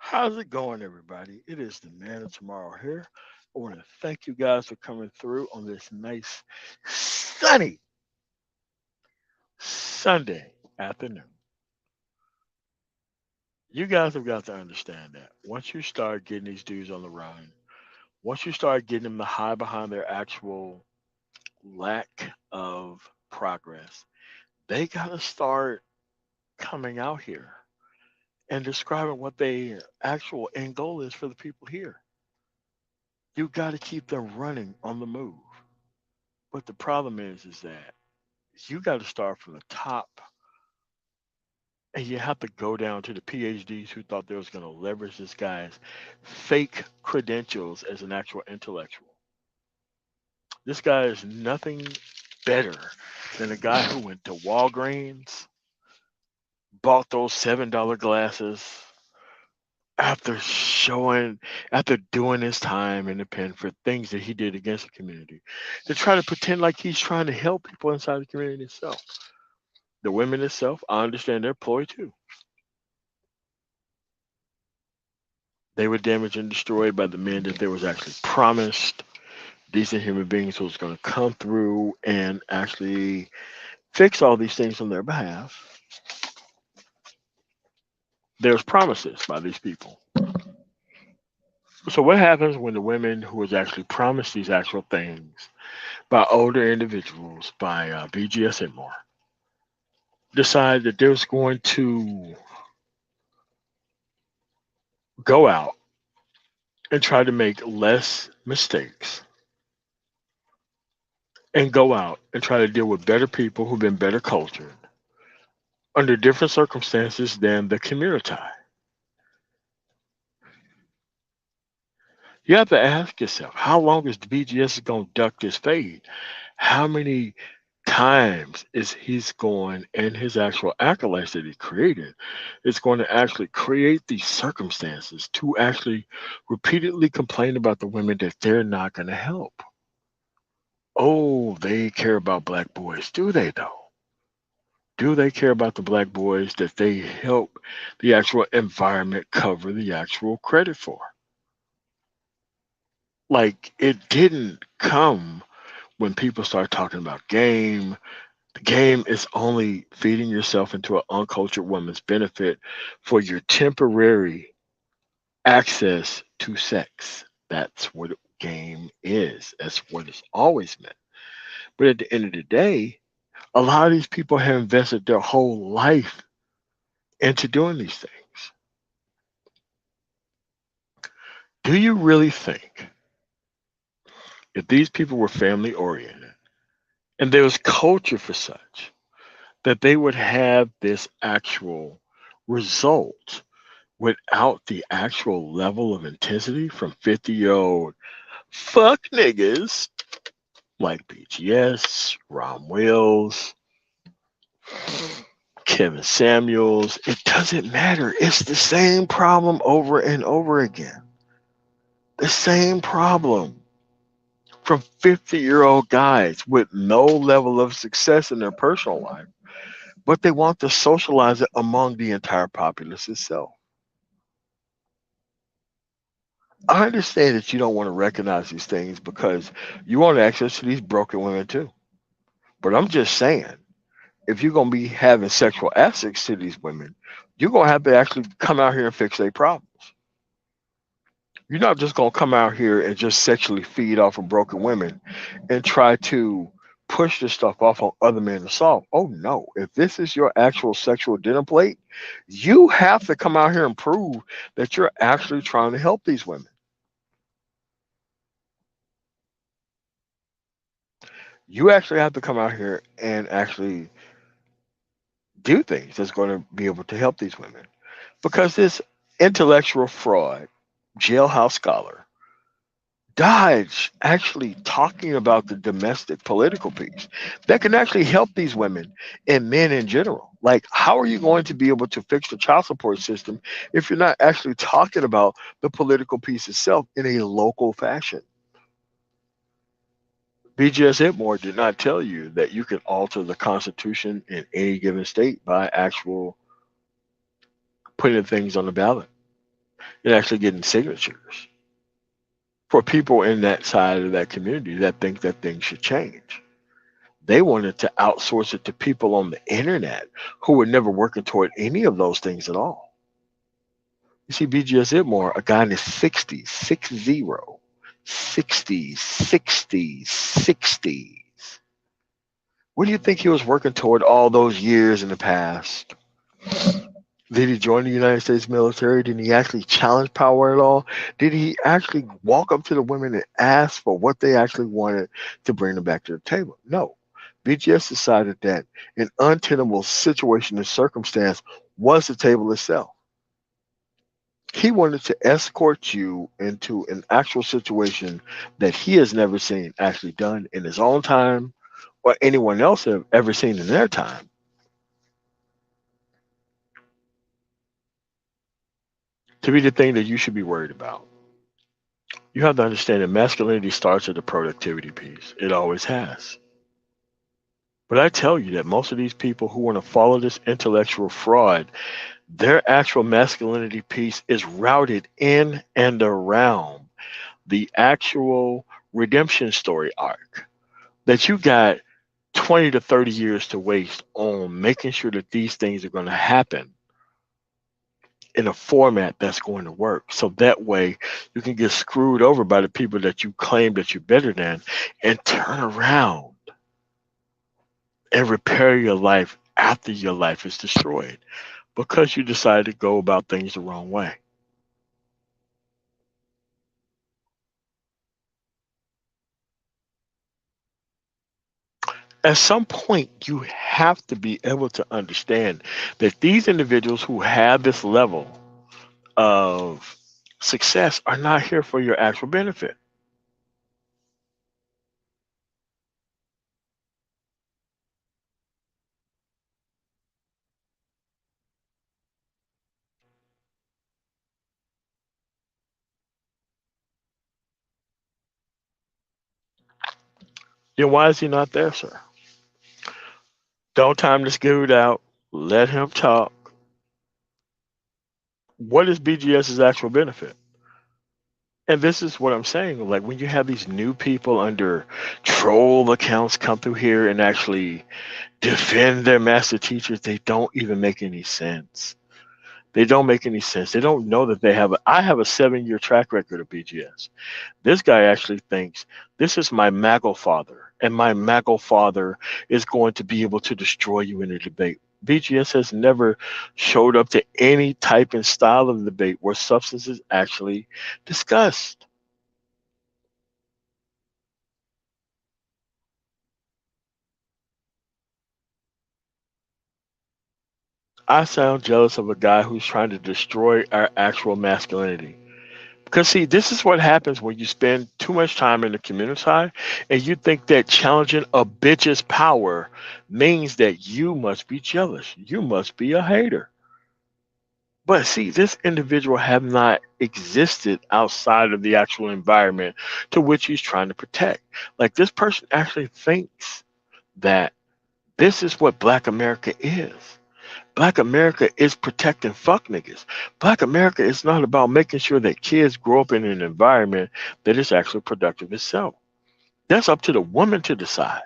How's it going, everybody? It is the man of tomorrow here. I want to thank you guys for coming through on this nice, sunny Sunday afternoon. You guys have got to understand that once you start getting these dudes on the run, once you start getting them to hide behind their actual lack of progress, they got to start coming out here and describing what their actual end goal is for the people here. You got to keep them running on the move. But the problem is that you got to start from the top, and you have to go down to the PhDs who thought they was going to leverage this guy's fake credentials as an actual intellectual. This guy is nothing better than a guy who went to Walgreens, bought those $7 glasses after showing, after doing his time in the pen for things that he did against the community, to try to pretend like he's trying to help people inside the community itself. The women itself, I understand they're ploy too. They were damaged and destroyed by the men that they was actually promised decent human beings who was going to come through and actually fix all these things on their behalf. There's promises by these people. So what happens when the women who was actually promised these actual things by older individuals, by BGS and more, decide that they're going to go out and try to make less mistakes and go out and try to deal with better people who've been better cultured under different circumstances than the community. You have to ask yourself, how long is the BGS going to duck this fade? How many times is he's going and his actual acolytes that he created is going to actually create these circumstances to actually repeatedly complain about the women that they're not going to help? Oh, they care about black boys. Do they though? Do they care about the black boys that they help the actual environment cover the actual credit for? Like, it didn't come when people start talking about game. The game is only feeding yourself into an uncultured woman's benefit for your temporary access to sex. That's what game is. That's what it's always meant. But at the end of the day, a lot of these people have invested their whole life into doing these things. Do you really think if these people were family oriented and there was culture for such, that they would have this actual result without the actual level of intensity from 50-year-old fuck niggas like BGS, Ron Wills, Kevin Samuels? It doesn't matter. It's the same problem over and over again. The same problem from 50-year-old guys with no level of success in their personal life, but they want to socialize it among the entire populace itself. I understand that you don't want to recognize these things because you want access to these broken women too. But I'm just saying, if you're going to be having sexual access to these women, you're going to have to actually come out here and fix their problems. You're not just going to come out here and just sexually feed off of broken women and try to push this stuff off on other men to solve. Oh no. If this is your actual sexual dinner plate, you have to come out here and prove that you're actually trying to help these women. You actually have to come out here and actually do things that's going to be able to help these women. Because this intellectual fraud, jailhouse scholar, Dodge actually talking about the domestic political piece that can actually help these women and men in general. Like, how are you going to be able to fix the child support system if you're not actually talking about the political piece itself in a local fashion? BGS Itmore did not tell you that you can alter the Constitution in any given state by actual putting things on the ballot. and actually getting signatures for people in that side of that community that think that things should change. They wanted to outsource it to people on the internet who were never working toward any of those things at all. You see, BGS Idmore, a guy in his 60s, 60s, 60s, 60s. What do you think he was working toward all those years in the past? Did he join the United States military? Did he actually challenge power at all? Did he actually walk up to the women and ask for what they actually wanted to bring them back to the table? No. BGS decided that an untenable situation and circumstance was the table itself. He wanted to escort you into an actual situation that he has never seen actually done in his own time or anyone else have ever seen in their time, to be the thing that you should be worried about. You have to understand that masculinity starts at the productivity piece. It always has. But I tell you that most of these people who want to follow this intellectual fraud, their actual masculinity piece is routed in and around the actual redemption story arc. That you got 20 to 30 years to waste on making sure that these things are going to happen in a format that's going to work. So that way you can get screwed over by the people that you claim that you're better than and turn around and repair your life after your life is destroyed because you decided to go about things the wrong way. At some point, you have to be able to understand that these individuals who have this level of success are not here for your actual benefit. Then why is he not there, sir? Don't time this dude out. Let him talk. What is BGS's actual benefit? And this is what I'm saying. Like when you have these new people under troll accounts come through here and actually defend their master teachers, they don't even make any sense. They don't make any sense. They don't know that they have I have a 7-year track record of BGS. This guy actually thinks this is my Maggle father, and my Maggle father is going to be able to destroy you in a debate. BGS has never showed up to any type and style of debate where substance is actually discussed. I sound jealous of a guy who's trying to destroy our actual masculinity. Because see, this is what happens when you spend too much time in the community side and you think that challenging a bitch's power means that you must be jealous. You must be a hater. But see, this individual have not existed outside of the actual environment to which he's trying to protect. Like this person actually thinks that this is what Black America is. Black America is protecting fuck niggas. Black America is not about making sure that kids grow up in an environment that is actually productive itself. That's up to the woman to decide.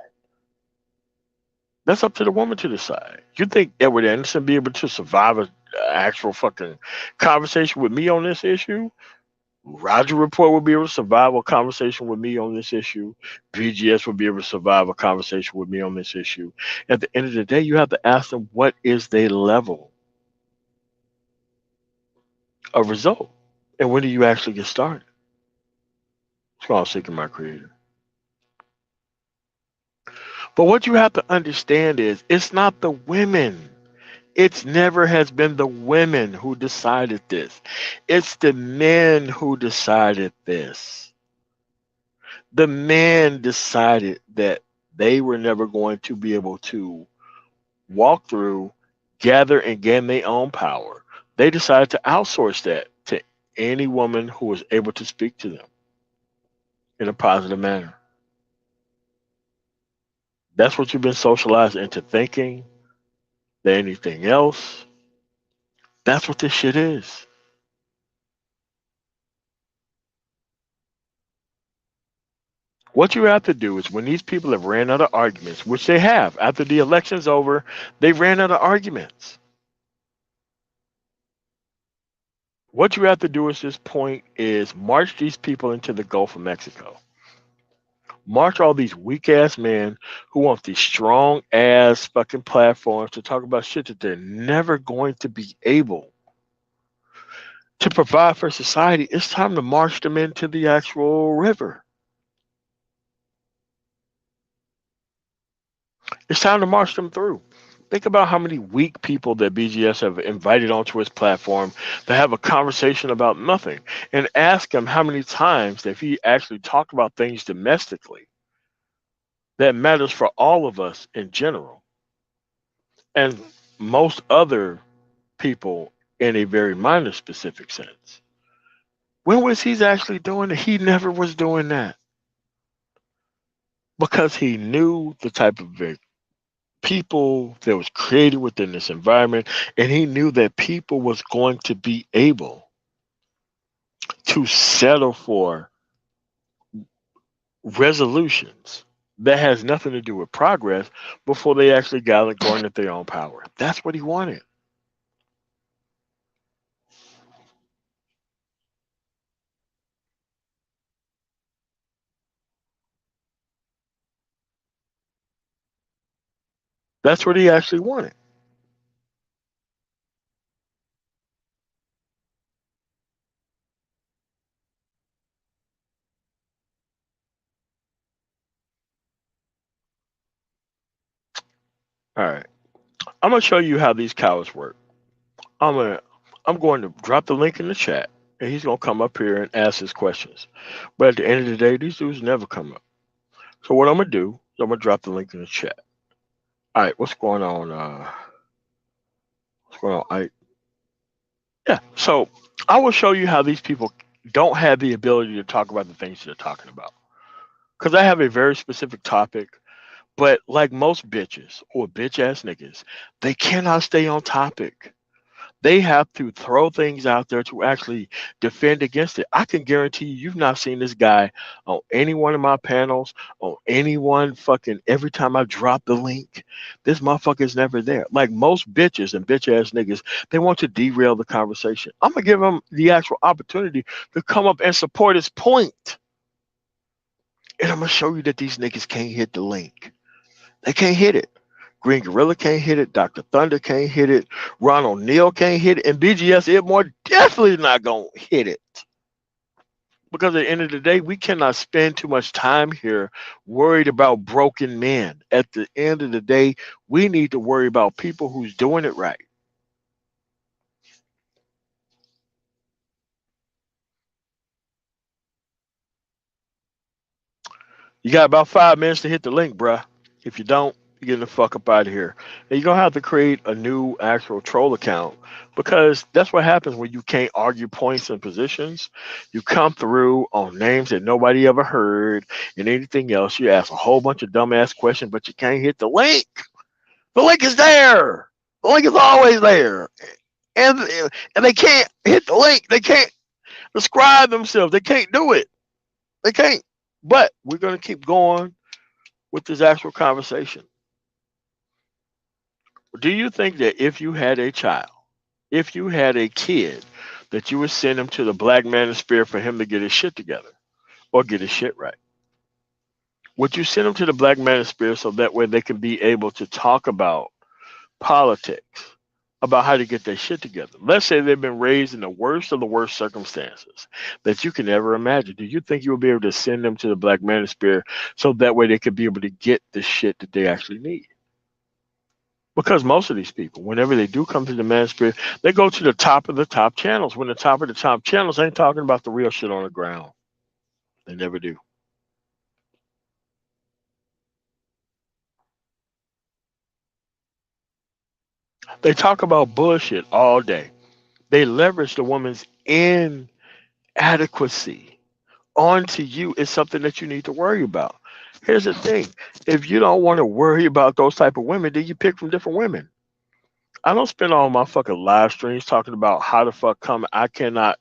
That's up to the woman to decide. You think Edward Anderson be able to survive a actual fucking conversation with me on this issue? Roger Report will be able to survive a conversation with me on this issue. BGS will be able to survive a conversation with me on this issue. At the end of the day, you have to ask them what is their level of result. And when do you actually get started? It's called seeking my creator. But what you have to understand is it's not the women. It's never has been the women who decided this. It's the men who decided this. The men decided that they were never going to be able to walk through, gather, and gain their own power. They decided to outsource that to any woman who was able to speak to them in a positive manner. That's what you've been socialized into thinking than anything else. That's what this shit is. What you have to do is when these people have ran out of arguments, which they have, after the election's over, they ran out of arguments. What you have to do at this point is march these people into the Gulf of Mexico. March all these weak ass men who want these strong ass fucking platforms to talk about shit that they're never going to be able to provide for society. It's time to march them into the actual river. It's time to march them through. Think about how many weak people that BGS have invited onto his platform to have a conversation about nothing, and ask him how many times that he actually talked about things domestically that matters for all of us in general, and most other people in a very minor specific sense. When was he actually doing it? He never was doing that because he knew the type of people that was created within this environment, and he knew that people was going to be able to settle for resolutions that has nothing to do with progress before they actually got garnered their own power. That's what he wanted. That's what he actually wanted. All right. I'm gonna show you how these cows work. I'm gonna I'm going to drop the link in the chat, and he's gonna come up here and ask his questions. But at the end of the day, these dudes never come up. So what I'm gonna do is I'm gonna drop the link in the chat. All right, what's going on? What's going on? Yeah. So I will show you how these people don't have the ability to talk about the things they're talking about. Because I have a very specific topic, but like most bitches or bitch ass niggas, they cannot stay on topic. They have to throw things out there to actually defend against it. I can guarantee you, you've not seen this guy on any one of my panels, on anyone fucking every time I drop the link. This motherfucker's never there. Like most bitches and bitch ass niggas, they want to derail the conversation. I'm gonna give them the actual opportunity to come up and support his point. And I'm gonna show you that these niggas can't hit the link. They can't hit it. Green Gorilla can't hit it. Dr. Thunder can't hit it. Ron O'Neal can't hit it. And BGS it more definitely not gonna hit it. Because at the end of the day, we cannot spend too much time here worried about broken men. At the end of the day, we need to worry about people who's doing it right. You got about 5 minutes to hit the link, bruh. If you don't, you're getting the fuck up out of here. And you're gonna have to create a new actual troll account because that's what happens when you can't argue points and positions. You come through on names that nobody ever heard and anything else. You ask a whole bunch of dumbass questions, but you can't hit the link. The link is there. The link is always there. And and they can't hit the link. They can't describe themselves. They can't do it. They can't. But we're gonna keep going with this actual conversation. Do you think that if you had a child, if you had a kid, that you would send him to the black manosphere for him to get his shit together or get his shit right? Would you send him to the black manosphere so that way they can be able to talk about politics, about how to get their shit together? Let's say they've been raised in the worst of the worst circumstances that you can ever imagine. Do you think you would be able to send them to the black manosphere so that way they could be able to get the shit that they actually need? Because most of these people, whenever they do come to the manosphere, they go to the top of the top channels. When the top of the top channels ain't talking about the real shit on the ground. They never do. They talk about bullshit all day. They leverage the woman's inadequacy onto you is something that you need to worry about. Here's the thing. If you don't want to worry about those type of women, then you pick from different women. I don't spend all my fucking live streams talking about how the fuck come I cannot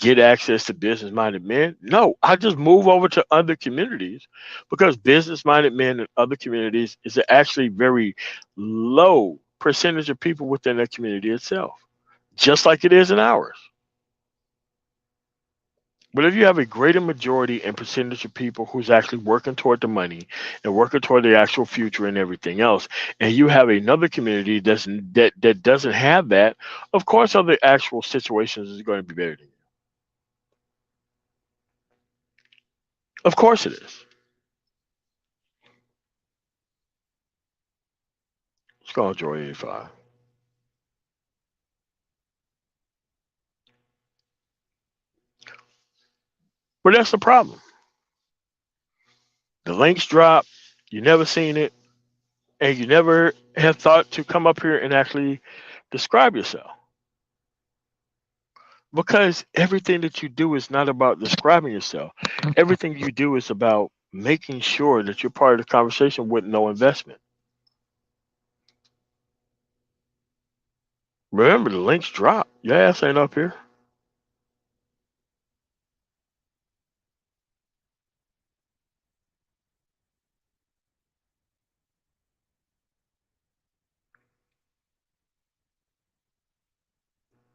get access to business minded men? No, I just move over to other communities because business minded men in other communities is actually very low percentage of people within that community itself, just like it is in ours. But if you have a greater majority and percentage of people who's actually working toward the money and working toward the actual future and everything else, and you have another community that doesn't have that, of course, other actual situations is going to be better than you. Of course, it is. Let's go on Joy 85. But that's the problem. The links drop. You never seen it, and you never have thought to come up here and actually describe yourself. Because everything that you do is not about describing yourself. Everything you do is about making sure that you're part of the conversation with no investment. Remember, the links drop. Your ass ain't up here.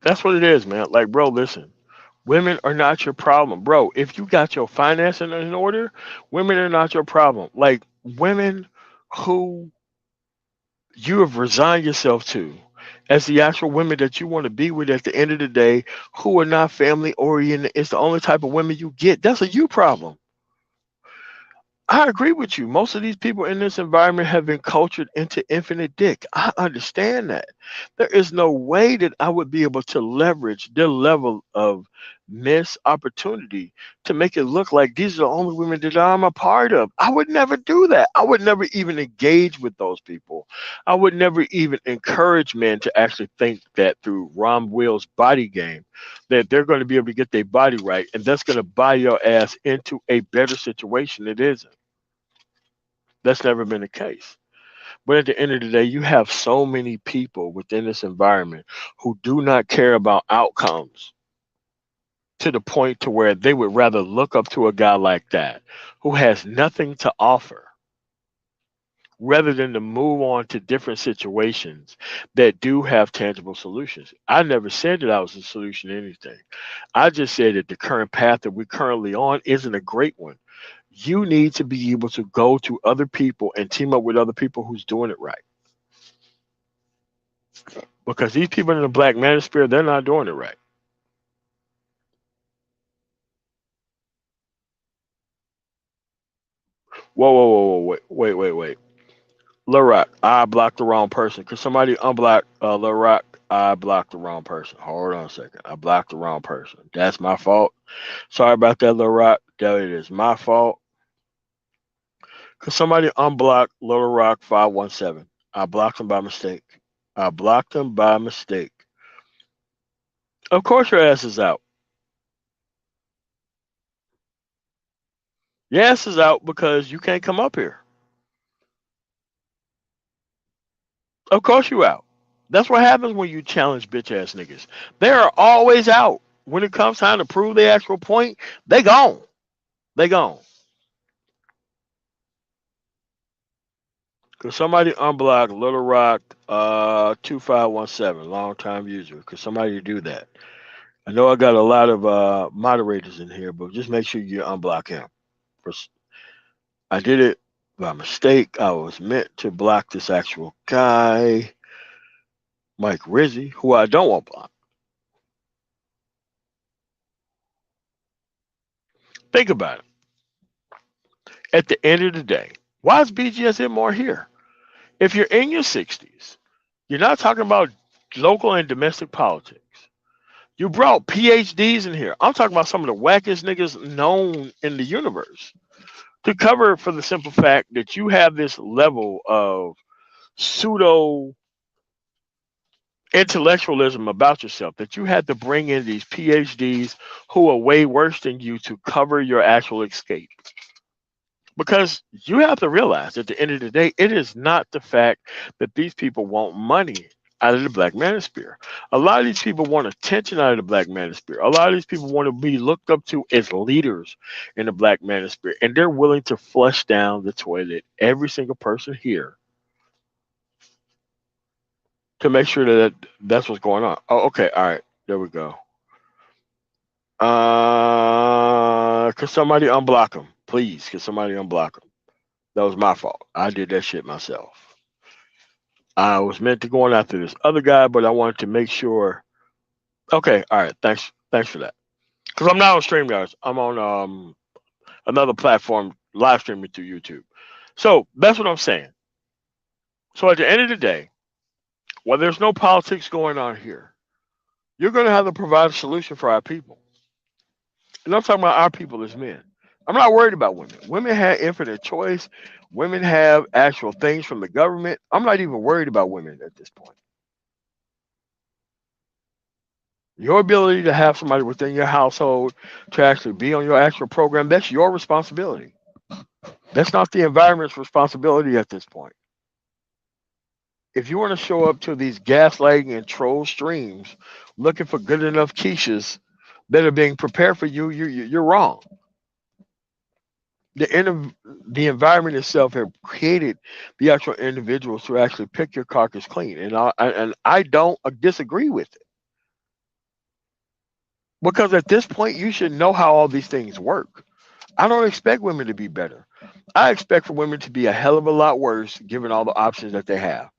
That's what it is, man. Like, bro, listen. Women are not your problem, bro. If you got your financing in order, women are not your problem. Like, women who you have resigned yourself to as the actual women that you want to be with at the end of the day, who are not family oriented, it's the only type of women you get. That's a you problem. I agree with you. Most of these people in this environment have been cultured into infinite dick. I understand that. There is no way that I would be able to leverage their level of missed opportunity to make it look like these are the only women that I'm a part of. I would never do that. I would never even engage with those people. I would never even encourage men to actually think that through Ron Will's body game, that they're going to be able to get their body right, and that's going to buy your ass into a better situation. It isn't. That's never been the case. But at the end of the day, you have so many people within this environment who do not care about outcomes to the point to where they would rather look up to a guy like that who has nothing to offer rather than to move on to different situations that do have tangible solutions. I never said that I was a solution to anything. I just said that the current path that we're currently on isn't a great one. You need to be able to go to other people and team up with other people who's doing it right. Because these people in the black manosphere, they're not doing it right. Whoa, whoa, whoa, whoa, wait. Lil Rock, I blocked the wrong person. Could somebody unblock Lil Rock? I blocked the wrong person. Hold on a second. I blocked the wrong person. That's my fault. Sorry about that, Lil Rock. That it is my fault. Could somebody unblock Lil Rock 517? I blocked him by mistake. I blocked him by mistake. Of course your ass is out. Your ass is out because you can't come up here. Of course you out. That's what happens when you challenge bitch ass niggas. They are always out. When it comes time to prove their actual point, they gone. They gone. Could somebody unblock Little Rock 2517, long time user? Could somebody do that? I know I got a lot of moderators in here, but just make sure you unblock him. I did it by mistake. I was meant to block this actual guy, Mike Rizzi, who I don't want blocked. Think about it. At the end of the day, why is BGSM more here? If you're in your 60s, you're not talking about local and domestic politics. You brought PhDs in here. I'm talking about some of the wackest niggas known in the universe to cover for the simple fact that you have this level of pseudo intellectualism about yourself that you had to bring in these PhDs who are way worse than you to cover your actual escape. Because you have to realize at the end of the day, it is not the fact that these people want money. out of the black manosphere. A lot of these people want attention out of the black manosphere. A lot of these people want to be looked up to as leaders in the black manosphere, and they're willing to flush down the toilet every single person here to make sure that that's what's going on. Oh, okay, all right, there we go. Could somebody unblock him, please? Could somebody unblock him? That was my fault. I did that shit myself. I was meant to go on after this other guy, but I wanted to make sure. Okay, all right. Thanks for that. Because I'm not on StreamYards. I'm on another platform, live streaming through YouTube. So that's what I'm saying. So at the end of the day, while there's no politics going on here, you're going to have to provide a solution for our people. And I'm talking about our people as men. I'm not worried about women. Women have infinite choice. Women have actual things from the government. I'm not even worried about women at this point. Your ability to have somebody within your household to actually be on your actual program, that's your responsibility. That's not the environment's responsibility at this point. If you want to show up to these gaslighting and troll streams looking for good enough quiches that are being prepared for you, you're wrong. The environment itself have created the actual individuals to actually pick your carcass clean, and I don't disagree with it, because at this point you should know how all these things work. I don't expect women to be better. I expect for women to be a hell of a lot worse given all the options that they have.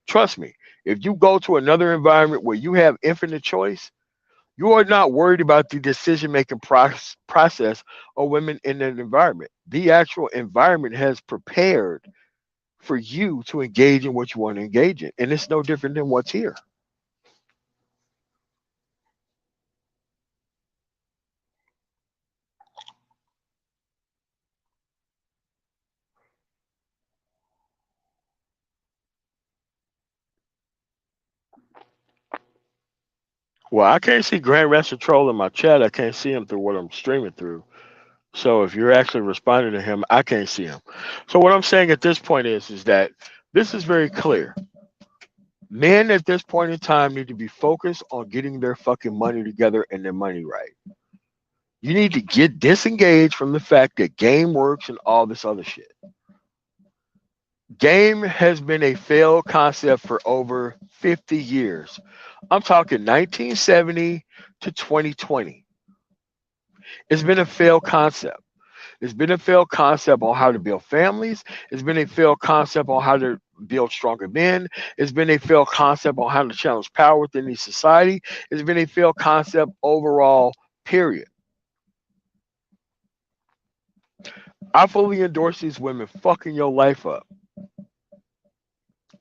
Trust me, if you go to another environment where you have infinite choice, you are not worried about the decision making process of women in that environment. The actual environment has prepared for you to engage in what you want to engage in, and it's no different than what's here. Well, I can't see Grand Master Troll in my chat. I can't see him through what I'm streaming through. So if you're actually responding to him, I can't see him. So what I'm saying at this point is that this is very clear. Men at this point in time need to be focused on getting their fucking money together and their money right. You need to get disengaged from the fact that game works and all this other shit. Game has been a failed concept for over 50 years. I'm talking 1970 to 2020. It's been a failed concept. It's been a failed concept on how to build families. It's been a failed concept on how to build stronger men. It's been a failed concept on how to challenge power within the society. It's been a failed concept overall, period. I fully endorse these women fucking your life up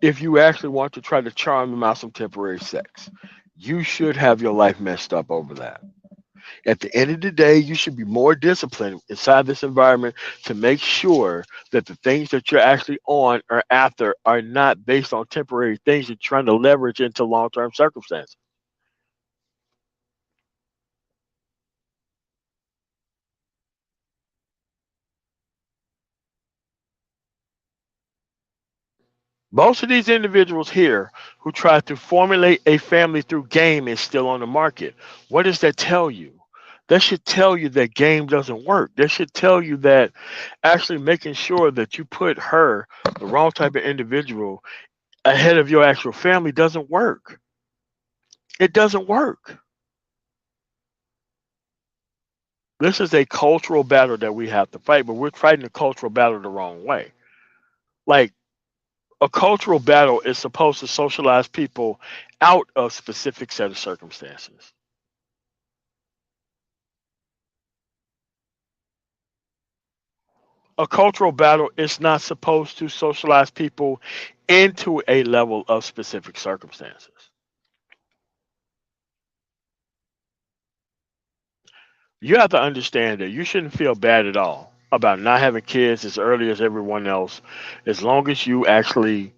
if you actually want to try to charm them out some temporary sex. You should have your life messed up over that. At the end of the day, you should be more disciplined inside this environment to make sure that the things that you're actually on or after are not based on temporary things you're trying to leverage into long term circumstances. Most of these individuals here who try to formulate a family through game is still on the market. What does that tell you? That should tell you that game doesn't work. That should tell you that actually making sure that you put her, the wrong type of individual, ahead of your actual family doesn't work. It doesn't work. This is a cultural battle that we have to fight, but we're fighting the cultural battle the wrong way. Like, a cultural battle is supposed to socialize people out of specific set of circumstances. A cultural battle is not supposed to socialize people into a level of specific circumstances. You have to understand that you shouldn't feel bad at all about not having kids as early as everyone else, as long as you actually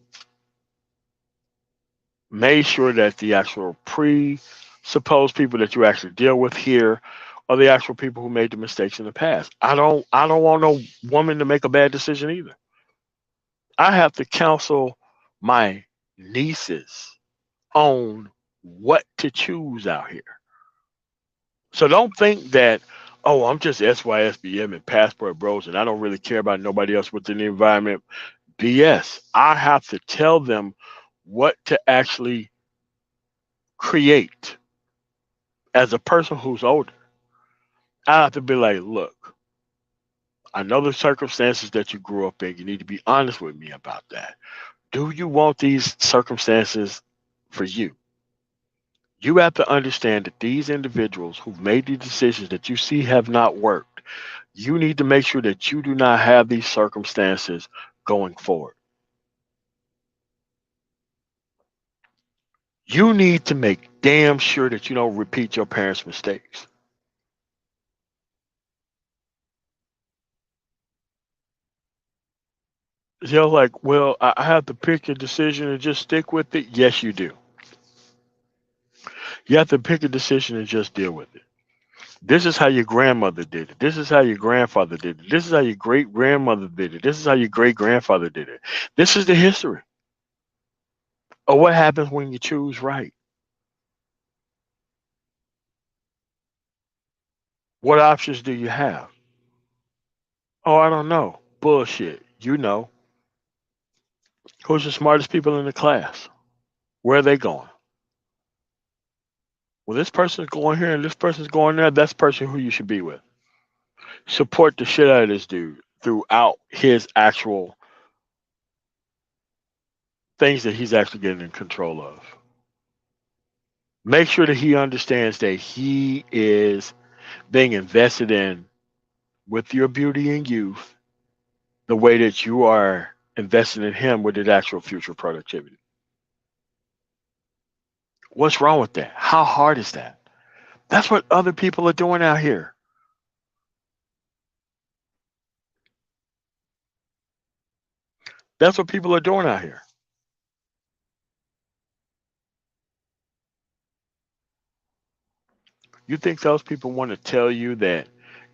made sure that the actual presupposed people that you actually deal with here are the actual people who made the mistakes in the past. I don't want no woman to make a bad decision either. I have to counsel my nieces on what to choose out here. So don't think that, oh, I'm just SYSBM and Passport Bros and I don't really care about nobody else within the environment. BS. I have to tell them what to actually create as a person who's older. I have to be like, look, I know the circumstances that you grew up in. You need to be honest with me about that. Do you want these circumstances for you? You have to understand that these individuals who've made these decisions that you see have not worked, you need to make sure that you do not have these circumstances going forward. You need to make damn sure that you don't repeat your parents' mistakes. You're like, well, I have to pick a decision and just stick with it. Yes, you do. You have to pick a decision and just deal with it. This is how your grandmother did it. This is how your grandfather did it. This is how your great grandmother did it. This is how your great grandfather did it. This is the history of what happens when you choose right. What options do you have? Oh, I don't know. Bullshit. You know. Who's the smartest people in the class? Where are they going? Well, this person's going here and this person's going there. That's the person who you should be with. Support the shit out of this dude throughout his actual things that he's actually getting in control of. Make sure that he understands that he is being invested in with your beauty and youth the way that you are invested in him with his actual future productivity. What's wrong with that? How hard is that? That's what other people are doing out here. That's what people are doing out here. You think those people want to tell you that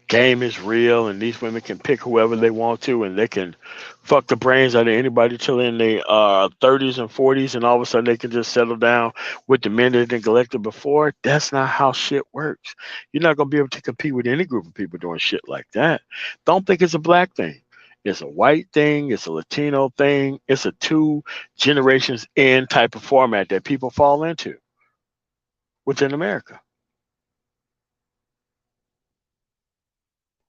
game is real and these women can pick whoever they want to and they can fuck the brains out of anybody till in their 30s and 40s and all of a sudden they can just settle down with the men that they neglected before? That's not how shit works. You're not going to be able to compete with any group of people doing shit like that. Don't think it's a black thing. It's a white thing. It's a Latino thing. It's a two generations in type of format that people fall into within America.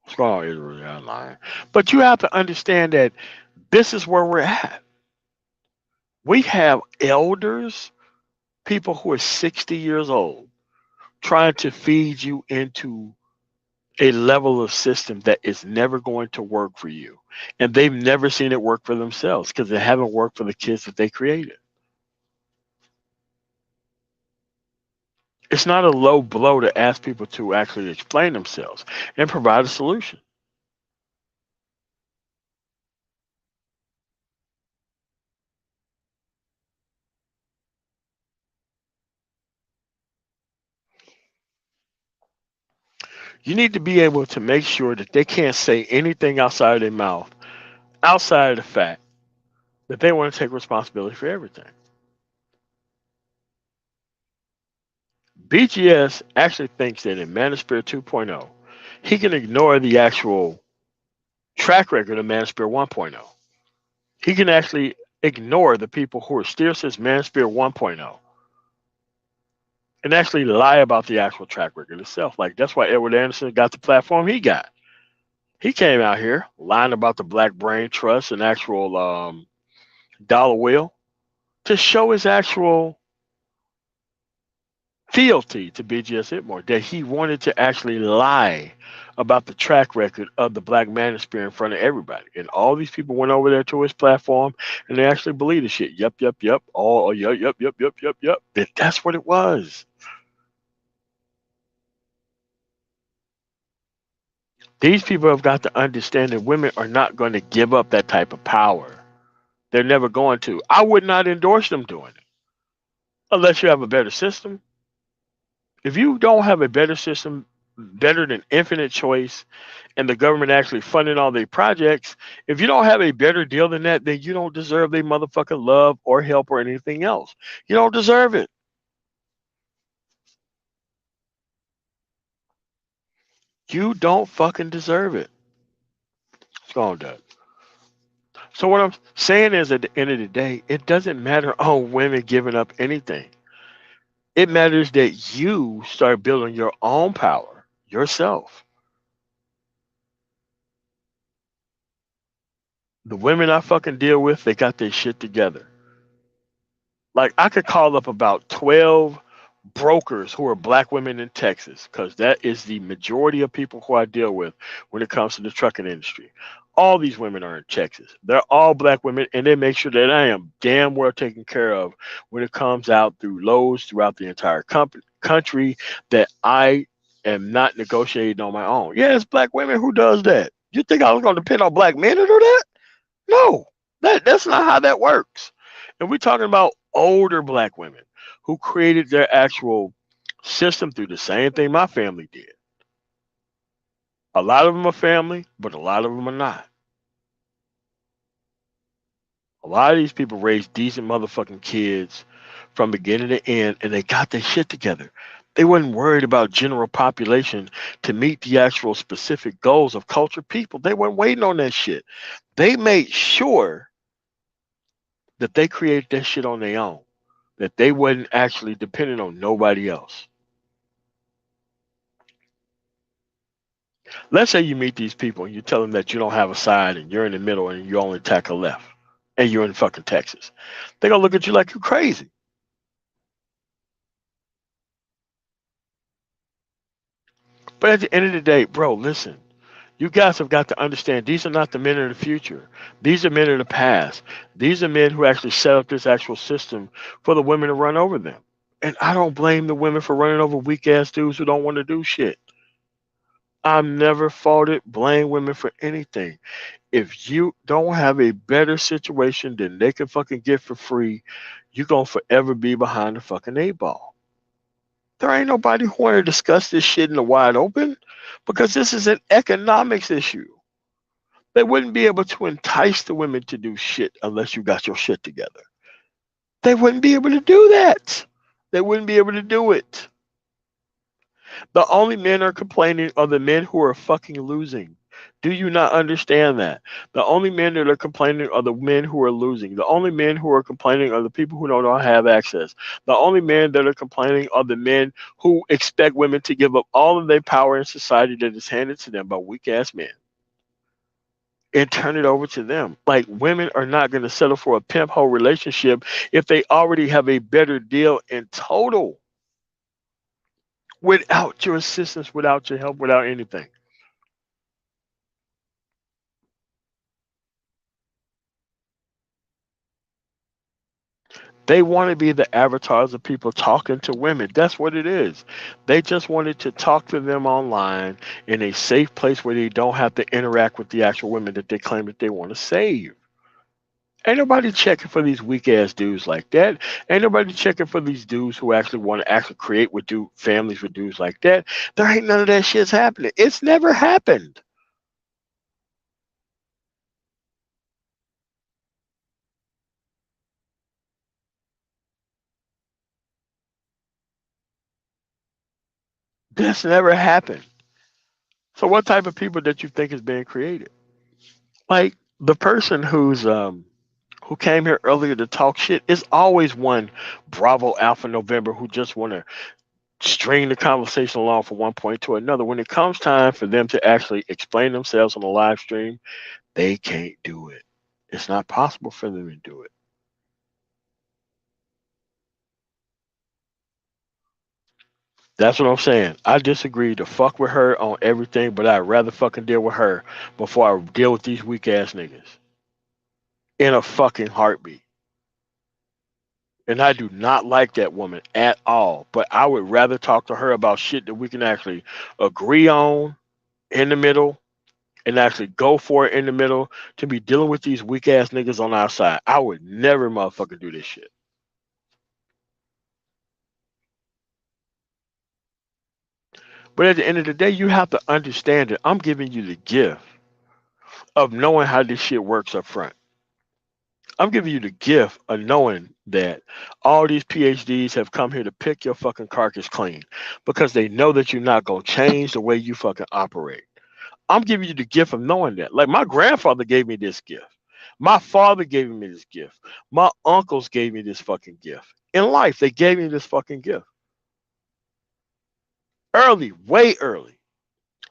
What's going on, Israel? Online. But you have to understand that this is where we're at. We have elders, people who are 60 years old, trying to feed you into a level of system that is never going to work for you. And they've never seen it work for themselves because it haven't worked for the kids that they created. It's not a low blow to ask people to actually explain themselves and provide a solution. You need to be able to make sure that they can't say anything outside of their mouth, outside of the fact that they want to take responsibility for everything. BGS actually thinks that in Manosphere 2.0, he can ignore the actual track record of Manosphere 1.0. He can actually ignore the people who are still since Manosphere 1.0 and actually lie about the actual track record itself. Like that's why Edward Anderson got the platform he got. He came out here lying about the Black Brain Trust and actual dollar wheel to show his actual fealty to BGS Itmore, that he wanted to actually lie about the track record of the Black Manosphere in front of everybody. And all these people went over there to his platform and they actually believed the shit. Yep, yep, yep. Oh, yep, yep, yep, yep, yep, yep. That's what it was. These people have got to understand that women are not going to give up that type of power. They're never going to. I would not endorse them doing it unless you have a better system. If you don't have a better system, better than infinite choice, and the government actually funding all their projects, if you don't have a better deal than that, then you don't deserve their motherfucking love or help or anything else. You don't deserve it. You don't fucking deserve it. It's gone, Doug. So what I'm saying is, at the end of the day, it doesn't matter on women giving up anything. It matters that you start building your own power yourself. The women I fucking deal with, they got their shit together. Like I could call up about 12 brokers who are black women in Texas, because that is the majority of people who I deal with when it comes to the trucking industry. All these women are in Texas. They're all black women, and they make sure that I am damn well taken care of when it comes out through loads throughout the entire country, that I am not negotiating on my own. Yeah, it's black women who does that. You think I was going to depend on black men to do that? No, that's not how that works. And we're talking about older black women who created their actual system through the same thing my family did. A lot of them are family, but a lot of them are not. A lot of these people raised decent motherfucking kids from beginning to end, and they got their shit together. They wasn't worried about general population to meet the actual specific goals of cultured people. They weren't waiting on that shit. They made sure that they created that shit on their own, that they wasn't actually dependent on nobody else. Let's say you meet these people and you tell them that you don't have a side and you're in the middle and you only tack a left and you're in fucking Texas. They're gonna look at you like you're crazy. But at the end of the day, bro, listen, you guys have got to understand these are not the men of the future. These are men of the past. These are men who actually set up this actual system for the women to run over them. And I don't blame the women for running over weak ass dudes who don't want to do shit. I've never faulted, blame women for anything. If you don't have a better situation than they can fucking get for free, you're gonna forever be behind the fucking eight ball. There ain't nobody who want to discuss this shit in the wide open because this is an economics issue. They wouldn't be able to entice the women to do shit unless you got your shit together. They wouldn't be able to do that. They wouldn't be able to do it. The only men are complaining are the men who are fucking losing. Do you not understand that? The only men that are complaining are the men who are losing. The only men who are complaining are the people who don't have access. The only men that are complaining are the men who expect women to give up all of their power in society that is handed to them by weak ass men and turn it over to them. Like women are not going to settle for a pimp hoe relationship if they already have a better deal in total without your assistance, without your help, without anything. They want to be the avatars of people talking to women. That's what it is. They just wanted to talk to them online in a safe place where they don't have to interact with the actual women that they claim that they want to save. Ain't nobody checking for these weak ass dudes like that. Ain't nobody checking for these dudes who actually want to actually create with families with dudes like that. There ain't none of that shit's happening. It's never happened. That's never happened. So what type of people that you think is being created? Like the person who came here earlier to talk shit is always one Bravo Alpha November who just want to string the conversation along from one point to another. When it comes time for them to actually explain themselves on the live stream, they can't do it. It's not possible for them to do it. That's what I'm saying. I disagree to fuck with her on everything, but I'd rather fucking deal with her before I deal with these weak ass niggas in a fucking heartbeat. And I do not like that woman at all. But I would rather talk to her about shit that we can actually agree on in the middle and actually go for it in the middle to be dealing with these weak ass niggas on our side. I would never motherfucking do this shit. But at the end of the day, you have to understand that I'm giving you the gift of knowing how this shit works up front. I'm giving you the gift of knowing that all these PhDs have come here to pick your fucking carcass clean because they know that you're not going to change the way you fucking operate. I'm giving you the gift of knowing that. Like my grandfather gave me this gift. My father gave me this gift. My uncles gave me this fucking gift. In life, they gave me this fucking gift. Early, way early.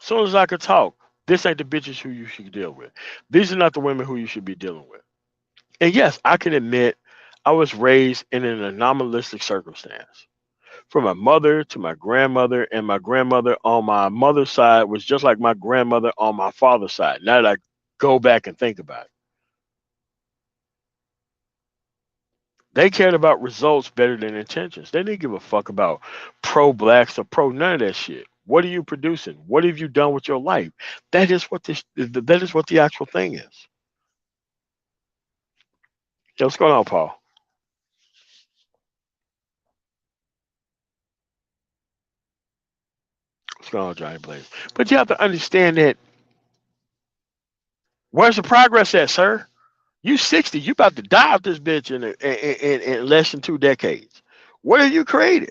As soon as I could talk, this ain't the bitches who you should deal with. These are not the women who you should be dealing with. And yes, I can admit I was raised in an anomalistic circumstance. From my mother to my grandmother, and my grandmother on my mother's side was just like my grandmother on my father's side. Now that I go back and think about it, they cared about results better than intentions. They didn't give a fuck about pro blacks or pro none of that shit. What are you producing? What have you done with your life? That is what the actual thing is. Yo, what's going on, Paul? What's going on, Johnny Blaze? But you have to understand that where's the progress at, sir? You 60, you about to die out this bitch in less than 2 decades. What have you created?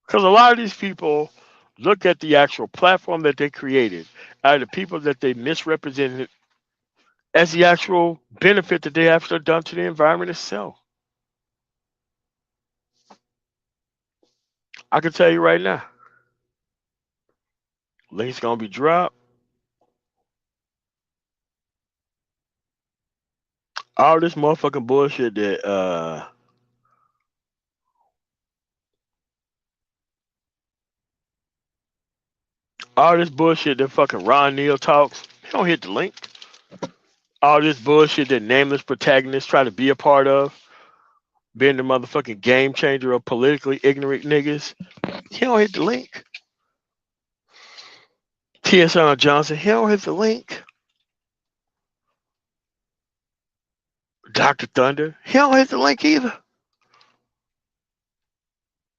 Because a lot of these people look at the actual platform that they created, out of the people that they misrepresented as the actual benefit that they have done to the environment itself. I can tell you right now, link's gonna be dropped. All this motherfucking bullshit that all this bullshit that fucking Ron Neal talks, he don't hit the link. All this bullshit that nameless protagonists try to be a part of, being the motherfucking game changer of politically ignorant niggas, he don't hit the link. TSN Johnson, he don't hit the link. Dr. Thunder, he don't hit the link either.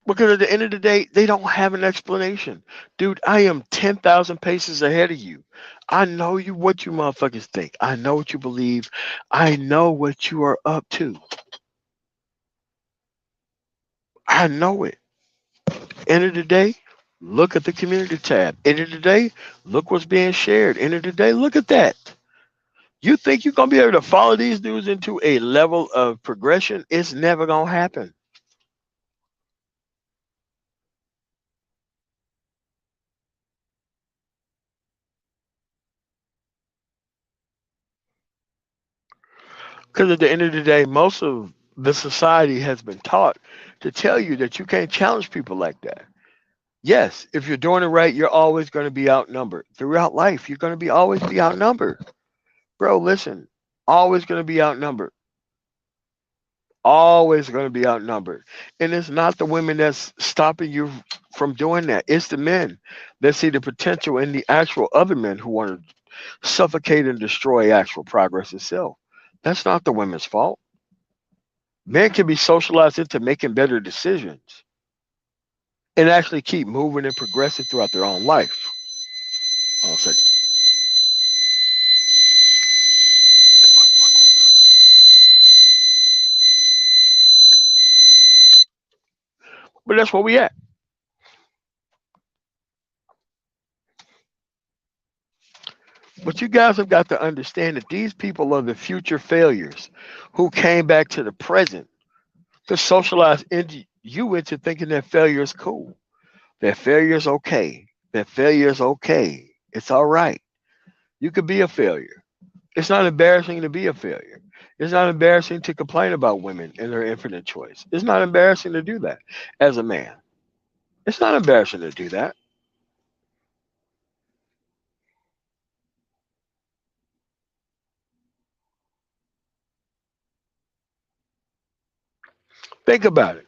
Because at the end of the day, they don't have an explanation. Dude, I am 10,000 paces ahead of you. I know you what you motherfuckers think. I know what you believe. I know what you are up to. I know it. End of the day, look at the community tab. End of the day, look what's being shared. End of the day, look at that. You think you're gonna be able to follow these dudes into a level of progression? It's never gonna happen. Because at the end of the day, most of the society has been taught to tell you that you can't challenge people like that. Yes, if you're doing it right, you're always going to be outnumbered. Throughout life, you're going to be always be outnumbered. Bro, listen, always going to be outnumbered. Always going to be outnumbered. And it's not the women that's stopping you from doing that. It's the men that see the potential in the actual other men who want to suffocate and destroy actual progress itself. That's not the women's fault. Men can be socialized into making better decisions and actually keep moving and progressing throughout their own life. Hold on a second. But that's where we at. But you guys have got to understand that these people are the future failures who came back to the present to socialize you into thinking that failure is cool. That failure is okay. That failure is okay. It's all right. You could be a failure. It's not embarrassing to be a failure. It's not embarrassing to complain about women and their infinite choice. It's not embarrassing to do that as a man. It's not embarrassing to do that. Think about it.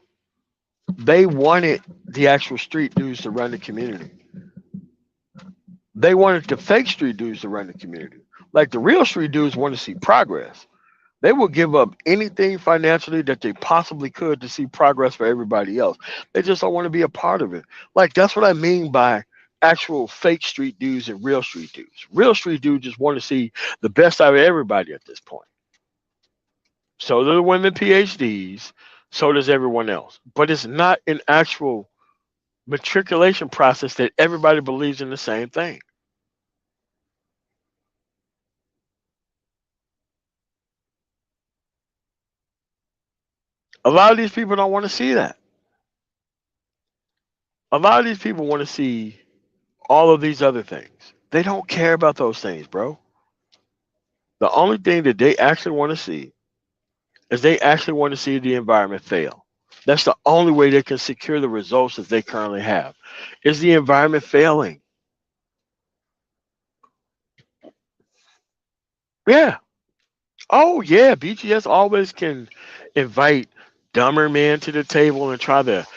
They wanted the actual street dudes to run the community. They wanted the fake street dudes to run the community. Like the real street dudes want to see progress. They will give up anything financially that they possibly could to see progress for everybody else. They just don't want to be a part of it. Like that's what I mean by actual fake street dudes and real street dudes. Real street dudes just want to see the best out of everybody at this point. So do the women PhDs. So does everyone else. But it's not an actual matriculation process that everybody believes in the same thing. A lot of these people don't want to see that. A lot of these people want to see all of these other things. They don't care about those things, bro. The only thing that they actually want to see is they actually want to see the environment fail. That's the only way they can secure the results that they currently have. Is the environment failing? Yeah. Oh yeah. BGS always can invite dumber men to the table and try to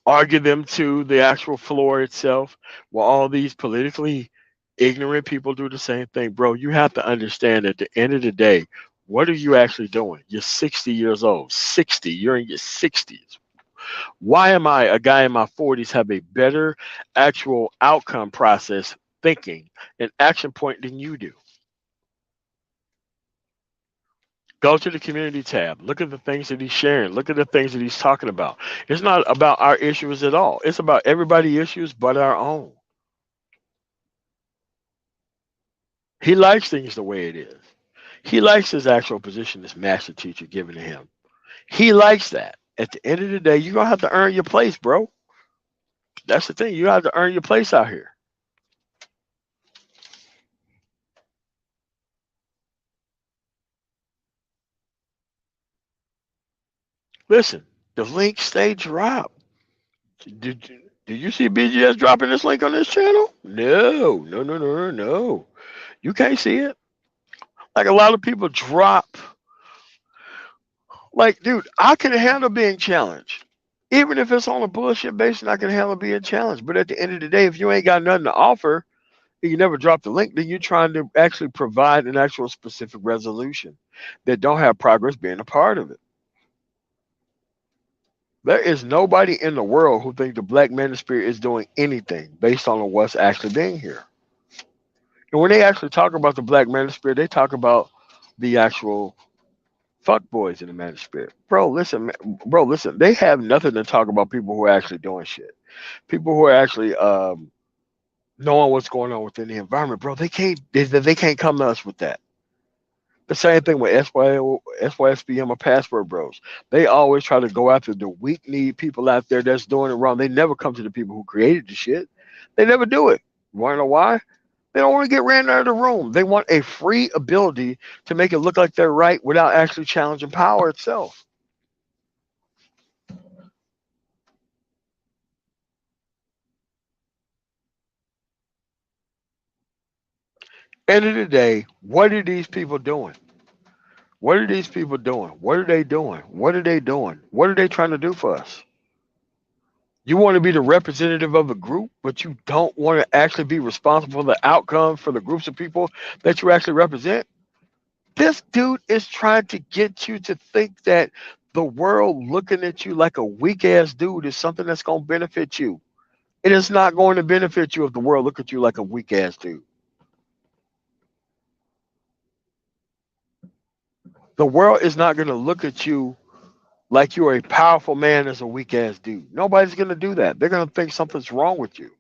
argue them to the actual floor itself, while all these politically ignorant people do the same thing. Bro, you have to understand at the end of the day, what are you actually doing? You're 60 years old. 60. You're in your 60s. Why am I, a guy in my 40s, have a better actual outcome process thinking and action point than you do? Go to the community tab. Look at the things that he's sharing. Look at the things that he's talking about. It's not about our issues at all. It's about everybody's issues but our own. He likes things the way it is. He likes his actual position as master teacher given to him. He likes that. At the end of the day, you're gonna have to earn your place, bro. That's the thing. You have to earn your place out here. Listen, the link stay dropped. Did you see BGS dropping this link on this channel? No, no, no, no, no, no. You can't see it. Like a lot of people drop. Like, dude, I can handle being challenged. Even if it's on a bullshit basis, I can handle being challenged. But at the end of the day, if you ain't got nothing to offer, and you never drop the link, then you're trying to actually provide an actual specific resolution that don't have progress being a part of it. There is nobody in the world who thinks the black manosphere is doing anything based on what's actually being here. And when they actually talk about the black manosphere, they talk about the actual fuck boys in the manosphere. Bro, listen. They have nothing to talk about people who are actually doing shit. People who are actually knowing what's going on within the environment, bro. They can't come to us with that. The same thing with SYSBM or Password Bros. They always try to go after the weak need people out there that's doing it wrong. They never come to the people who created the shit. They never do it. You want to know why? They don't want to get ran out of the room. They want a free ability to make it look like they're right without actually challenging power itself. End of the day, what are these people doing? What are these people doing? What are they doing? What are they doing? What are they trying to do for us? You want to be the representative of a group, but you don't want to actually be responsible for the outcome for the groups of people that you actually represent. This dude is trying to get you to think that the world looking at you like a weak ass dude is something that's going to benefit you. It is not going to benefit you if the world look at you like a weak ass dude. The world is not going to look at you like you're a powerful man as a weak ass dude. Nobody's going to do that. They're going to think something's wrong with you.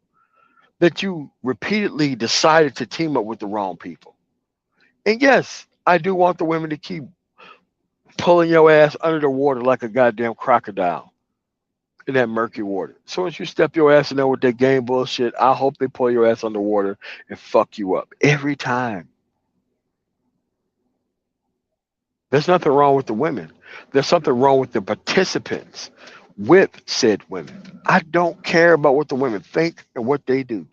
That you repeatedly decided to team up with the wrong people. And yes, I do want the women to keep pulling your ass under the water like a goddamn crocodile in that murky water. As soon as you step your ass in there with that game bullshit, I hope they pull your ass underwater and fuck you up every time. There's nothing wrong with the women. There's something wrong with the participants with said women. I don't care about what the women think and what they do.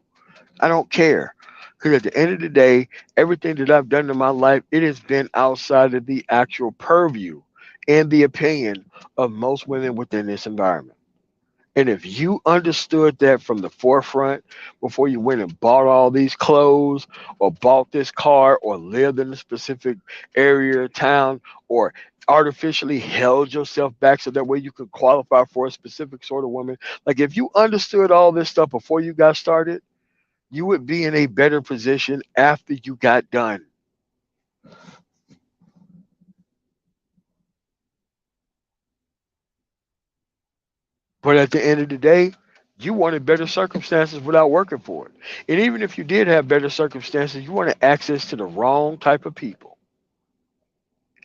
I don't care. Because at the end of the day, everything that I've done in my life, it has been outside of the actual purview and the opinion of most women within this environment. And if you understood that from the forefront before you went and bought all these clothes or bought this car or lived in a specific area or town or artificially held yourself back so that way you could qualify for a specific sort of woman, like if you understood all this stuff before you got started, you would be in a better position after you got done. But at the end of the day, you wanted better circumstances without working for it. And even if you did have better circumstances, you wanted access to the wrong type of people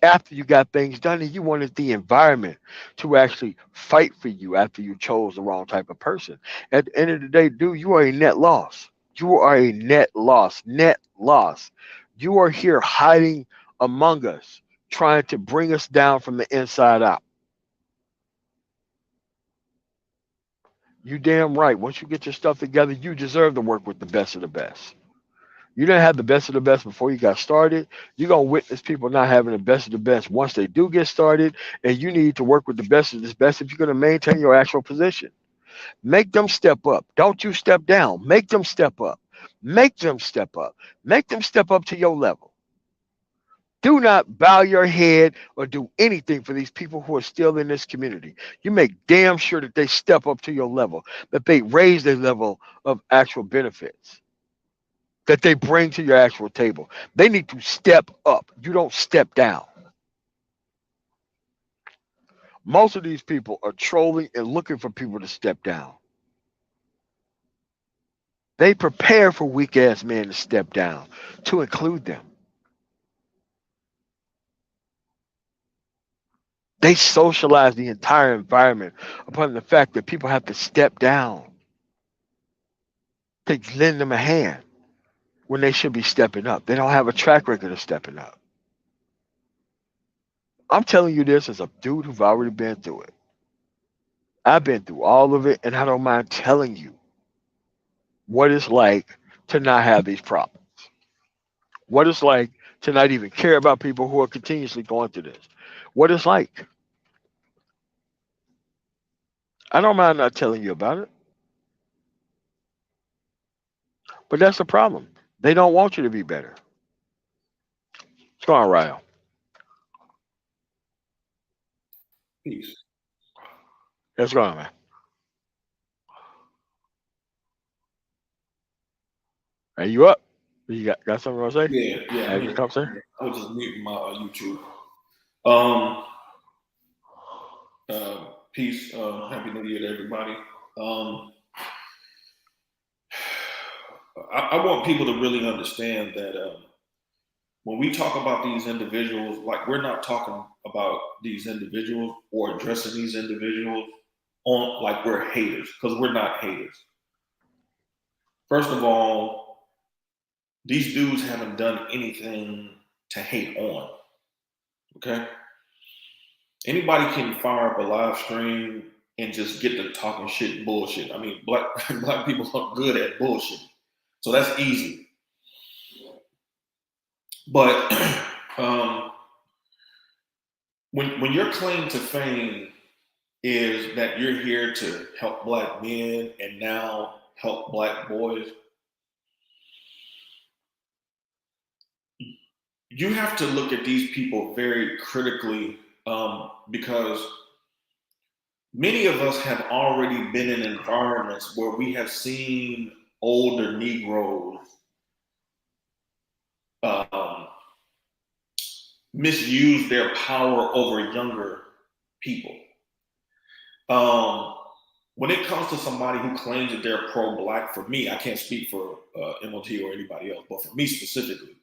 after you got things done, and you wanted the environment to actually fight for you after you chose the wrong type of person. At the end of the day, dude, you are a net loss. You are a net loss. Net loss. You are here hiding among us, trying to bring us down from the inside out. You damn right. Once you get your stuff together, you deserve to work with the best of the best. You didn't have the best of the best before you got started. You're going to witness people not having the best of the best once they do get started. And you need to work with the best of the best if you're going to maintain your actual position. Make them step up. Don't you step down. Make them step up. Make them step up. Make them step up to your level. Do not bow your head or do anything for these people who are still in this community. You make damn sure that they step up to your level, that they raise their level of actual benefits that they bring to your actual table. They need to step up. You don't step down. Most of these people are trolling and looking for people to step down. They prepare for weak ass men to step down to include them. They socialize the entire environment upon the fact that people have to step down to lend them a hand when they should be stepping up. They don't have a track record of stepping up. I'm telling you this as a dude who've already been through it. I've been through all of it, and I don't mind telling you what it's like to not have these problems. What it's like to not even care about people who are continuously going through this. What it's like. I don't mind not telling you about it, but that's the problem. They don't want you to be better. What's going on, Ryle? Peace. What's going on, man? Are you up? You got something to say? Yeah, yeah. I'm Have your here. conversation? I was just muting my YouTube. Um, uh, Peace. Happy New Year to everybody. Um, I want people to really understand that when we talk about these individuals, like we're not talking about these individuals or addressing these individuals on like we're haters because we're not haters. First of all, these dudes haven't done anything to hate on. Okay, anybody can fire up a live stream and just get to talking shit and bullshit. I mean, black people are good at bullshit, so that's easy. But um, when your claim to fame is that you're here to help black men and now help black boys, you have to look at these people very critically because many of us have already been in environments where we have seen older Negroes um, misuse their power over younger people. Um, when it comes to somebody who claims that they're pro-black, for me, I can't speak for MOT or anybody else, but for me specifically,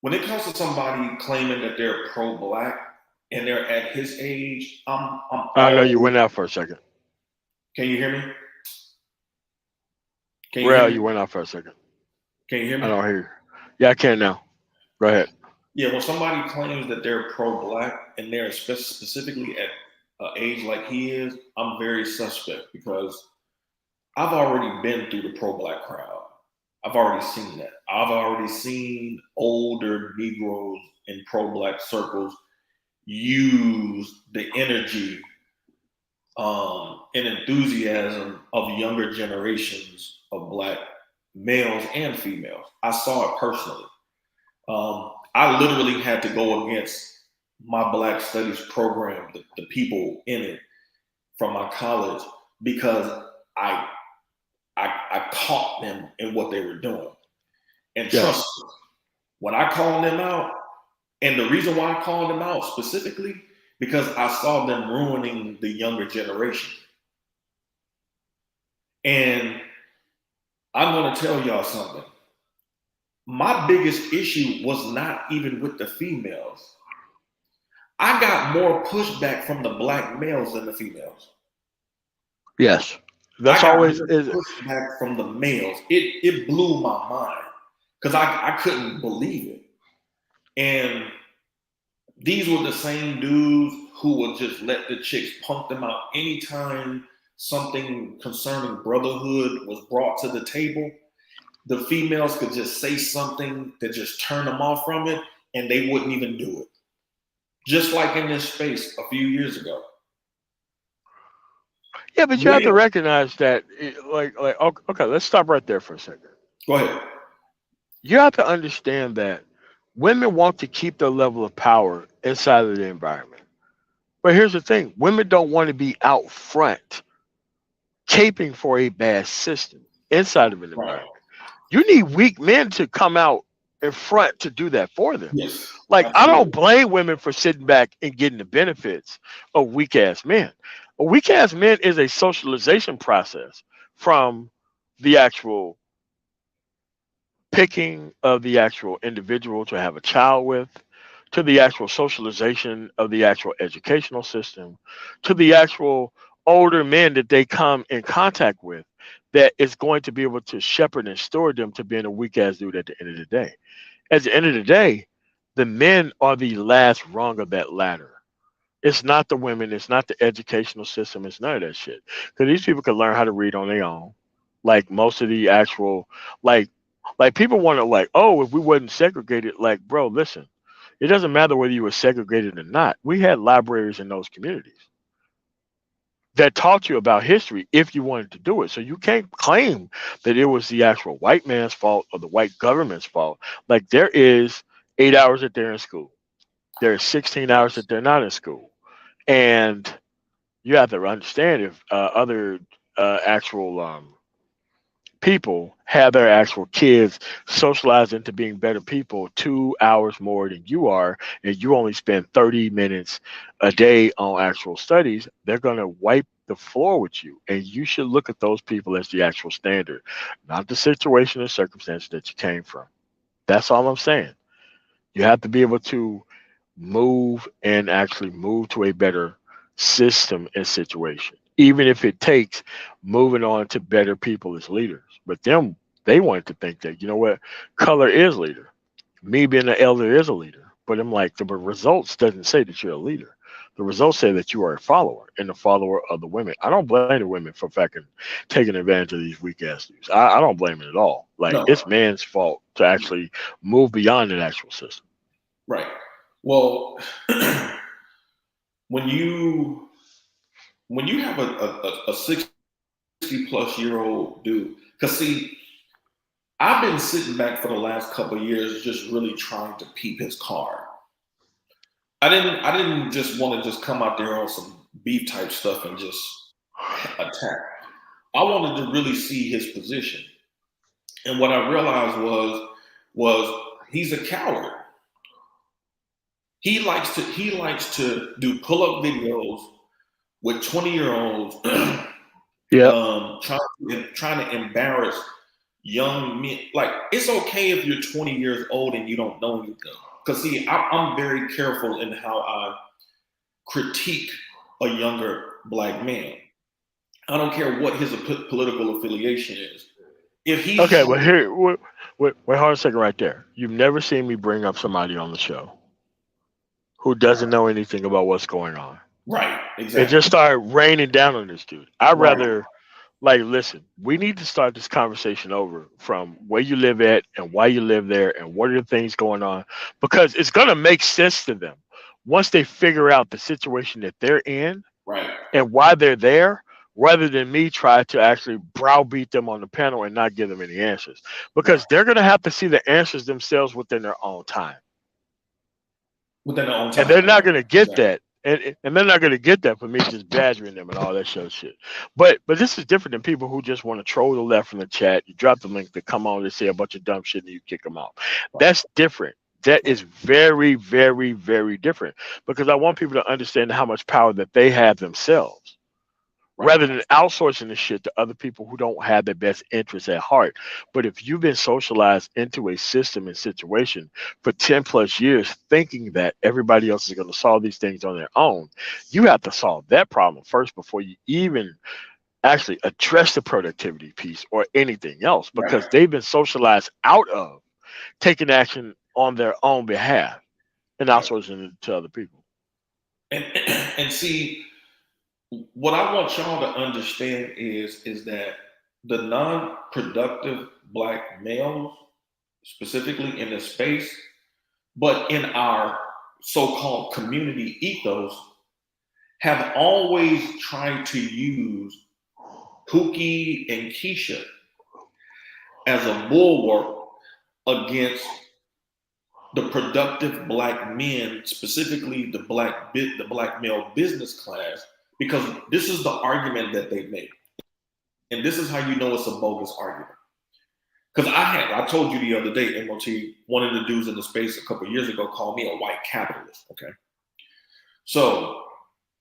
when it comes to somebody claiming that they're pro-black and they're at his age, I'm I know you always. went out for a second. Can you hear me? Can you hear Ryle, me? you went out for a second. Can you hear I me? don't hear you. Yeah, I can now. Go ahead. Yeah, when somebody claims that they're pro-black and they're specifically at an age like he is, I'm very suspect because I've already been through the pro-black crowd. I've already seen that. I've already seen older Negroes in pro-black circles use the energy and enthusiasm of younger generations of black males and females. I saw it personally. I literally had to go against my Black Studies program, the people in it from my college, because I, I caught them in what they were doing. And trust Yes. me, when I called them out, and the reason why I called them out specifically, because I saw them ruining the younger generation. And I'm going to tell y'all something. My biggest issue was not even with the females. I got more pushback from the black males than the females. Yes, I that's got always more is. pushback from the males. It blew my mind because I couldn't believe it. And these were the same dudes who would just let the chicks punk them out anytime something concerning brotherhood was brought to the table. The females could just say something that just turned them off from it, and they wouldn't even do it. Just like in this space a few years ago. Yeah, but you have to Women, recognize that, okay, let's stop right there for a second. go ahead. You have to understand that women want to keep their level of power inside of the environment. But here's the thing: women don't want to be out front, caping for a bad system inside of an Right. environment. You need weak men to come out in front to do that for them. Yes, Like, I don't absolutely. blame women for sitting back and getting the benefits of weak ass men. A weak ass man is a socialization process from the actual picking of the actual individual to have a child with, to the actual socialization of the actual educational system, to the actual older men that they come in contact with, that is going to be able to shepherd and steward them to being a weak ass dude at the end of the day. At the end of the day, the men are the last rung of that ladder. It's not the women. It's not the educational system. It's none of that shit. Because these people can learn how to read on their own. Like most of the actual, like, like people want to like, oh, if we wasn't segregated, like, bro, listen, it doesn't matter whether you were segregated or not. We had libraries in those communities that taught you about history if you wanted to do it. So you can't claim that it was the actual white man's fault or the white government's fault. Like there is 8 hours that they're in school. There are 16 hours Yes. that they're not in school. And you have to understand if other actual people have their actual kids socialized into being better people 2 hours more than you are, and you only spend 30 minutes a day on actual studies, they're going to wipe the floor with you. And you should look at those people as the actual standard, not the situation and circumstance that you came from. That's all I'm saying. You have to be able to move and actually move to a better system and situation, even if it takes moving on to better people as leaders. But them, they want to think that, you know what, color is leader. Me being an elder is a leader. But I'm like, the results doesn't say that you're a leader. The results say that you are a follower and a follower of the women. I don't blame the women for fucking taking advantage of these weak ass dudes. I don't blame it at all. Like No. it's man's fault to actually move beyond an actual system. Right. Well, when you have a 60-plus-year-old dude, because see, I've been sitting back for the last couple of years, just really trying to peep his card. I didn't just want to just come out there on some beef type stuff and just attack. I wanted to really see his position. And what I realized was he's a coward. He likes to do pull up videos with 20-year-olds Yep. trying to embarrass young men. Like it's okay if you're 20 years old and you don't know anything. Because see, I'm very careful in how I critique a younger black man. I don't care what his political affiliation is. If he's Okay, but showing here, wait, hold on a second right there. You've never seen me bring up somebody on the show who doesn't know anything about what's going on right, and exactly, just start raining down on this dude. I'd right, rather, like, listen, we need to start this conversation over from where you live at and why you live there and what are the things going on because it's going to make sense to them once they figure out the situation that they're in right, and why they're there rather than me try to actually browbeat them on the panel and not give them any answers right. because they're going to have to see the answers themselves within their own time Within their own and they're time, not going to get exactly. that and they're not going to get that for me just badgering them and all that show shit but this is different than people who just want to troll the left from the chat. You drop the link to come on and say a bunch of dumb shit and you kick them out. Right, That's different. That is very very very different because I want people to understand how much power that they have themselves, right, rather than outsourcing the shit to other people who don't have their best interests at heart. But if you've been socialized into a system and situation for 10 plus years, thinking that everybody else is going to solve these things on their own, you have to solve that problem first before you even actually address the productivity piece or anything else, right. because they've been socialized out of taking action on their own behalf and Right. outsourcing it to other people. And and see, what I want y'all to understand is that the non-productive black males, specifically in this space, but in our so-called community ethos, have always tried to use Pookie and Keisha as a bulwark against the productive black men, specifically the black male business class, because this is the argument that they make, and this is how you know it's a bogus argument. Because I told you the other day, MOT, one of the dudes in the space a couple of years ago called me a white capitalist. Okay, so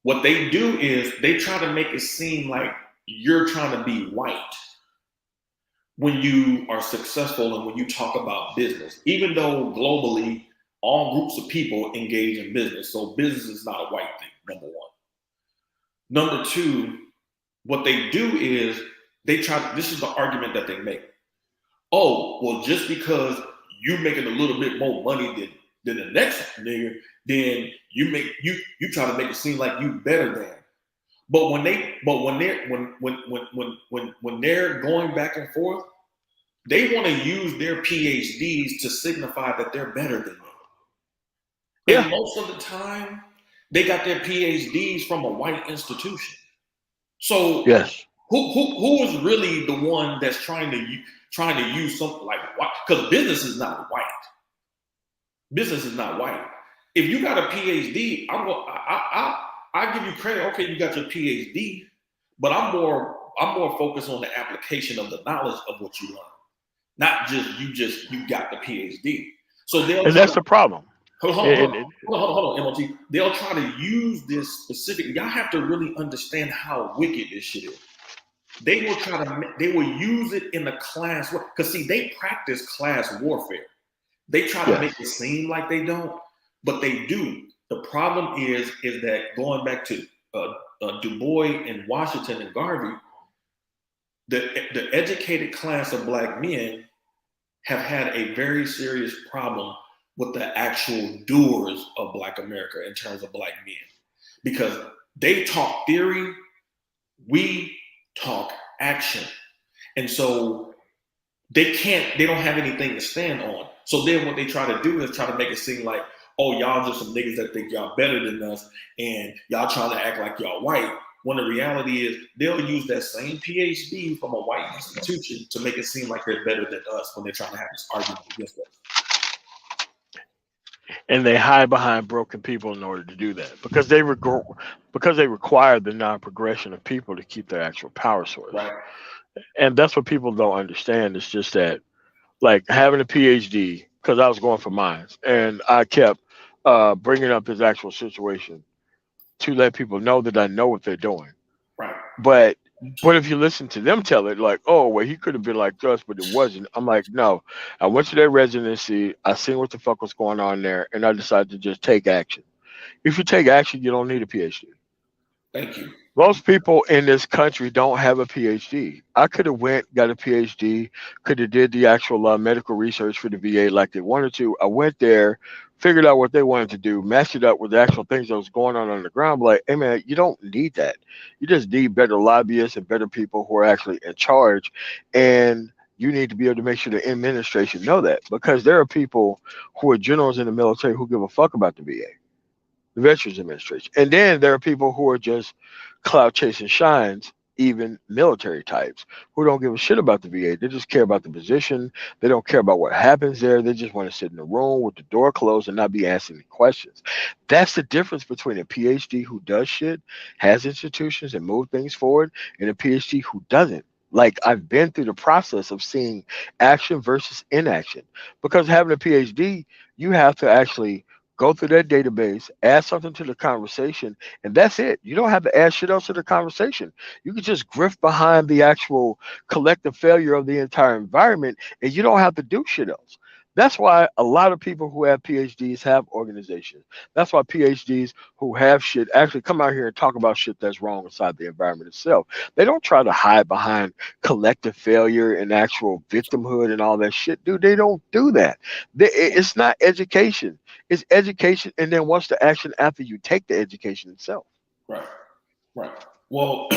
what they do is they try to make it seem like you're trying to be white when you are successful and when you talk about business, even though globally all groups of people engage in business. So business is not a white thing, number one. Number two, what they do is this is the argument that they make. Oh, well, just because you making a little bit more money than the next nigga, then you try to make it seem like you better than. But when they're going back and forth, they want to use their PhDs to signify that they're better than you. Yeah. And most of the time, they got their PhDs from a white institution. So Yes. who is really the one that's trying to use something like white? Because business is not white. Business is not white. If you got a PhD, I give you credit. Okay, you got your PhD, but I'm more focused on the application of the knowledge of what you learn, not just you got the PhD. So they'll And try that's to the problem. hold on, hold on, And hold on, MOT. They'll try to use this specific. Y'all have to really understand how wicked this shit is. They will use it in a class because see they practice class warfare. They try to make yes. it seem like they don't, but they do. The problem is that going back to Du Bois and Washington and Garvey, the educated class of black men have had a very serious problem with the actual doers of Black America in terms of black men, because they talk theory, we talk action, and so they don't have anything to stand on. So then what they try to do is try to make it seem like, oh, y'all just some niggas that think y'all better than us and y'all trying to act like y'all white. When the reality is they'll use that same PhD from a white institution to make it seem like they're better than us when they're trying to have this argument against us. And they hide behind broken people in order to do that because they require the non-progression of people to keep their actual power source. Right, And that's what people don't understand. It's just that, like, having a PhD, because I was going for mine, and I kept bringing up his actual situation to let people know that I know what they're doing. right, But what if you listen to them tell it, like, oh, well, he could have been like us, but it wasn't. I'm like, no. I went to their residency. I seen what the fuck was going on there, and I decided to just take action. If you take action, you don't need a PhD. thank you. Most people in this country don't have a PhD. I could have went, got a PhD, could have did the actual medical research for the VA like they wanted to. I went there, figured out what they wanted to do, matched it up with the actual things that was going on the ground. Like, hey man, you don't need that. You just need better lobbyists and better people who are actually in charge. And you need to be able to make sure the administration know that, because there are people who are generals in the military who give a fuck about the VA, the Veterans Administration. And then there are people who are just cloud chasing shines, even military types who don't give a shit about the VA. They just care about the position. They don't care about what happens there. They just want to sit in the room with the door closed and not be asking any questions. That's the difference between a PhD who does shit, has institutions and move things forward, and a PhD who doesn't. Like, I've been through the process of seeing action versus inaction. Because having a PhD, you have to actually go through that database, add something to the conversation, and that's it. You don't have to add shit else to the conversation. You can just grift behind the actual collective failure of the entire environment, and you don't have to do shit else. That's why a lot of people who have PhDs have organizations. That's why PhDs who have shit actually come out here and talk about shit that's wrong inside the environment itself. They don't try to hide behind collective failure and actual victimhood and all that shit, dude. They don't do that. It's not education. It's education, and then what's the action after you take the education itself? Right. Right. Well,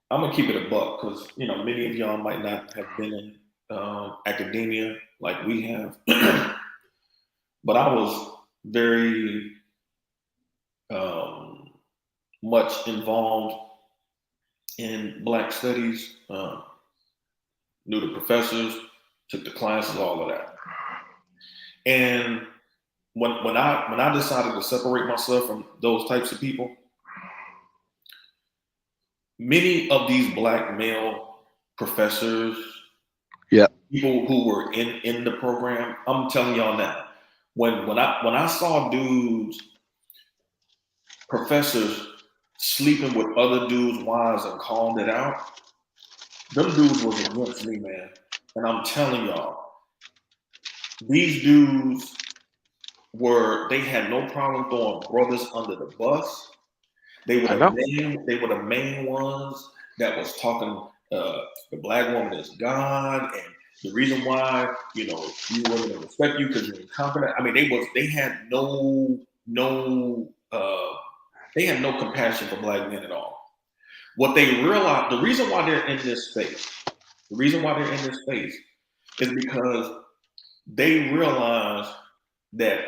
I'm gonna keep it a buck because many of y'all might not have been in academia like we have, but I was very um, much involved in Black studies. Knew the professors, took the classes, all of that. And when I decided to separate myself from those types of people, many of these Black male professors, Yeah, people who were in the program, I'm telling y'all now, when I saw dudes, professors sleeping with other dudes' wives and calling it out, them dudes was against me, man. And I'm telling y'all, these dudes they had no problem throwing brothers under the bus. I know. They were the main ones that was talking the Black woman is God, and the reason why you women don't respect you because you're incompetent. I mean, they had they had no compassion for Black men at all. What they realized, the reason why they're in this space, the reason why they're in this space is because they realize that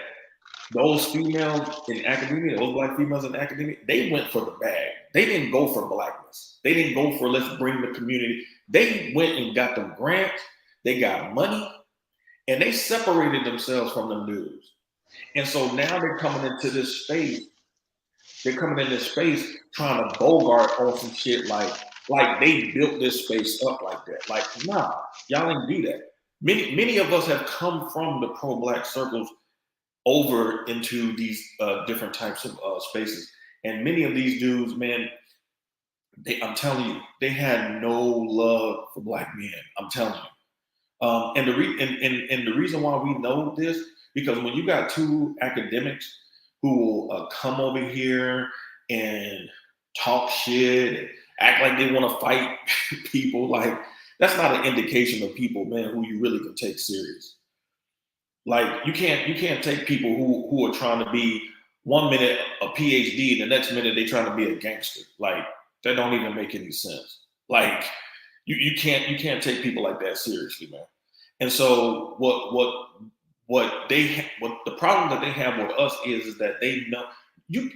those females in academia, those Black females in academia, they went for the bag. They didn't go for Blackness. They didn't go for let's bring the community. They went and got them grants. They got money, and they separated themselves from them dudes. And so now they're coming into this space. They're coming in this space trying to bogart on some shit like they built this space up like that. Like, nah, y'all ain't do that. Many of us have come from the pro-Black circles over into these different types of spaces. And many of these dudes, man, I'm telling you, they had no love for Black men. I'm telling you. And the reason why we know this, because when you got two academics who will come over here and talk shit and act like they want to fight people, like that's not an indication of people, man, who you really can take serious. Like you can't take people who are trying to be 1 minute a PhD, the next minute they trying to be a gangster. Like that don't even make any sense. Like you can't take people like that seriously, man. And so what the problem that they have with us is that they know you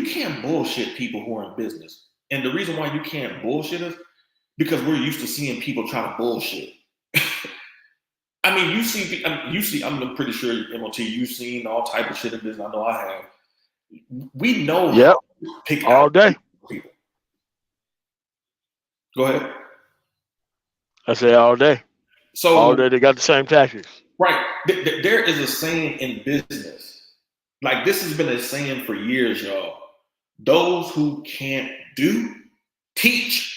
can't bullshit people who are in business. And the reason why you can't bullshit us because we're used to seeing people trying to bullshit. I mean, you see. I'm pretty sure MOT. You've seen all type of shit in business. I know I have. We know how Yep, to pick all out day. people. Go ahead. I say all day. All So, day they got the same tactics. right, there is a saying in business. Like this has been a saying for years, y'all. Those who can't do, teach.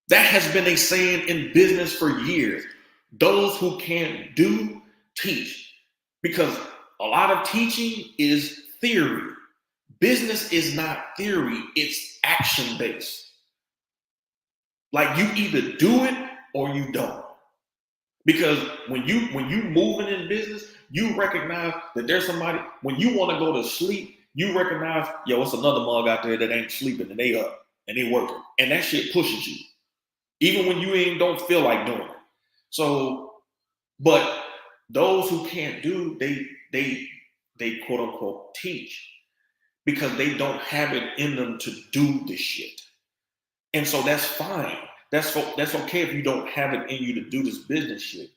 That has been a saying in business for years. Those who can't do, teach. Because a lot of teaching is theory. Business is not theory, it's action based. Like you either do it or you don't. Because when you moving in business, you recognize that there's somebody, when you want to go to sleep, you recognize, yo, it's another mug out there that ain't sleeping and they up and they working. And that shit pushes you. Even when you ain't don't feel like doing it. So, but those who can't do, they quote unquote teach because they don't have it in them to do the shit. And so that's fine. That's okay if you don't have it in you to do this business shit.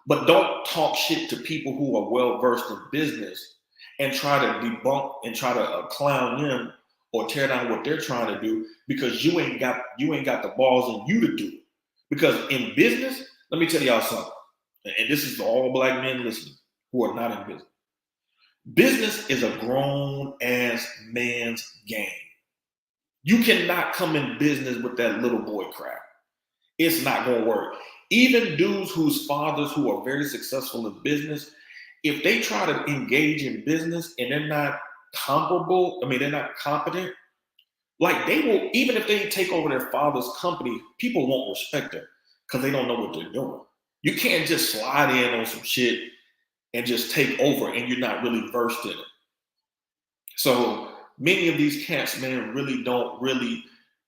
But don't talk shit to people who are well versed in business and try to debunk and try to clown them or tear down what they're trying to do because you ain't got the balls in you to do it. Because in business, let me tell y'all something, and this is to all Black men listening who are not in business. Business is a grown ass man's game. You cannot come in business with that little boy crap. It's not going to work. Even dudes whose fathers who are very successful in business, if they try to engage in business and they're not comparable, I mean, they're not competent, like they will, even if they take over their father's company, people won't respect them because they don't know what they're doing. You can't just slide in on some shit and just take over and you're not really versed in it. So many of these cats, man, really don't really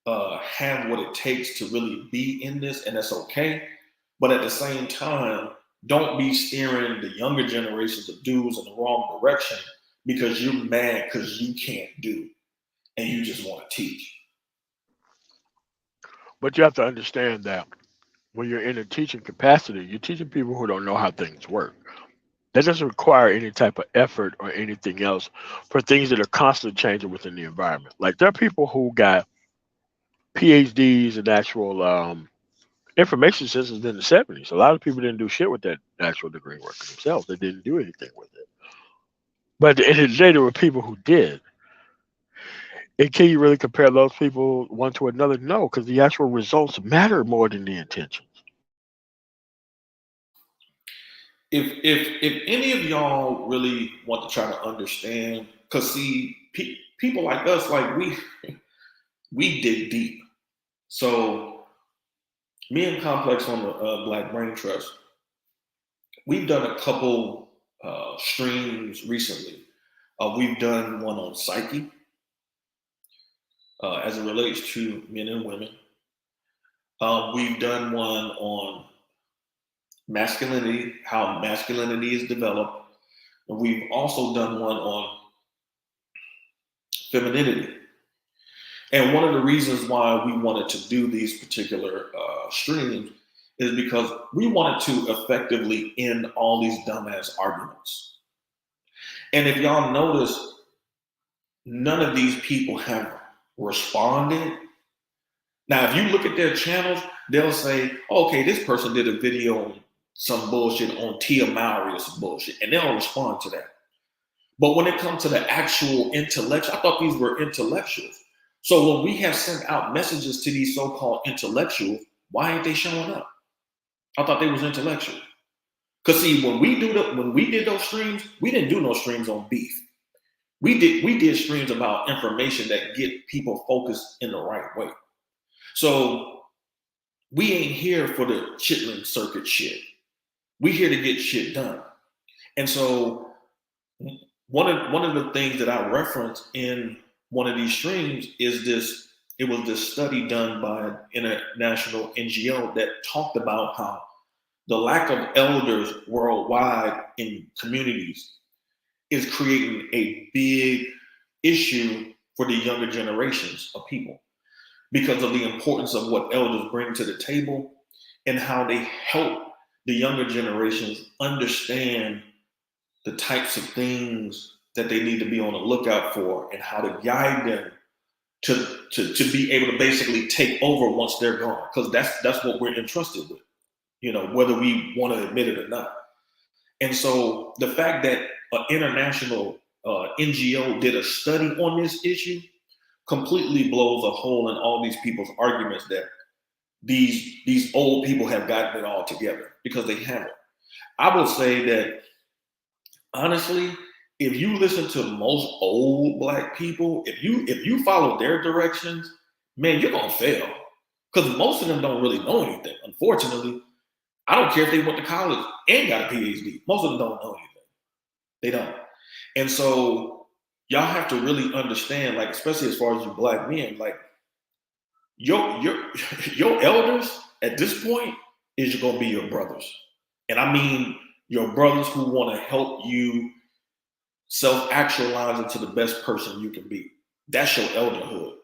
have what it takes to really be in this, and that's okay. But at the same time, don't be steering the younger generations of dudes in the wrong direction because you're mad because you can't do and you just want to teach. But you have to understand that when you're in a teaching capacity, you're teaching people who don't know how things work. That doesn't require any type of effort or anything else for things that are constantly changing within the environment. Like there are people who got PhDs in actual information systems in the 70s. A lot of people didn't do shit with that actual degree work themselves. They didn't do anything with it. But at the end of the day, there were people who did. And can you really compare those people one to another? No, because the actual results matter more than the intentions. If any of y'all really want to try to understand, because see, people like us, like we dig deep. So me and Complex on the Black Brain Trust, we've done a couple streams recently. We've done one on psyche as it relates to men and women. We've done one on masculinity, how masculinity is developed. And we've also done one on femininity. And one of the reasons why we wanted to do these particular streams is because we wanted to effectively end all these dumbass arguments. And if y'all notice, none of these people have responded. Now, if you look at their channels, they'll say, oh, okay, this person did a video on some bullshit on Tia Mowry or some bullshit, and they'll respond to that. But when it comes to the actual intellectual, I thought these were intellectuals. So when we have sent out messages to these so-called intellectuals, why ain't they showing up? I thought they was intellectuals. Cause see, when we did those streams, we didn't do no streams on beef. We did streams about information that get people focused in the right way. So we ain't here for the chitlin circuit shit. We here to get shit done. And so one of the things that I referenced in one of these streams is this. It was this study done by an international NGO that talked about how the lack of elders worldwide in communities is creating a big issue for the younger generations of people because of the importance of what elders bring to the table and how they help the younger generations understand the types of things that they need to be on the lookout for and how to guide them to be able to basically take over once they're gone. Because that's what we're entrusted with, whether we want to admit it or not. And so the fact that an international NGO did a study on this issue completely blows a hole in all these people's arguments that these old people have gotten it all together, because they haven't. I would say that honestly, if you listen to most old Black people, if you follow their directions, man, you're gonna fail. Because most of them don't really know anything. Unfortunately, I don't care if they went to college and got a PhD. Most of them don't know anything. They don't. And so y'all have to really understand, like, especially as far as you Black men, like your your elders at this point is gonna be your brothers. And I mean your brothers who want to help you self-actualize into the best person you can be. That's your elderhood.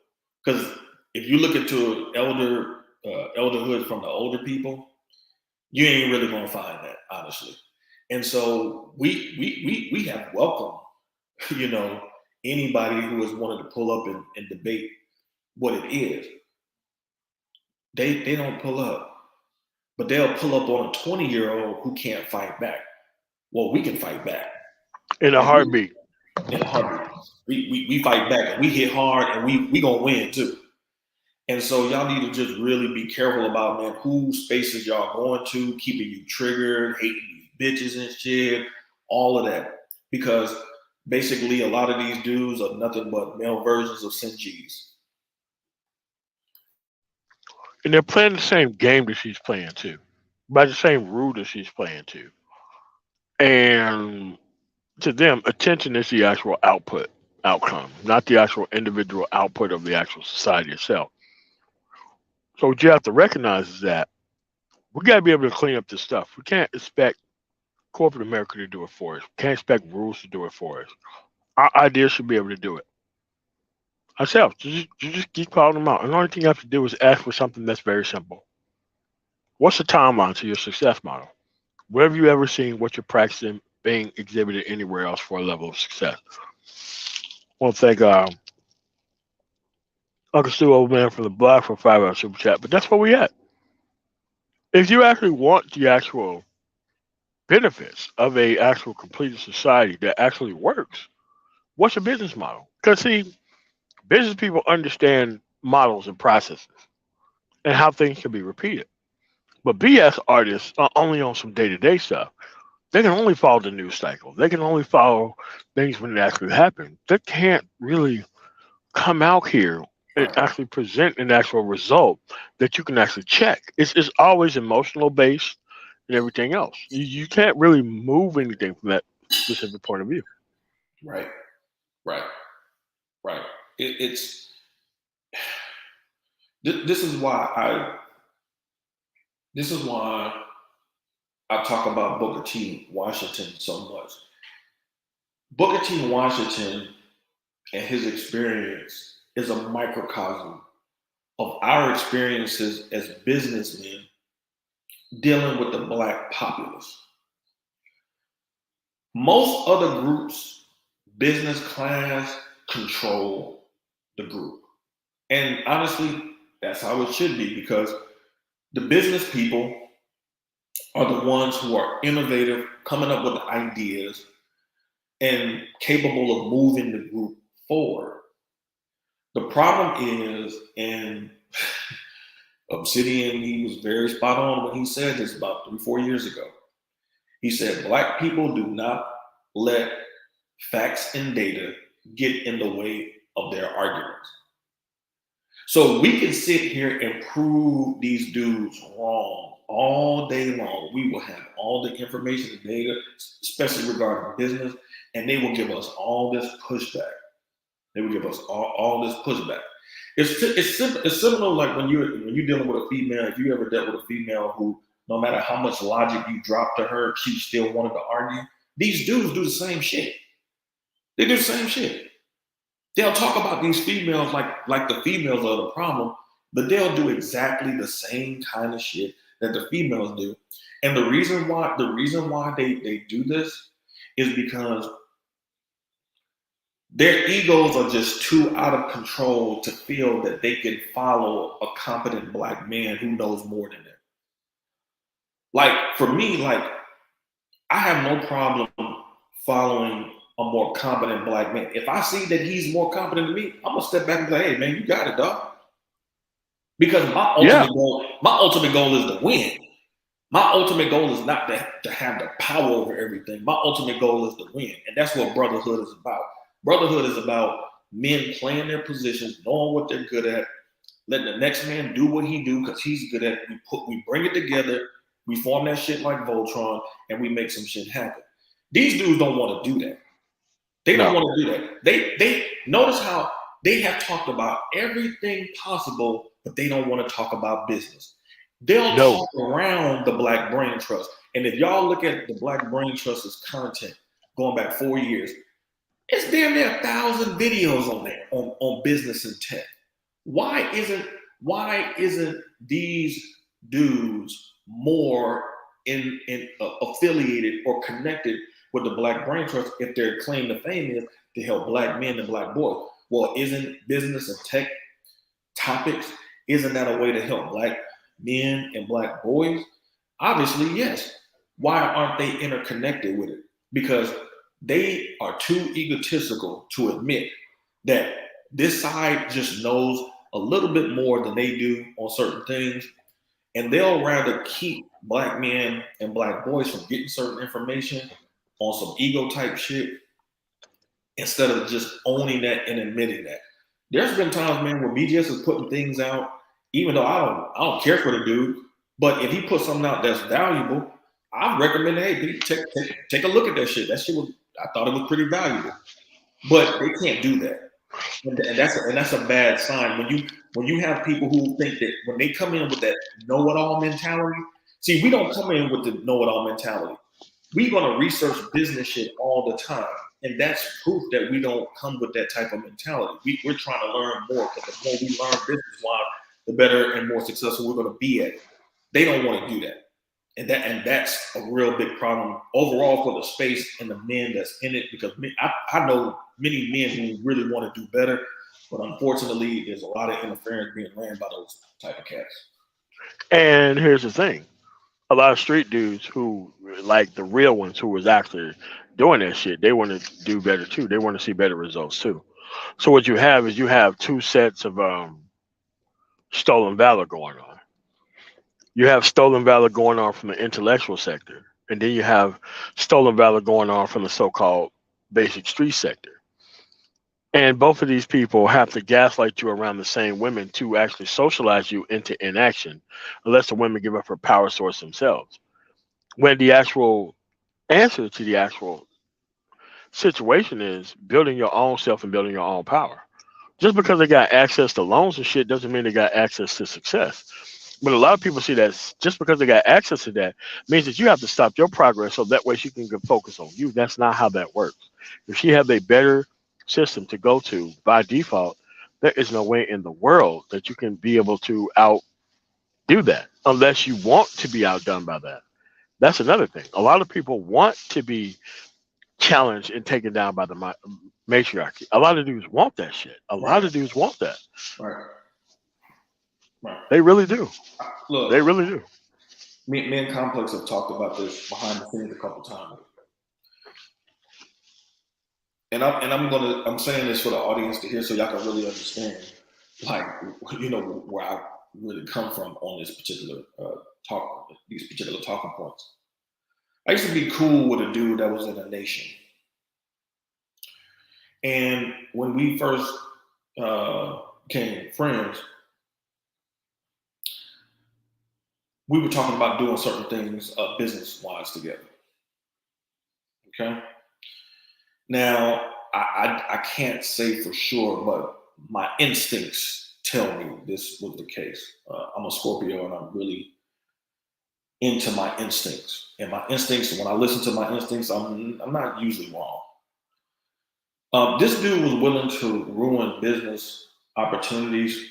Because if you look into elderhood from the older people, you ain't really gonna find that, honestly. And so we have welcomed, you know, anybody who has wanted to pull up and debate what it is. They don't pull up, but they'll pull up on a 20-year-old who can't fight back. well, we can fight back. In a And we, heartbeat. in a heartbeat, we fight back and we hit hard and we gonna win too. And so y'all need to just really be careful about, man, whose spaces y'all going to, keeping you triggered, hating these bitches and shit, all of that. Because basically a lot of these dudes are nothing but male versions of Sinjis. And they're playing the same game that she's playing too. By the same rule that she's playing too. And to them, attention is the actual outcome, not the actual individual output of the actual society itself. So what you have to recognize is that we got to be able to clean up this stuff. We can't expect corporate America to do it for us. We can't expect rules to do it for us. Our ideas should be able to do it ourselves. You just keep calling them out. And the only thing you have to do is ask for something that's very simple. What's the timeline to your success model? Where have you ever seen what you're practicing being exhibited anywhere else for a level of success? I want to thank Uncle Stu Old Man from the Block for 5 hour super chat, but that's where we at. If you actually want the actual benefits of a actual completed society that actually works, what's your business model? Because see, business people understand models and processes and how things can be repeated. But BS artists are only on some day to day stuff. They can only follow the news cycle. They can only follow things when it actually happens. They can't really come out here and Right. actually present an actual result that you can actually check. It's always emotional based and everything else. You can't really move anything from that specific point of view. Right. Right. Right. It's this is why I talk about Booker T. Washington so much. Booker T. Washington and his experience is a microcosm of our experiences as businessmen dealing with the black populace. Most other groups, business class, control the group. And honestly, that's how it should be because the business people are the ones who are innovative, coming up with ideas, and capable of moving the group forward. The problem is, and Obsidian, he was very spot on when he said this about 3, 4 years ago. He said, Black people do not let facts and data get in the way of their arguments. So we can sit here and prove these dudes wrong all day long. We will have all the information and data, especially regarding business, and they will give us all this pushback. They will give us all this pushback. It's similar like when you're dealing with a female. If you ever dealt with a female who, no matter how much logic you drop to her, she still wanted to argue. These dudes do the same shit. They do the same shit. They'll talk about these females like the females are the problem, but they'll do exactly the same kind of shit that the females do. And the reason why they do this is because their egos are just too out of control to feel that they can follow a competent black man who knows more than them. Like for me, like I have no problem following a more competent black man. If I see that he's more competent than me, I'm gonna step back and say, "Hey, man, you got it, dog." Because Yeah, my ultimate goal is to win. My ultimate goal is not to have the power over everything. My ultimate goal is to win, and that's what brotherhood is about. Brotherhood is about men playing their positions, knowing what they're good at, letting the next man do what he do because he's good at it. We bring it together, we form that shit like Voltron, and we make some shit happen. These dudes don't want to do that. They don't no, want to do that. They notice how they have talked about everything possible, but they don't want to talk about business. They'll no, talk around the Black Brain Trust. And if y'all look at the Black Brain Trust's content going back 4 years, it's damn near 1,000 videos on there on business and tech. Why isn't these dudes more in affiliated or connected with the Black Brain Trust if their claim to fame is to help black men and black boys? Well, isn't business and tech topics, isn't that a way to help black men and black boys? Obviously, yes. Why aren't they interconnected with it? Because they are too egotistical to admit that this side just knows a little bit more than they do on certain things, and they'll rather keep black men and black boys from getting certain information on some ego type shit instead of just owning that and admitting that. There's been times, man, where BGS is putting things out, even though I don't care for the dude, but if he puts something out that's valuable, I recommend, hey, take a look at that shit. That shit was, I thought it was pretty valuable, but they can't do that, and that's a bad sign when you have people who think that when they come in with that know-it-all mentality. See, we don't come in with the know-it-all mentality. We're gonna research business shit all the time, and that's proof that we don't come with that type of mentality. We're trying to learn more because the more we learn business-wise, the better and more successful we're gonna be at it. They don't want to do that. And that's a real big problem overall for the space and the men that's in it, because I know many men who really want to do better, but unfortunately there's a lot of interference being ran by those type of cats. And here's the thing: a lot of street dudes who, like the real ones who was actually doing that shit, they want to do better too. They want to see better results too. So what you have is you have two sets of stolen valor going on. You have stolen valor going on from the intellectual sector, and then you have stolen valor going on from the so-called basic street sector. And both of these people have to gaslight you around the same women to actually socialize you into inaction, unless the women give up her power source themselves. When the actual answer to the actual situation is building your own self and building your own power. Just because they got access to loans and shit doesn't mean they got access to success. But a lot of people see that just because they got access to that means that you have to stop your progress so that way she can focus on you. That's not how that works. If she have a better system to go to by default, there is no way in the world that you can be able to outdo that unless you want to be outdone by that. That's another thing. A lot of people want to be challenged and taken down by the matriarchy. A lot of dudes want that shit. A lot Right, of dudes want that. right, right. They really do. They Look, really do. me and Complex have talked about this behind the scenes a couple times, and I'm saying this for the audience to hear so y'all can really understand, like, where I really come from on this particular these particular talking points. I used to be cool with a dude that was in a nation, and when we first became friends, we were talking about doing certain things business wise together. Okay, now I can't say for sure, but my instincts tell me this was the case. I'm a Scorpio, and I'm really into my instincts. And my instincts, when I listen to my instincts, I'm not usually wrong. This dude was willing to ruin business opportunities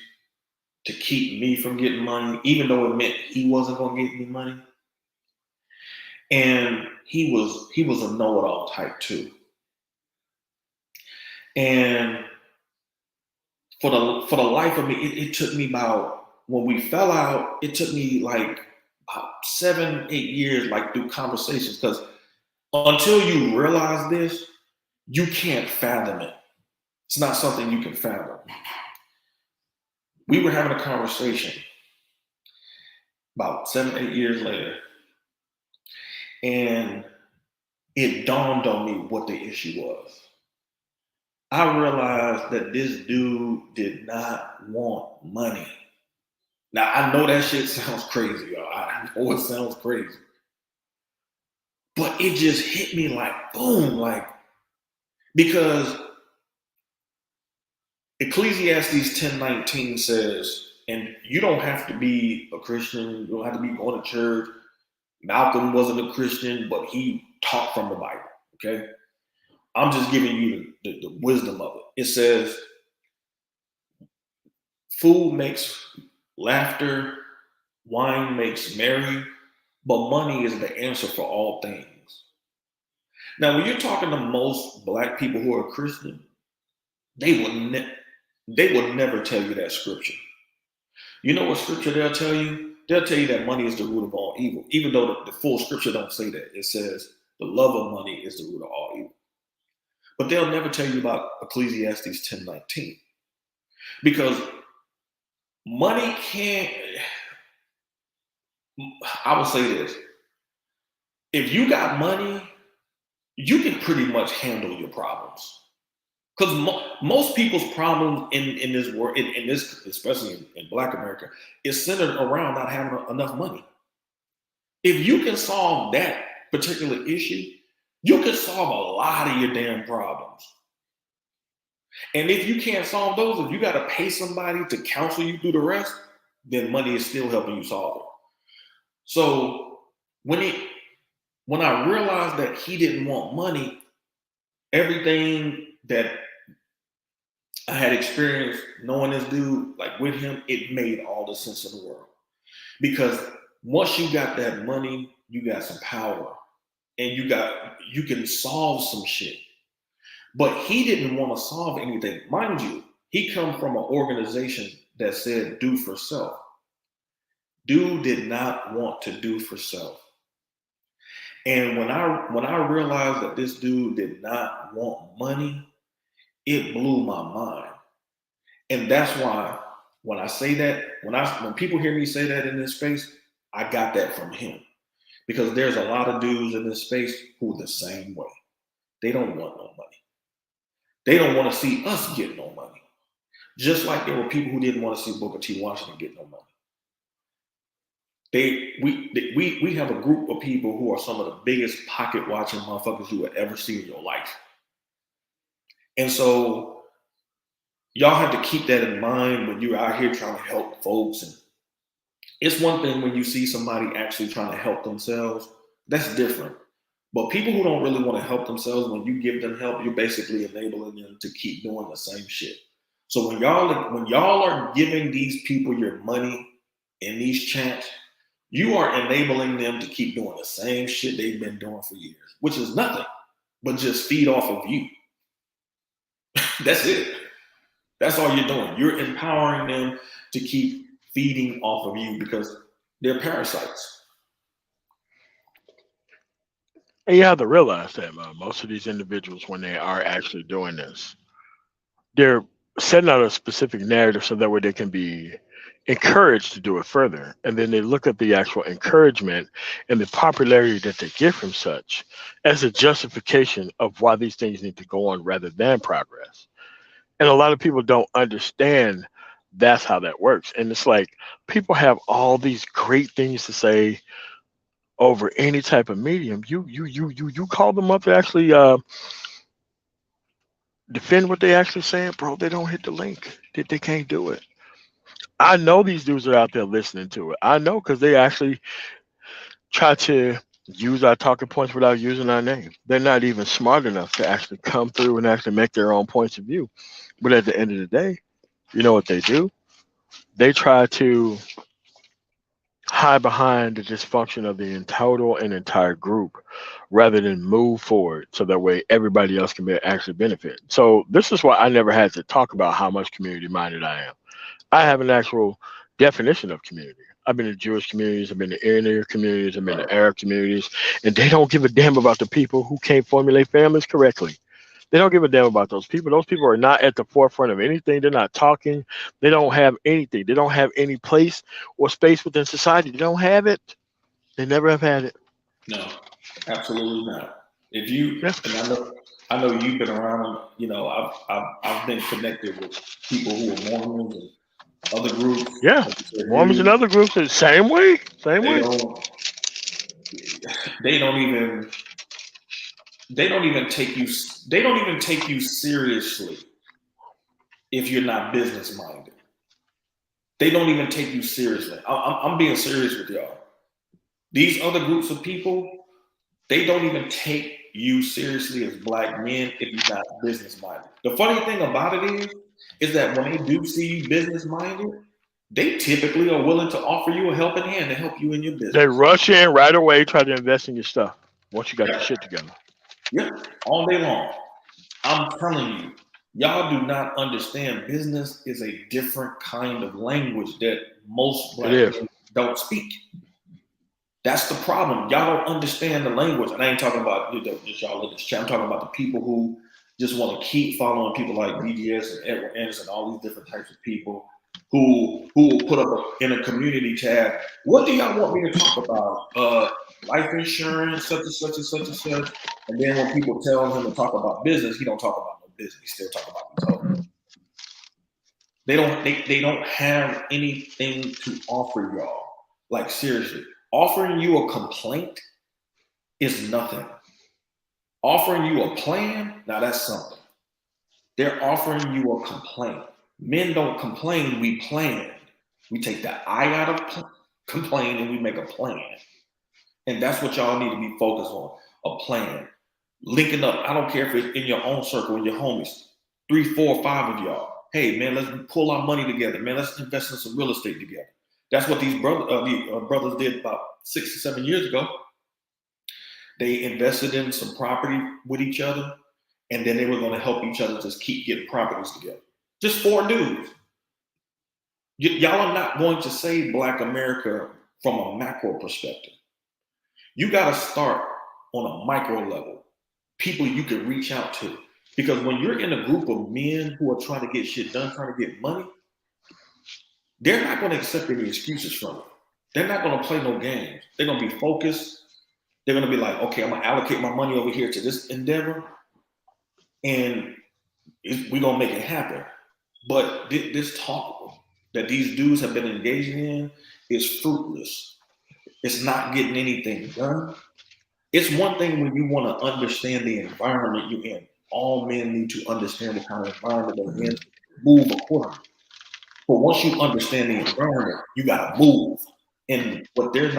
to keep me from getting money, even though it meant he wasn't going to get me money. And he was a know-it-all type too. And for the life of me, it took me about, when we fell out, it took me like about 7, 8 years, like through conversations, because until you realize this, you can't fathom it. It's not something you can fathom. We were having a conversation about 7, 8 years later, and it dawned on me what the issue was. I realized that this dude did not want money. Now, I know that shit sounds crazy, y'all. I know it sounds crazy. But it just hit me like boom, like, because Ecclesiastes 10:19 says, and you don't have to be a Christian, you don't have to be going to church. Malcolm wasn't a Christian, but he taught from the Bible. Okay. I'm just giving you the wisdom of it. It says, food makes laughter, wine makes merry, but money is the answer for all things. Now, when you're talking to most black people who are Christian, they will never tell you that scripture. You know what scripture they'll tell you? they'll tell you that money is the root of all evil, even though the full scripture don't say that. It says the love of money is the root of all evil. But they'll never tell you about Ecclesiastes 10:19. Because money can't, I would say this. If you got money, you can pretty much handle your problems. Because most people's problems in this world, in this, especially in Black America, is centered around not having enough money. If you can solve that particular issue, you can solve a lot of your damn problems. And if you can't solve those, if you got to pay somebody to counsel you through the rest, then money is still helping you solve it. So when I realized that he didn't want money, everything that I had experienced knowing this dude, like with him, it made all the sense in the world. Because once you got that money, you got some power, and you can solve some shit. But he didn't want to solve anything. Mind you, he come from an organization that said do for self. Dude did not want to do for self. And when I realized that this dude did not want money, it blew my mind. And that's why when I say that, when people hear me say that in this space, I got that from him. Because there's a lot of dudes in this space who are the same way. They don't want no money. They don't want to see us get no money. Just like there were people who didn't want to see Booker T. Washington get no money. We have a group of people who are some of the biggest pocket watching motherfuckers you would ever see in your life. And so y'all have to keep that in mind when you're out here trying to help folks. And it's one thing when you see somebody actually trying to help themselves, that's different. But people who don't really want to help themselves, when you give them help, you're basically enabling them to keep doing the same shit. So when y'all are giving these people your money in these chats, you are enabling them to keep doing the same shit they've been doing for years, which is nothing but just feed off of you. That's it. That's all you're doing. You're empowering them to keep feeding off of you because they're parasites. And you have to realize that most of these individuals, when they are actually doing this, they're setting out a specific narrative so that way they can be encouraged to do it further. And then they look at the actual encouragement and the popularity that they get from such as a justification of why these things need to go on rather than progress. And a lot of people don't understand that's how that works. And it's like people have all these great things to say over any type of medium. You call them up to actually defend what they actually saying, bro. They don't hit the link. They can't do it. I know these dudes are out there listening to it. I know because they actually try to use our talking points without using our name. They're not even smart enough to actually come through and actually make their own points of view. But at the end of the day, you know what they do? They try to hide behind the dysfunction of the total and entire group rather than move forward so that way everybody else can actually benefit. So this is why I never had to talk about how much community minded I am. I have an actual definition of community. I've been to Jewish communities, I've been to Indian communities, I've been Right. to Arab communities, and they don't give a damn about the people who can't formulate families correctly. They don't give a damn about those people. Those people are not at the forefront of anything. They're not talking. They don't have anything. They don't have any place or space within society. They don't have it. They never have had it. No, absolutely not. If you Yeah. and I know you've been around. You know, I've been connected with people who are Mormons and other groups. Yeah. Like you said, Mormons and other groups are the same way. Same they way. don't they don't even they don't even take you they don't even take you seriously if you're not business minded. They don't even take you seriously. I'm being serious with y'all. These other groups of people, they don't even take you seriously as black men if you're not business minded. The funny thing about it is that when they do see you business minded, they typically are willing to offer you a helping hand to help you in your They business. rush in right away, try to invest in your stuff once you got your Yep, shit together. yep, all day long. I'm telling you, y'all do not understand. Business is a different kind of language that most It black is. men don't speak. That's the problem. Y'all don't understand the language. And I ain't talking about just y'all in this chat. I'm talking about the people who just want to keep following people like BGS and Edward Anderson, all these different types of people who will put up in a community tab. What do y'all want me to talk about? Life insurance, such and such and such and such. And then when people tell him to talk about business, he don't talk about no business. He still talk about himself. They don't have anything to offer y'all. Like seriously, offering you a complaint is nothing. Offering you a plan, now that's something. They're offering you a complaint. Men don't complain, we plan. We take the I out of complain and we make a plan. And that's what y'all need to be focused on, a plan. Linking up, I don't care if it's in your own circle, in your homies, 3, 4, 5 of y'all. Hey, man, let's pull our money together. Man, let's invest in some real estate together. That's what these brothers did about 6 or 7 years ago. They invested in some property with each other, and then they were going to help each other just keep getting properties together. Just 4 dudes. Y'all are not going to save Black America from a macro perspective. You got to start on a micro level. People you can reach out to. Because when you're in a group of men who are trying to get shit done, trying to get money, they're not going to accept any excuses from you. They're not going to play no games. They're going to be focused. They're going to be like, okay, I'm going to allocate my money over here to this endeavor, and we're going to make it happen. But this talk that these dudes have been engaging in is fruitless. It's not getting anything done. It's one thing when you want to understand the environment you're in. All men need to understand what kind of environment they're in, move accordingly. But once you understand the environment, you gotta move. And what they're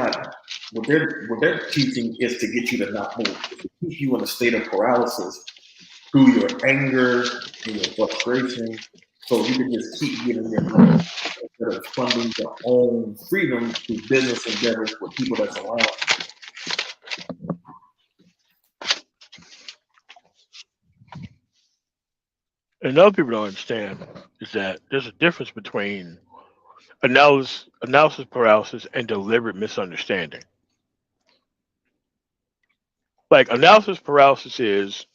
teaching is to get you to not move, to keep you in a state of paralysis through your anger and your frustration, so you can just keep getting your money instead of funding your own freedom through business endeavors with people that's around. And other people don't understand is that there's a difference between analysis paralysis and deliberate misunderstanding. Like analysis paralysis is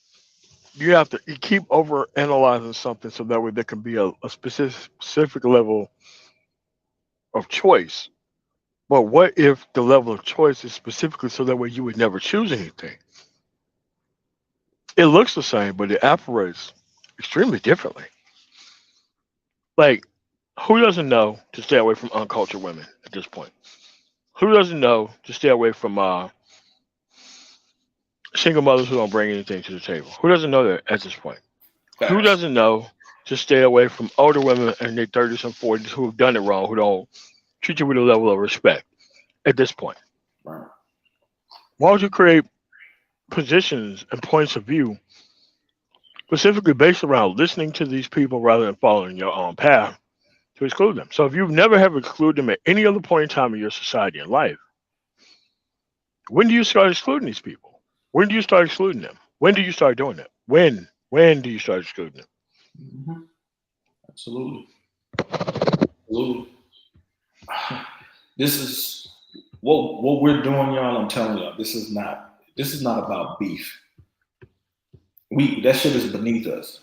you keep over analyzing something so that way there can be a specific level of choice. But what if the level of choice is specifically so that way you would never choose anything? It looks the same, but it operates extremely differently. Like, who doesn't know to stay away from uncultured women at this point? Who doesn't know to stay away from single mothers who don't bring anything to the table? Who doesn't know that at this point? Who Facts. doesn't know to stay away from older women in their 30s and 40s who have done it wrong, who don't treat you with a level of respect at this point? Right. Why would you create positions and points of view specifically based around listening to these people rather than following your own path to exclude them? So if you've never have excluded them at any other point in time in your society and life, when do you start excluding these people? When do you start excluding them? When do you start doing that? When? When do you start excluding them? Mm-hmm. Absolutely. Absolutely. This is what we're doing, y'all. I'm telling y'all, this is not about beef. That shit is beneath us.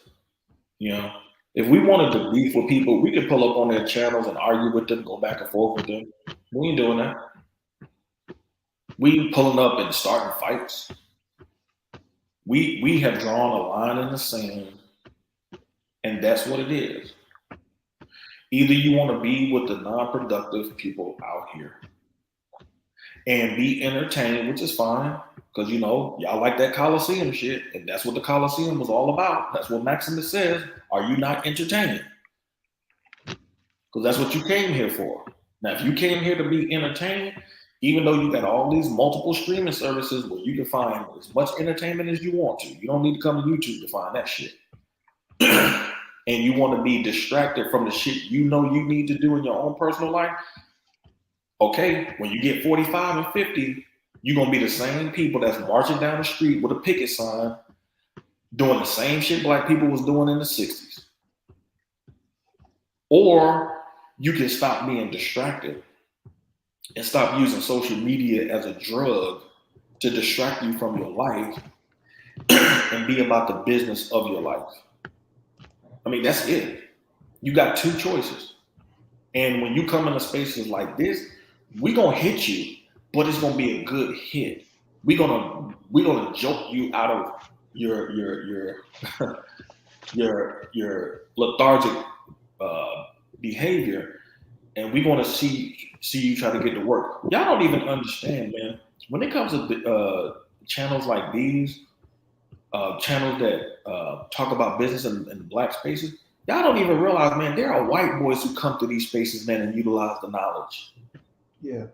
You know, if we wanted to beef with people, we could pull up on their channels and argue with them, go back and forth with them. We ain't doing that. We ain't pulling up and starting fights. We have drawn a line in the sand, and that's what it is. Either you want to be with the non-productive people out here and be entertained, which is fine, because y'all like that Coliseum shit, and that's what the Coliseum was all about. That's what Maximus says. Are you not entertained? Because that's what you came here for. Now, if you came here to be entertained, even though you got all these multiple streaming services where you can find as much entertainment as you want to, you don't need to come to YouTube to find that shit. And you want to be distracted from the shit you need to do in your own personal life, okay, when you get 45 and 50, you're going to be the same people that's marching down the street with a picket sign doing the same shit Black people was doing in the 60s. Or you can stop being distracted and stop using social media as a drug to distract you from your life and be about the business of your life. I mean, that's it. You got two choices. And when you come into spaces like this, we're gonna hit you, but it's gonna be a good hit. We're gonna joke you out of your your lethargic uh, behavior, and we're gonna see you try to get to work. Y'all don't even understand, man. When it comes to channels like these, channels that talk about business in black spaces, y'all don't even realize, man, there are white boys who come to these spaces, man, and utilize the knowledge. Yeah.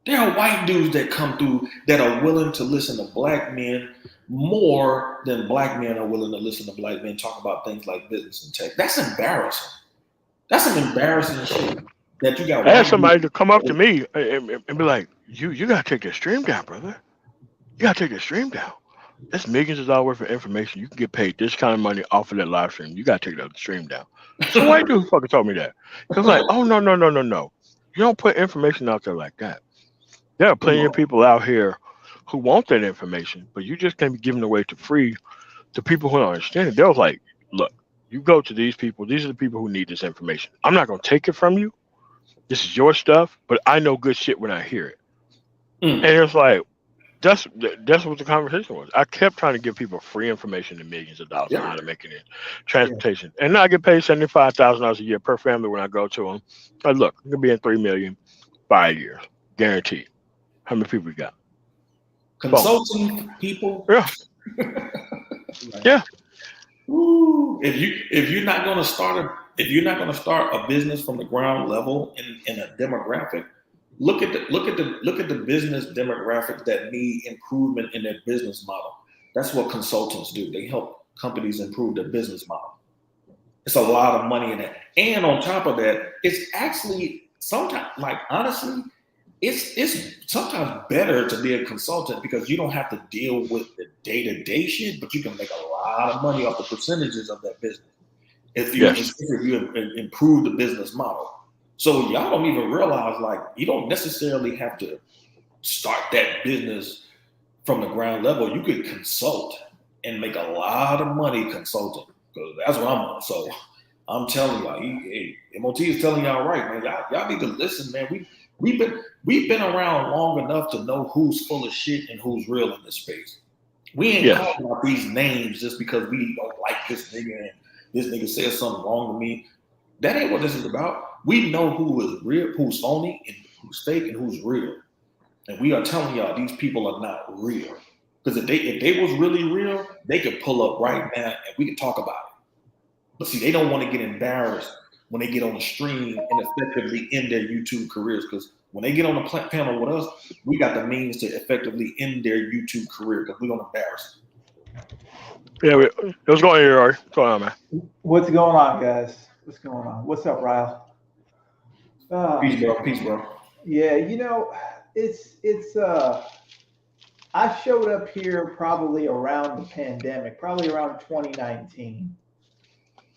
There are white dudes that come through that are willing to listen to black men more than black men are willing to listen to black men talk about things like business and tech. That's embarrassing. That's some embarrassing shit that you got I had white somebody to come up to dudes. me and be like, you gotta take that stream down, brother. You gotta take that stream down. That's millions of dollars worth of information. You can get paid this kind of money off of that live stream. You gotta take that stream down. So white dude fucking told me that. He was like, oh no. You don't put information out there like that. There are Come plenty of on. people out here who want that information, but you just can't be giving away to free to people who don't understand it. They was like, look, you go to these people. These are the people who need this information. I'm not gonna take it from you. This is your stuff, but I know good shit when I hear it. Mm. And it's like that's what the conversation was. I kept trying to give people free information and millions of dollars on Yeah. how to make it in Yeah. transportation, and now I get paid $75,000 a year per family when I go to them. Like, look, I'm gonna be in 3 million 5 years, guaranteed. How many people we got? Boom. Consulting people. Yeah, Right. yeah, Ooh, if you're not gonna start a business from the ground level in a demographic, look at the business demographics that need improvement in their business model. That's what consultants do. They help companies improve their business model. It's a lot of money in it. And on top of that, it's actually sometimes, like honestly, it's sometimes better to be a consultant because you don't have to deal with the day-to-day shit, but you can make a lot of money off the percentages of that business yes, if you improve the business model. So y'all don't even realize, like, you don't necessarily have to start that business from the ground level. You could consult and make a lot of money consulting because that's what I'm on. So I'm telling y'all, MOT is telling y'all right, man. Y'all need to listen, man. We've been around long enough to know who's full of shit and who's real in this space. We ain't yes, calling out these names just because we don't like this nigga and this nigga said something wrong to me. That ain't what this is about. We know who is real, who's phony, and who's fake, and who's real. And we are telling y'all these people are not real. Because if they was really real, they could pull up right now and we could talk about it. But see, they don't want to get embarrassed when they get on the stream and effectively end their YouTube careers. Because when they get on the panel with us, we got the means to effectively end their YouTube career because we're gonna embarrass yeah. It was going here, Rory. What's going on, man? What's going on, guys? What's going on? What's up, Ryle? them. Uh, Peace, bro. Peace, bro. yeah, it's I showed up here probably around the pandemic, probably around 2019.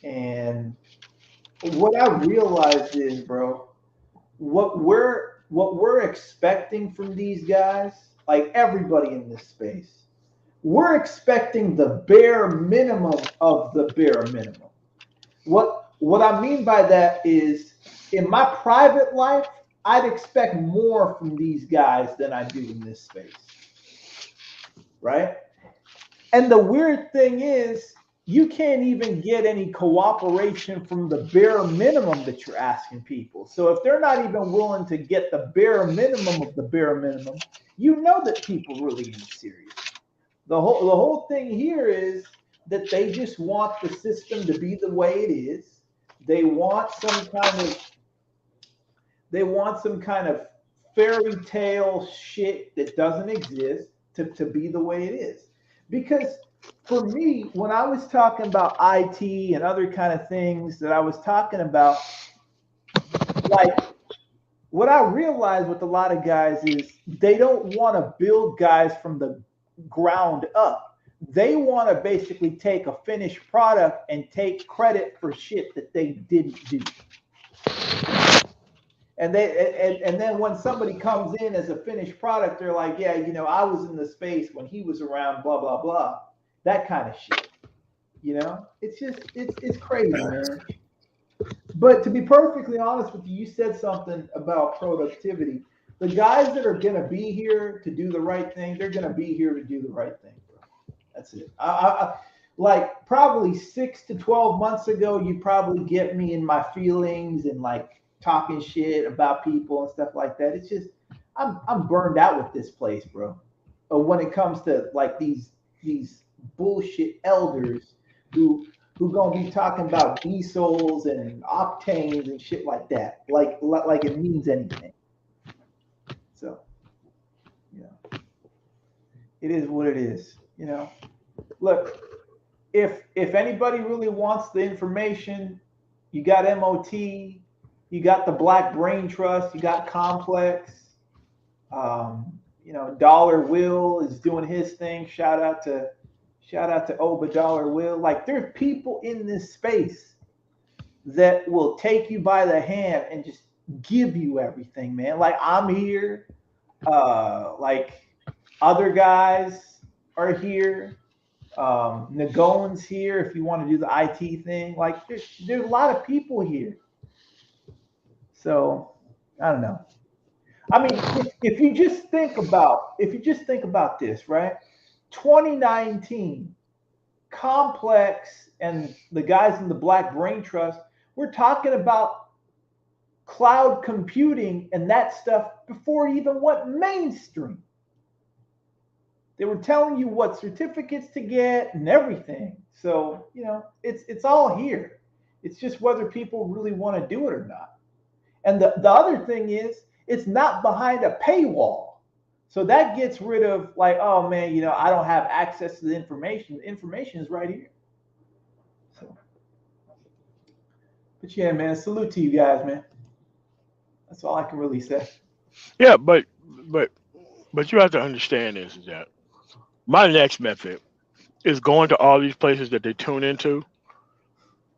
And what I realized is, bro, what we're expecting from these guys, like everybody in this space, we're expecting the bare minimum of the bare minimum. What I mean by that is in my private life, I'd expect more from these guys than I do in this space, right? And the weird thing is, you can't even get any cooperation from the bare minimum that you're asking people. So if they're not even willing to get the bare minimum of the bare minimum, you know that people really ain't serious. The whole thing here is that they just want the system to be the way it is. They want some kind of they want some kind of fairy tale shit that doesn't exist to be the way it is. Because for me, when I was talking about IT and other kind of things that I was talking about, like what I realized with a lot of guys is they don't want to build guys from the ground up. They want to basically take a finished product and take credit for shit that they didn't do. And then when somebody comes in as a finished product, they're like, yeah, I was in the space when he was around, blah blah blah, that kind of shit. It's just it's crazy, man. But to be perfectly honest with you, you said something about productivity. The guys that are gonna be here to do the right thing, they're gonna be here to do the right thing, bro. That's it. Like probably 6 to 12 months ago, you probably get me in my feelings and like talking shit about people and stuff like that. It's just I'm burned out with this place, bro. When it comes to like these bullshit elders who gonna be talking about diesels and octanes and shit like that, like it means anything. So, it is what it is. Look, if anybody really wants the information, you got MOT, you got the Black Brain Trust, you got Complex. Dollar Will is doing his thing. Shout out to Oba Dollar Will. Like there's people in this space that will take you by the hand and just give you everything, man. Like I'm here. Like other guys are here. Nagon's here if you want to do the IT thing. Like there's a lot of people here. So I don't know. I mean, if you just think about this, right? 2019, Complex and the guys in the Black Brain Trust, we're talking about cloud computing and that stuff before it even went mainstream. They were telling you what certificates to get and everything. So, it's all here. It's just whether people really want to do it or not. And the other thing is, it's not behind a paywall. So that gets rid of like, oh man, I don't have access to the information. The information is right here. So, but yeah, man, salute to you guys, man. That's all I can really say. Yeah, but you have to understand this is that my next method is going to all these places that they tune into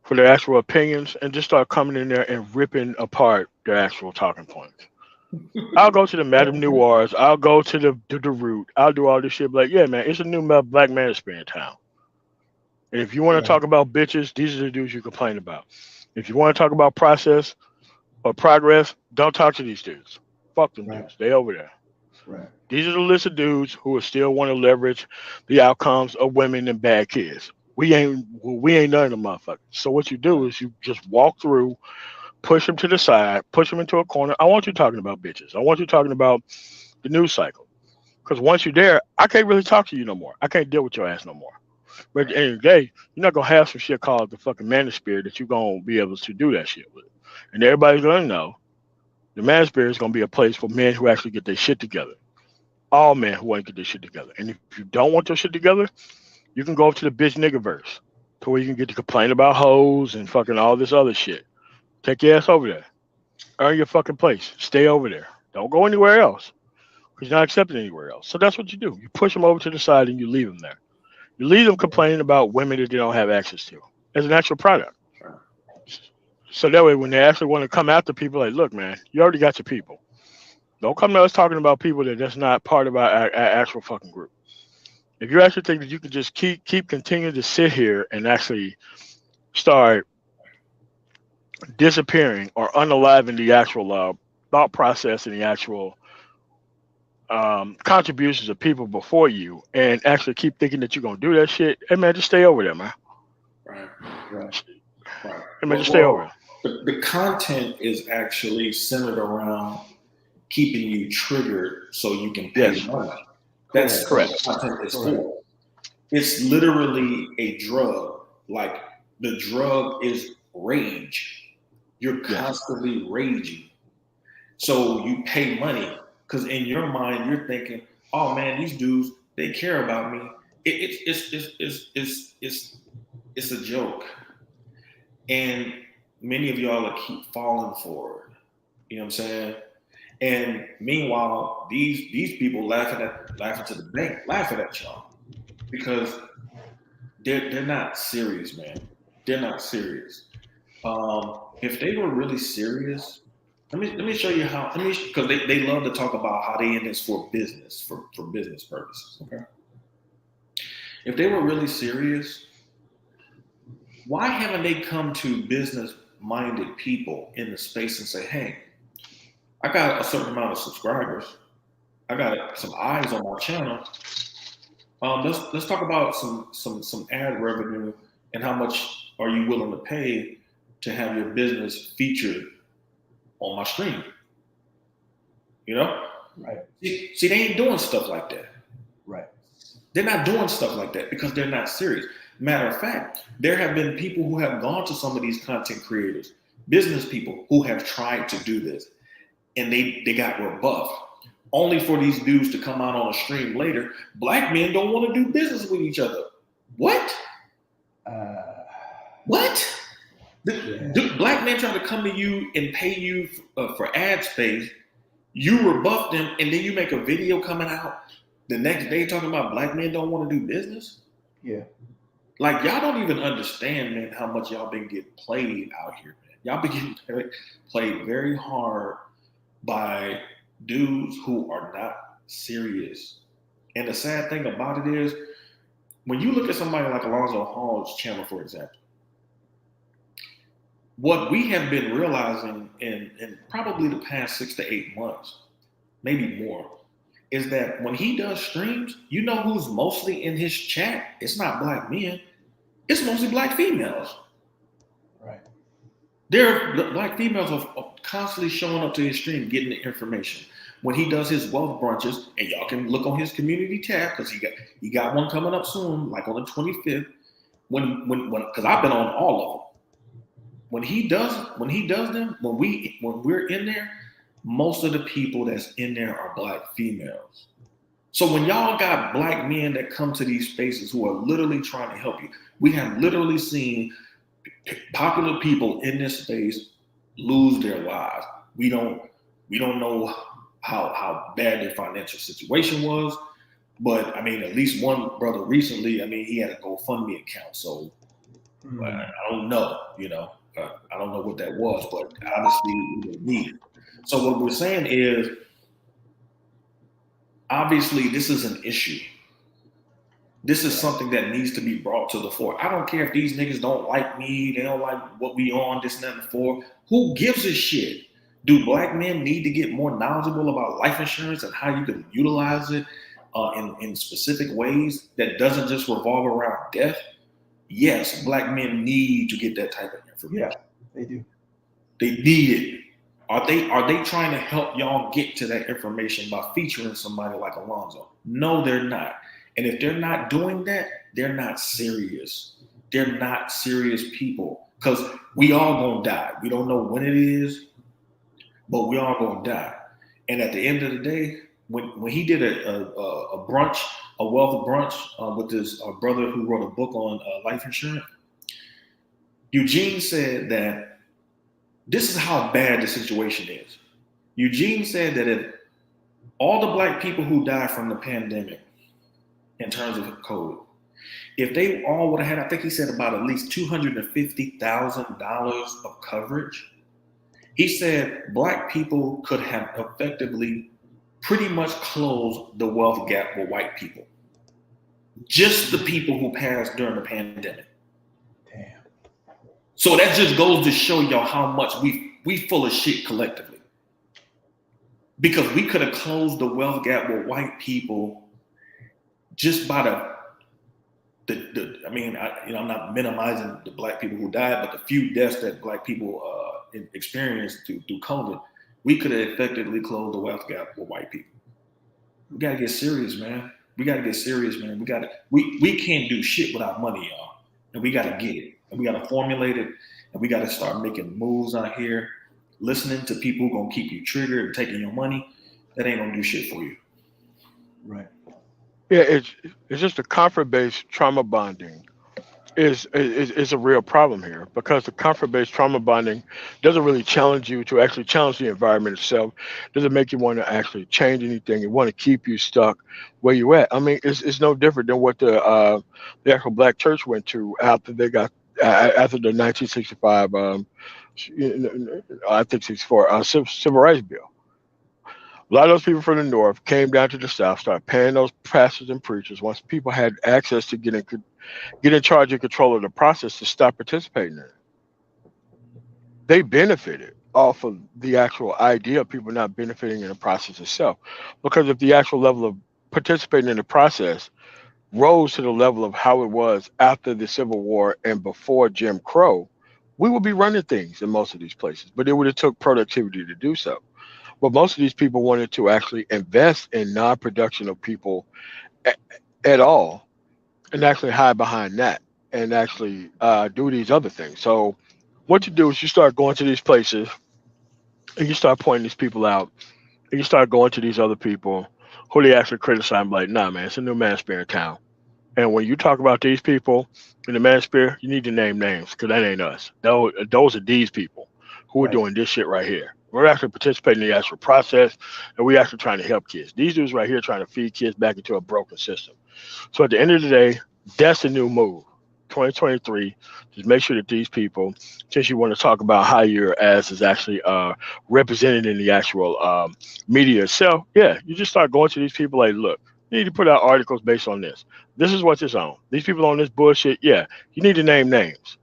for their actual opinions and just start coming in there and ripping apart their actual talking points. I'll go to the Madame Noirs. I'll go to the Root. I'll do all this shit. Like, yeah, man, it's a new black manosphere in town. And if you want to Right. talk about bitches, these are the dudes you complain about. If you want to talk about process or progress, don't talk to these dudes. Fuck them Right. dudes. They over there. Right. These are the list of dudes who will still want to leverage the outcomes of women and bad kids. We ain't none of them motherfuckers. So what you do Right. is you just walk through, push them to the side, push them into a corner. I want you talking about bitches. I want you talking about the news cycle. Because once you're there, I can't really talk to you no more. I can't deal with your ass no more. But at the end of the day, you're not gonna have some shit called the fucking manosphere that you're gonna be able to do that shit with. And everybody's gonna know the manosphere is gonna be a place for men who actually get their shit together. All men who want to get their shit together. And if you don't want your shit together, you can go up to the bitch nigga verse to where you can get to complain about hoes and fucking all this other shit. Take your ass over there. Earn your fucking place. Stay over there. Don't go anywhere else because you're not accepted anywhere else. So that's what you do. You push them over to the side and you leave them there. You leave them complaining about women that they don't have access to as an actual product. So that way, when they actually want to come after people, like, look, man, you already got your people. Don't come to us talking about people that's not part of our actual fucking group. If you actually think that you can just keep continuing to sit here and actually start disappearing or unaliving the actual thought process and the actual contributions of people before you, and actually keep thinking that you're gonna do that shit, hey man, just stay over there, man. Right, right, right. Hey man, Well, just stay over well there. the content is actually centered around keeping you triggered so you can pay Yes, money. That's what correct. content is Correct. for. It's literally a drug. Like the drug is rage. You're Yes, constantly raging. So you pay money because in your mind you're thinking, "Oh man, these dudes they care about me." It's a joke, and many of y'all are keep falling for it. You know what I'm saying? And meanwhile, these people laughing to the bank, laughing at y'all because they're not serious, man. They're not serious. If they were really serious, Let me show you how. Let me because they love to talk about how they in this for business for business purposes. Okay, if they were really serious, why haven't they come to business minded people in the space and say, hey, I got a certain amount of subscribers, I got some eyes on my channel. Let's talk about some ad revenue and how much are you willing to pay to have your business featured on my stream. You know, Right. see, they ain't doing stuff like that. Right. They're not doing stuff like that because they're not serious. Matter of fact, there have been people who have gone to some of these content creators, business people who have tried to do this, and they got rebuffed. Only for these dudes to come out on a stream later. Black men don't want to do business with each other. What? What? Black men trying to come to you and pay you for ad space. You rebuff them, and then you make a video coming out the next day talking about black men don't want to do business. Yeah. Like y'all don't even understand, man, how much y'all been getting played out here, man. Y'all been getting played very hard by dudes who are not serious. And the sad thing about it is, when you look at somebody like Alonzo Hall's channel, for example, what we have been realizing in probably the past 6 to 8 months, maybe more, is that when he does streams, you know who's mostly in his chat? It's not black men. It's mostly black females. Right. Black females are constantly showing up to his stream, getting the information. When he does his wealth brunches, and y'all can look on his community tab because he got one coming up soon, like on the 25th. When because I've been on all of them. When he does them, when we're in there, most of the people that's in there are black females. So when y'all got black men that come to these spaces who are literally trying to help you, we have literally seen popular people in this space lose their lives. We don't know how bad their financial situation was, but I mean, at least one brother recently, I mean, he had a GoFundMe account, so I don't know, I don't know what that was, but obviously we didn't need it. So what we're saying is, obviously this is an issue. This is something that needs to be brought to the fore. I don't care if these niggas don't like me, they don't like what we on, this and that and the four. Who gives a shit? Do black men need to get more knowledgeable about life insurance and how you can utilize it in specific ways that doesn't just revolve around death? Yes, black men need to get that type of information. Yeah, they do. They need it. Are they trying to help y'all get to that information by featuring somebody like Alonzo? No, they're not. And if they're not doing that, they're not serious. They're not serious people because we all gonna die. We don't know when it is, but we all gonna die. And at the end of the day, when he did a brunch, a wealth brunch with his brother who wrote a book on life insurance, Eugene said that this is how bad the situation is. Eugene said that if all the black people who died from the pandemic, in terms of COVID, if they all would have had, I think he said about at least $250,000 of coverage, he said black people could have effectively pretty much closed the wealth gap with white people. Just the people who passed during the pandemic. Damn. So that just goes to show y'all how much we full of shit collectively. Because we could have closed the wealth gap with white people just by I'm not minimizing the black people who died, but the few deaths that black people experienced through COVID, we could have effectively closed the wealth gap with white people. We gotta get serious, man. We can't do shit without money, y'all. And we gotta get it. And we gotta formulate it. And we gotta start making moves out here, listening to people who gonna keep you triggered and taking your money. That ain't gonna do shit for you. Right. Yeah, it's just the comfort-based trauma bonding is a real problem here because the comfort-based trauma bonding doesn't really challenge you to actually challenge the environment itself. Doesn't make you want to actually change anything. It want to keep you stuck where you at. I mean, it's no different than what the actual black church went to after they got after the 1965, I think 64 civil rights bill. A lot of those people from the North came down to the South, started paying those pastors and preachers once people had access to get in charge and control of the process to stop participating in it. They benefited off of the actual idea of people not benefiting in the process itself. Because if the actual level of participating in the process rose to the level of how it was after the Civil War and before Jim Crow, we would be running things in most of these places. But it would have took productivity to do so. But most of these people wanted to actually invest in non-production of people a- at all and actually hide behind that and actually do these other things. So what you do is you start going to these places and you start pointing these people out and you start going to these other people who they actually criticize and be like, nah, man, it's a new manosphere in town. And when you talk about these people in the manosphere, you need to name names because that ain't us. Those are these people who are Right. doing this shit right here. We're actually participating in the actual process and we actually trying to help kids. These dudes right here trying to feed kids back into a broken system. So at the end of the day, that's the new move. 2023, just make sure that these people, since you want to talk about how your ass is actually represented in the actual media itself, yeah, you just start going to these people like, look, you need to put out articles based on this. This is what it's on. These people on this bullshit, yeah, you need to name names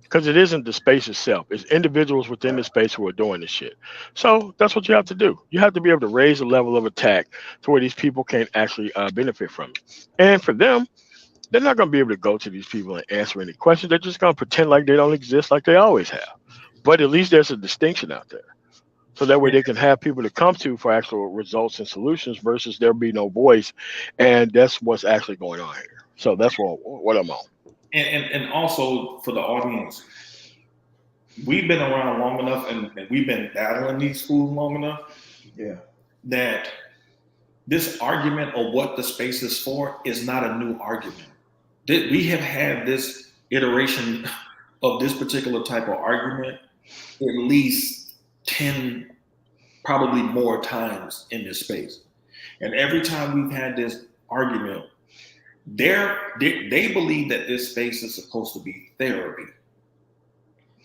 because it isn't the space itself. It's individuals within the space who are doing this shit. So that's what you have to do. You have to be able to raise the level of attack to where these people can actually benefit from it. And for them, they're not going to be able to go to these people and answer any questions. They're just going to pretend like they don't exist like they always have. But at least there's a distinction out there. So that way they can have people to come to for actual results and solutions versus there be no voice. And that's what's actually going on here. So that's what I'm on. And also for the audience, we've been around long enough and we've been battling these schools long enough Yeah. that this argument of what the space is for is not a new argument. We have had this iteration of this particular type of argument at least 10, probably more times in this space. And every time we've had this argument, they believe that this space is supposed to be therapy.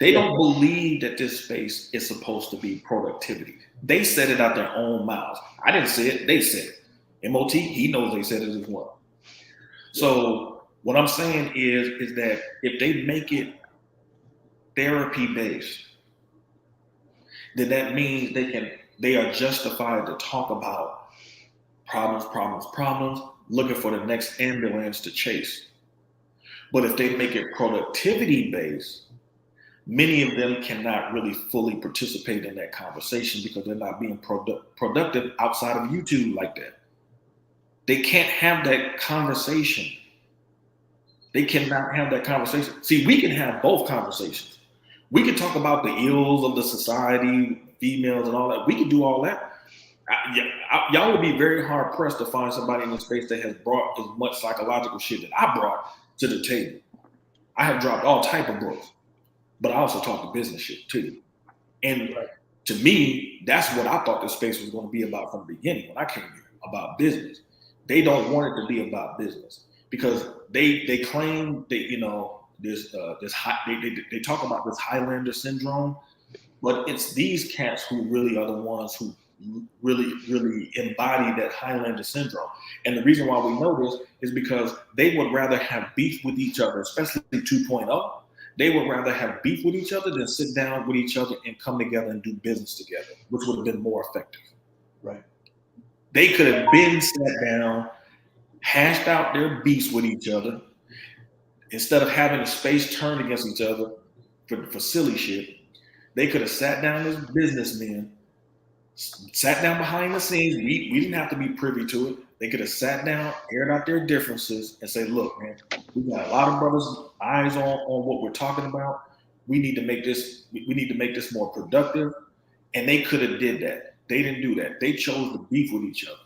They Yeah. don't believe that this space is supposed to be productivity. They said it out their own mouths. I didn't say it, they said it. MOT, he knows they said it as well. So what I'm saying is that if they make it therapy based, then that means they are justified to talk about problems, looking for the next ambulance to chase. But if they make it productivity based, many of them cannot really fully participate in that conversation because they're not being productive outside of YouTube like that. They can't have that conversation. They cannot have that conversation. See, we can have both conversations. We can talk about the ills of the society, females, and all that. We can do all that. Y'all would be very hard pressed to find somebody in this space that has brought as much psychological shit that I brought to the table. I have dropped all type of books, but I also talk the business shit too. And to me, that's what I thought this space was going to be about from the beginning when I came here, about business. They don't want it to be about business because they claim that they talk about this Highlander syndrome, but it's these cats who really are the ones who really embody that Highlander syndrome. And the reason why we know this is because they would rather have beef with each other, especially 2.0. They would rather have beef with each other than sit down with each other and come together and do business together, which would have been more effective. Right. They could have been sat down, hashed out their beefs with each other, instead of having the space turned against each other for silly shit. They could have sat down as businessmen, sat down behind the scenes. We didn't have to be privy to it. They could have sat down, aired out their differences, and say, "Look, man, we got a lot of brothers' eyes on what we're talking about. We need to make this. We need to make this more productive." And they could have did that. They didn't do that. They chose to beef with each other,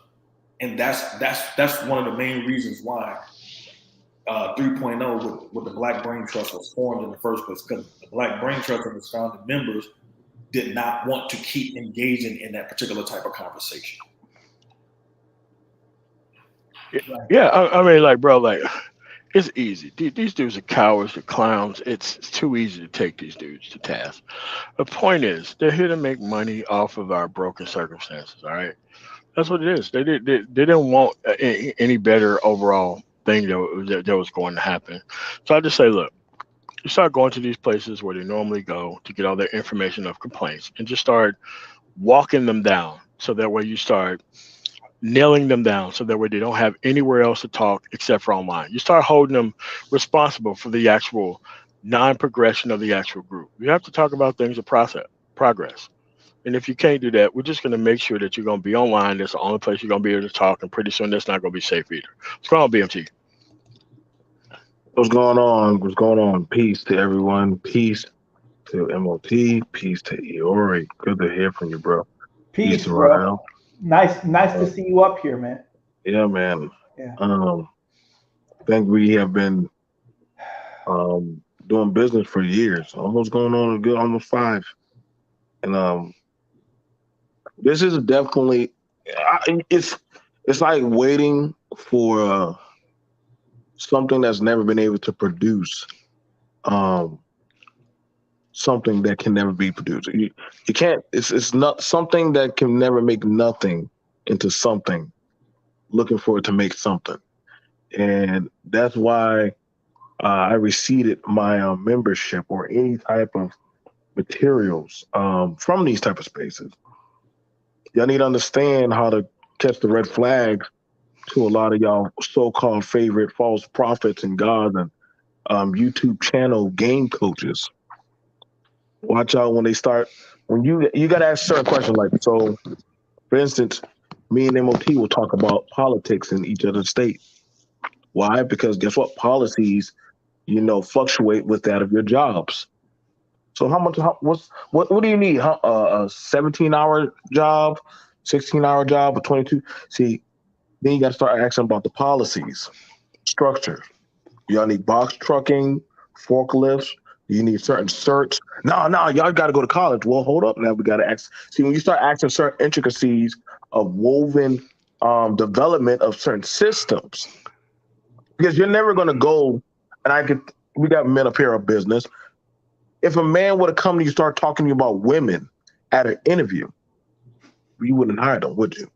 and that's one of the main reasons why 3.0 with the Black Brain Trust was formed in the first place, because the Black Brain Trust and its founding members did not want to keep engaging in that particular type of conversation. Yeah, I mean, like, bro, like, It's easy. These dudes are cowards, they're clowns. It's too easy to take these dudes to task. The point is, they're here to make money off of our broken circumstances. All right, that's what it is. They didn't want any better overall thing that was going to happen. So I just say, look, you start going to these places where they normally go to get all their information of complaints, and just start walking them down. So that way you start nailing them down so that way they don't have anywhere else to talk except for online. You start holding them responsible for the actual non-progression of the actual group. You have to talk about things of process progress. And if you can't do that, we're just going to make sure that you're going to be online. That's the only place you're going to be able to talk. And pretty soon that's not going to be safe either. What's going on, BMT? What's going on? What's going on? Peace to everyone. Peace to MOT. Peace to Eori. Good to hear from you, bro. Peace Peace, to bro. Rael. Nice to Uh, see you up here, man. yeah, man. Yeah. I think we have been doing business for years, almost going on a good almost 5. And this is definitely it's like waiting for something that's never been able to produce um something that can never be produced. You can't. It's not something that can never make nothing into something. Looking for it to make something, and that's why I receded my membership or any type of materials from these type of spaces. Y'all need to understand how to catch the red flags to a lot of y'all so-called favorite false prophets and gods and YouTube channel game coaches. Watch out when they start when you got to ask certain questions like so. For instance, me and MOT will talk about politics in each other's state. Why? Because guess what? Policies, fluctuate with that of your jobs. So how much? What do you need? Huh? A 17-hour job, 16-hour job, a 22. See, then you got to start asking about the policies, structure. Y'all need box trucking, forklifts. You need certain certs. No, y'all got to go to college. Well, hold up. Now we got to ask. See, when you start asking certain intricacies of woven development of certain systems, because you're never going to go. And we got men up here of business. If a man would have come to you, start talking to you about women at an interview, you wouldn't hire them, would you?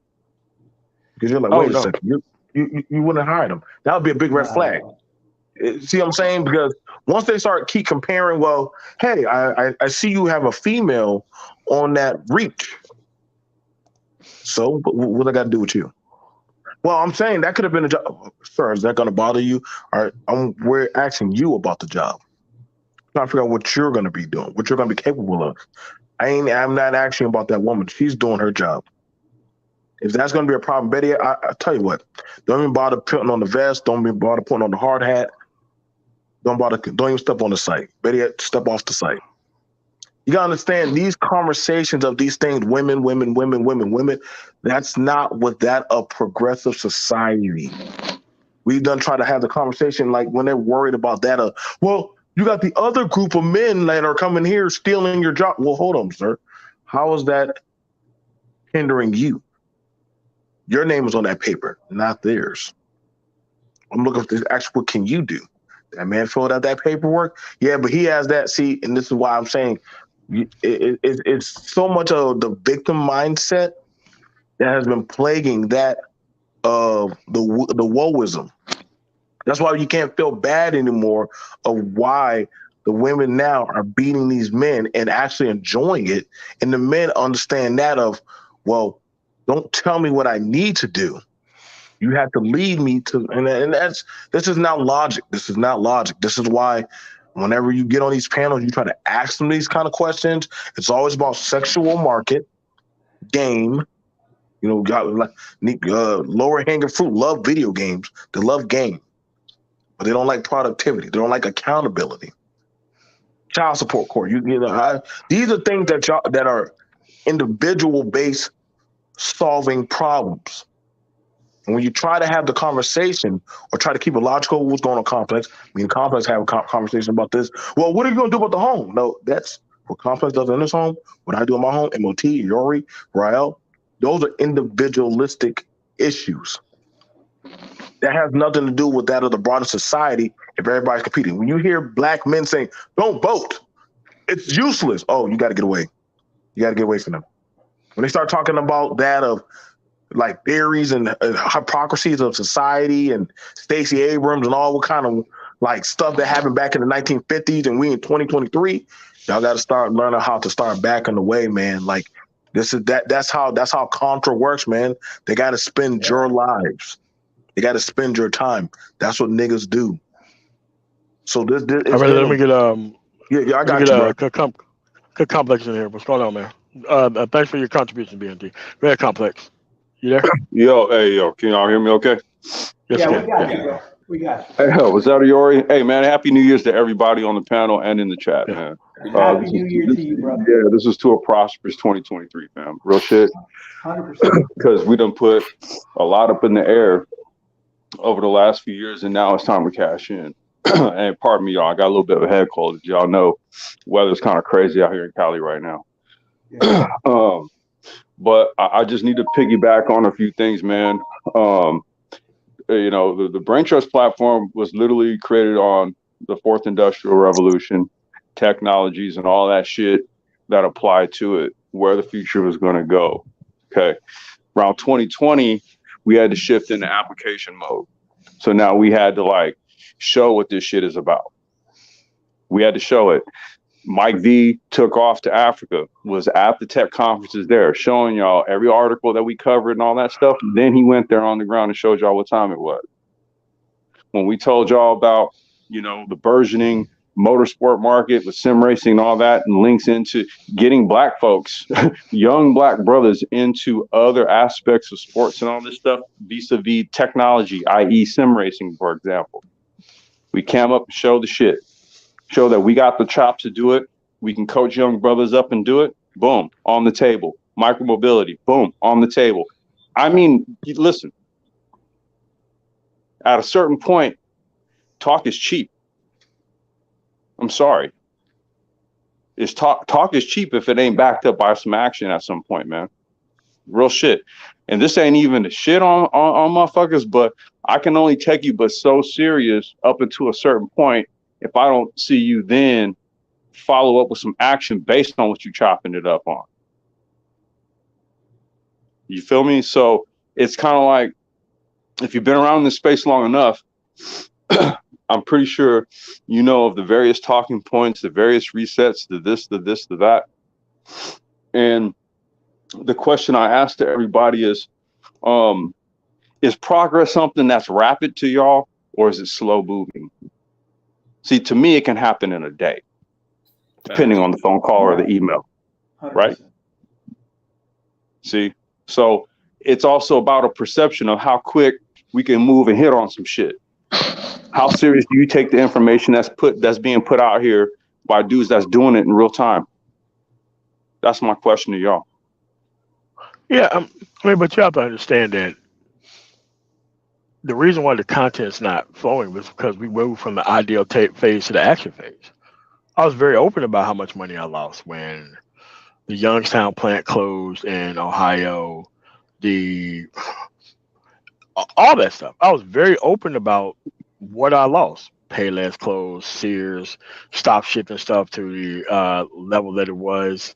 Because you're like, Oh wait a no. second, you wouldn't hire them. That would be a big red flag. See what I'm saying? Because once they start keep comparing, well, hey, I see you have a female on that reach. So what I got to do with you? Well, I'm saying that could have been a job. Sir, is that going to bother you? All right, we're asking you about the job. Trying to figure out what you're going to be doing, what you're going to be capable of. I'm not asking about that woman. She's doing her job. If that's going to be a problem, Betty, I tell you what, don't even bother putting on the vest. Don't even bother putting on the hard hat. Don't even step on the site. Betty, step off the site. You got to understand these conversations of these things, women, that's not what that a progressive society. We done try to have the conversation like when they're worried about that. Well, you got the other group of men that are coming here stealing your job. Well, hold on, sir. How is that hindering you? Your name is on that paper, not theirs. I'm looking for this. Actually, what can you do? That man filled out that paperwork. Yeah, but he has that. See, and this is why I'm saying it's so much of the victim mindset that has been plaguing that the woeism. That's why you can't feel bad anymore of why the women now are beating these men and actually enjoying it. And the men understand that of, well, don't tell me what I need to do. You have to lead me to, and this is not logic. This is not logic. This is why whenever you get on these panels, you try to ask them these kind of questions. It's always about sexual market, game. Got lower hanging fruit, love video games. They love game. But they don't like productivity. They don't like accountability. Child support court. These are things that are individual based solving problems. And when you try to have the conversation or try to keep it logical, what's going on complex? Complex have a conversation about this. Well, what are you going to do about the home? No, that's what complex does in this home. What I do in my home, MOT, Yori, Rael, those are individualistic issues. that has nothing to do with that of the broader society if everybody's competing. When you hear black men saying, don't vote, it's useless. Oh, you got to get away. You got to get away from them. When they start talking about that of like theories and hypocrisies of society and Stacey Abrams and all what kind of like stuff that happened back in the 1950s and we in 2023, y'all got to start learning how to start backing away, man. Like that's how Contra works, man. They got to spend your lives. They got to spend your time. That's what niggas do. So this All right, let me get yeah, I let me got get you, bro. good complex in here. What's going on, man? Thanks for your contribution, BNT. Very complex. You there? Yo, hey, yo, can y'all hear me okay? Yes, Yeah, you we can. got Yeah. you, bro. We got you. Hey, what's that, Iori? Hey, man, Happy New Year's to everybody on the panel and in the chat, Yeah. man. Happy New Year to you, brother. Yeah, this is to a prosperous 2023, fam. Real shit. 100%. Because we done put a lot up in the air over the last few years, and now it's time to cash in. And pardon me, y'all, I got a little bit of a head cold. As y'all know, weather's kind of crazy out here in Cali right now. Yeah. But I just need to piggyback on a few things, man. You know, the Brain Trust platform was literally created on the fourth industrial revolution, technologies and all that shit that apply to it, where the future was going to go. Okay. Around 2020, we had to shift into application mode. So now we had to like show what this shit is about. We had to show it. Mike V took off to Africa, was at the tech conferences there, showing y'all every article that we covered and all that stuff. Then he went there on the ground and showed y'all what time it was. When we told y'all about, you know, the burgeoning motorsport market with sim racing and all that, and links into getting black folks, young black brothers into other aspects of sports and all this stuff, vis-a-vis technology, i.e. sim racing, for example. We came up and showed the shit. Show that we got the chops to do it. We can coach young brothers up and do it. Boom, on the table. Micromobility, boom, on the table. I mean, listen, at a certain point, talk is cheap. I'm sorry. It's talk is cheap if it ain't backed up by some action at some point, man. Real shit. And this ain't even the shit on motherfuckers, but I can only take you but so serious up until a certain point. If I don't see you then follow up with some action based on what you're chopping it up on. You feel me? So it's kind of like, if you've been around this space long enough, I'm pretty sure you know of the various talking points, the various resets, the this, the this, the that. And the question I ask to everybody is progress something that's rapid to y'all, or is it slow moving? See, to me, it can happen in a day, depending on the phone call or the email, 100%. right? See, so it's also about a perception of how quick we can move and hit on some shit. How serious do you take the information that's being put out here by dudes that's doing it in real time? That's my question to y'all. Yeah, I mean, but you have to understand that the reason why the content's not flowing was because we moved from the ideal phase to the action phase. I was very open about how much money I lost when the Youngstown plant closed in Ohio, all that stuff. I was very open about what I lost. Payless closed, Sears stopped shipping stuff to the level that it was.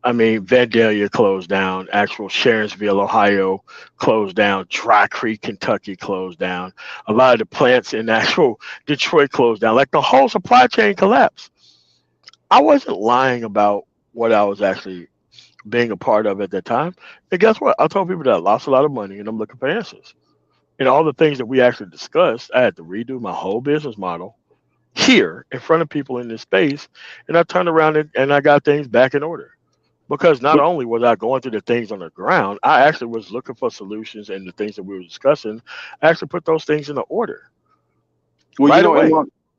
I mean, Vandalia closed down. Actual Sharonsville, Ohio, closed down. Dry Creek, Kentucky, closed down. A lot of the plants in actual Detroit closed down. Like the whole supply chain collapsed. I wasn't lying about what I was actually being a part of at that time. And guess what? I told people that I lost a lot of money and I'm looking for answers. And all the things that we actually discussed, I had to redo my whole business model here in front of people in this space. And I turned around and I got things back in order. Because not only was I going through the things on the ground, I actually was looking for solutions, and the things that we were discussing, I actually put those things into order. Well, right away.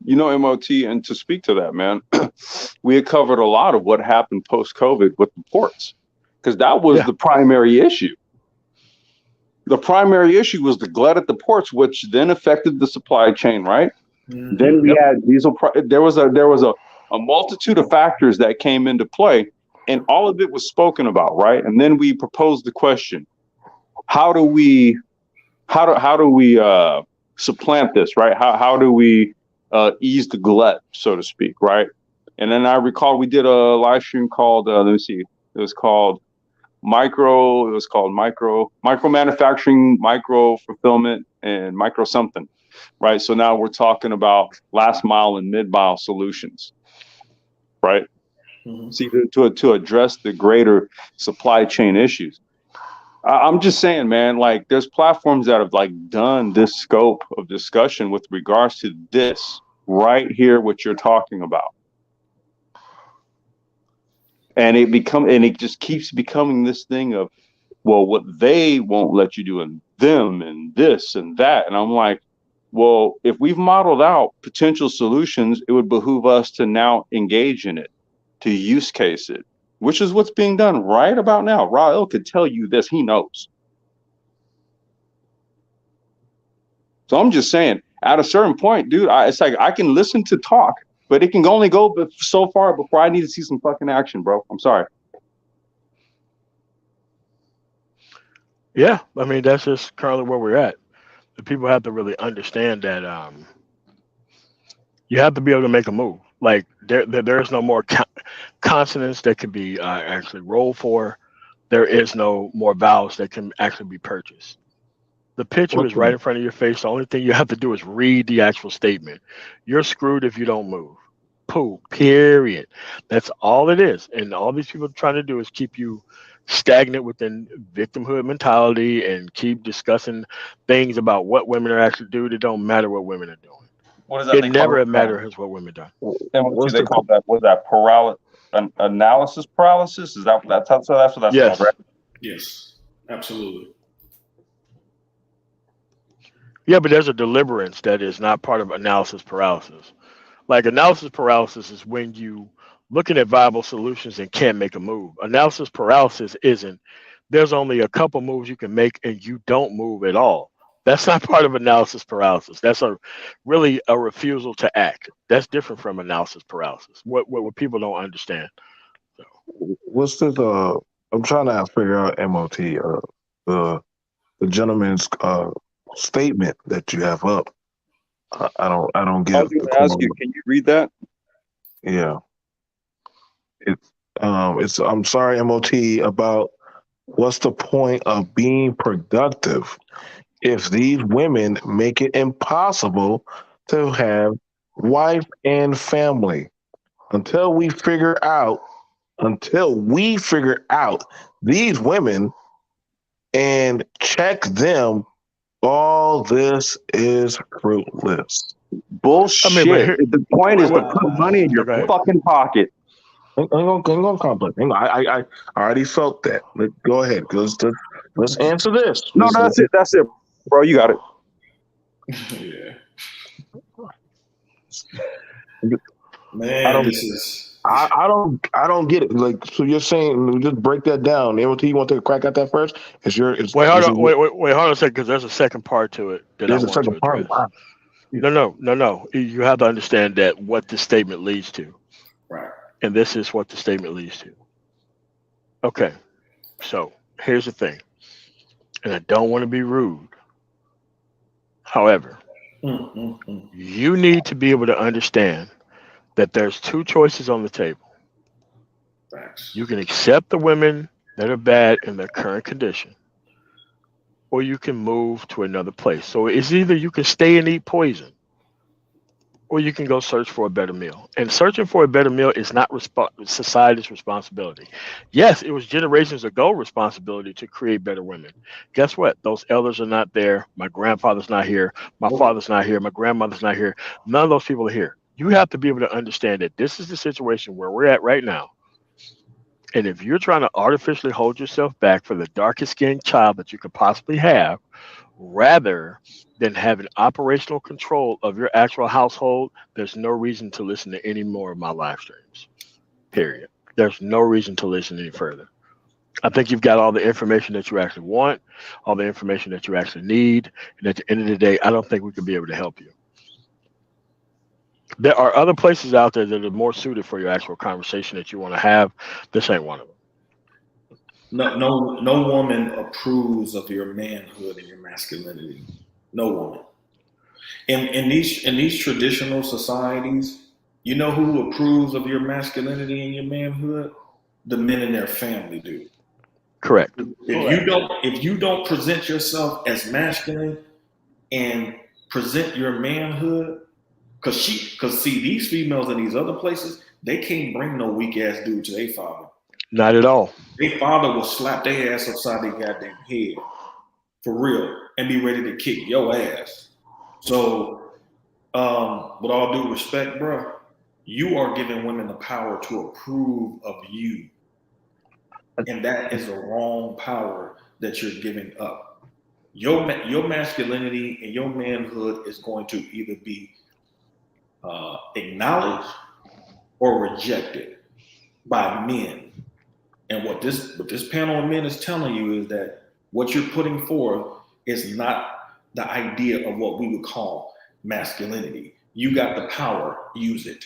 MOT, and to speak to that, man, we had covered a lot of what happened post-COVID with the ports, because that was the primary issue. The primary issue was the glut at the ports, which then affected the supply chain, right? Mm-hmm. Then we had diesel. There was a multitude of factors that came into play. And all of it was spoken about, right? And then we proposed the question: how do we how do we supplant this, right? How do we ease the glut, so to speak, right? And then I recall we did a live stream called let me see, it was called micro manufacturing, micro fulfillment, and micro something, right? So now we're talking about last mile and mid mile solutions, right? Mhm. See, to address the greater supply chain issues. I'm just saying, man, like there's platforms that have like done this scope of discussion with regards to this right here, what you're talking about. And it just keeps becoming this thing of, well, what they won't let you do and them and this and that. And I'm like, well, if we've modeled out potential solutions, it would behoove us to now engage in it, to use case it, which is what's being done right about now. Rael could tell you this, he knows. So I'm just saying, at a certain point, dude, it's like I can listen to talk, but it can only go so far before I need to see some fucking action, bro. I'm sorry. Yeah, I mean that's just currently where we're at. The people have to really understand that you have to be able to make a move. Like there is no more consonants that can be actually rolled for. There is no more vowels that can actually be purchased. The picture What's is right the in front of your face. The only thing you have to do is read the actual statement. You're screwed if you don't move. Pooh. Period. That's all it is. And all these people are trying to do is keep you stagnant within victimhood mentality and keep discussing things about what women are actually doing. It don't matter what women are doing. What is that It they call never it? matters what women do. MOT, what's they the call that, was that analysis paralysis? Is that's what that's called, right? Yes. Yes, absolutely. Yeah, but there's a deliverance that is not part of analysis paralysis. Like analysis paralysis is when you looking at viable solutions and can't make a move. Analysis paralysis isn't. There's only a couple moves you can make and you don't move at all. That's not part of analysis paralysis. That's a really a refusal to act. That's different from analysis paralysis. What people don't understand. So, what's this? I'm trying to figure out MOT. The the gentleman's statement that you have up. I don't I get was going the to ask you, quote. can you read that? Yeah, it's. I'm sorry, MOT. About what's the point of being productive if these women make it impossible to have wife and family until we figure out these women and check them, all this is fruitless. I mean, but Bullshit. here, The point wait, is to wait, put money in no, your go ahead. fucking pocket. I'm gonna compliment. I already felt that. Go ahead. Let's answer this. No, that's it. That's it, bro. You got it. Yeah, I man, don't. this is I don't get it. Like, so you're saying, just break that down. MOT, you want to take a crack at that first? Wait, hold Is on. it, Wait, hold on a second, because there's a second part to it that I there's a want to second part. address. Wow. No. You have to understand that what this statement leads to, right. and this is what the statement leads to. Okay, so here's the thing, and I don't want to be rude. However, Mm, mm, mm. you need to be able to understand that there's two choices on the table. Facts. You can accept the women that are bad in their current condition, or you can move to another place. So it's either you can stay and eat poison, or you can go search for a better meal. And searching for a better meal is not society's responsibility. Yes, it was generations ago responsibility to create better women. Guess what? Those elders are not there. My grandfather's not here. My Nope. father's not here. My grandmother's not here. None of those people are here. You have to be able to understand that this is the situation where we're at right now. And if you're trying to artificially hold yourself back for the darkest skinned child that you could possibly have, rather than having operational control of your actual household, there's no reason to listen to any more of my live streams. Period. There's no reason to listen any further. I think you've got all the information that you actually want, all the information that you actually need. And at the end of the day, I don't think we could be able to help you. There are other places out there that are more suited for your actual conversation that you want to have. This ain't one of them. No woman approves of your manhood and your masculinity. No woman. In these traditional societies, you know who approves of your masculinity and your manhood? The men in their family do. Correct. If you don't present yourself as masculine and present your manhood, because see, these females in these other places, they can't bring no weak ass dude to their father. Not at all. Their father will slap their ass upside their goddamn head for real and be ready to kick your ass. So, with all due respect, bro, you are giving women the power to approve of you, and that is the wrong power that you're giving up. Your masculinity and your manhood is going to either be acknowledged or rejected by men. And what this panel of men is telling you is that what you're putting forth is not the idea of what we would call masculinity. You got the power, use it.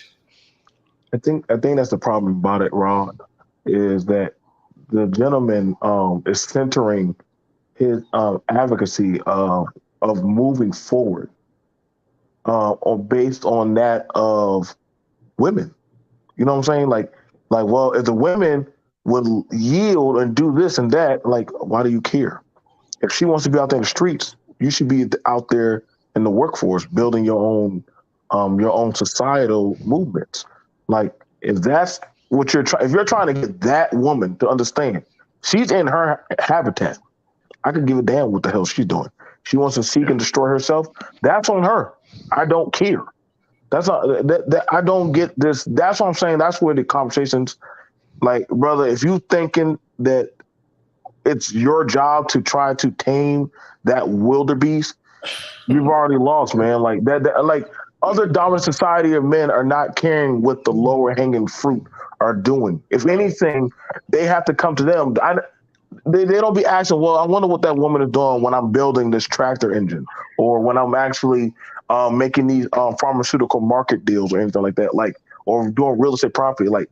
I think that's the problem about it, Rod, is that the gentleman is centering his advocacy of moving forward or based on that of women. You know what I'm saying? Like, well, if the women would yield and do this and that, like, why do you care? If she wants to be out there in the streets, you should be out there in the workforce building your own societal movements. Like, if that's what if you're trying to get that woman to understand, she's in her habitat. I could give a damn what the hell she's doing. She wants to seek and destroy herself. That's on her. I don't care. That's not that I don't get this. That's what I'm saying. That's where the conversations, like, brother, if you thinking that it's your job to try to tame that wildebeest, you've already lost, man. Like like other dominant society of men are not caring what the lower hanging fruit are doing. If anything, they have to come to them. They don't be asking, well, I wonder what that woman is doing when I'm building this tractor engine or when I'm actually making these pharmaceutical market deals or anything like that, like, or doing real estate property. Like,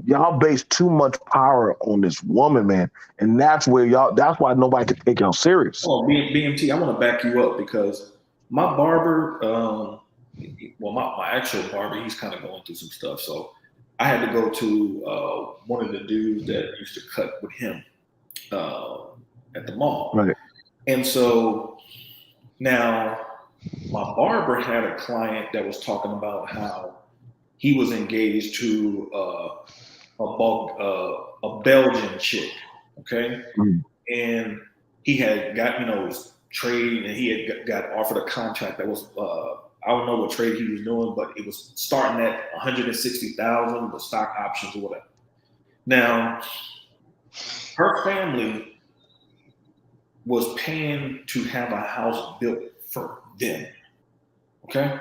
y'all base too much power on this woman, man. And that's why nobody can take y'all serious. Oh, BMT, I want to back you up because my barber, my actual barber, he's kind of going through some stuff. So I had to go to one of the dudes that used to cut with him at the mall. Right. And so now my barber had a client that was talking about how he was engaged to a Belgian chick, okay? Mm. And he had got, trade, and he had got offered a contract that was, I don't know what trade he was doing, but it was starting at 160,000 with stock options or whatever. Now, her family was paying to have a house built for them, okay?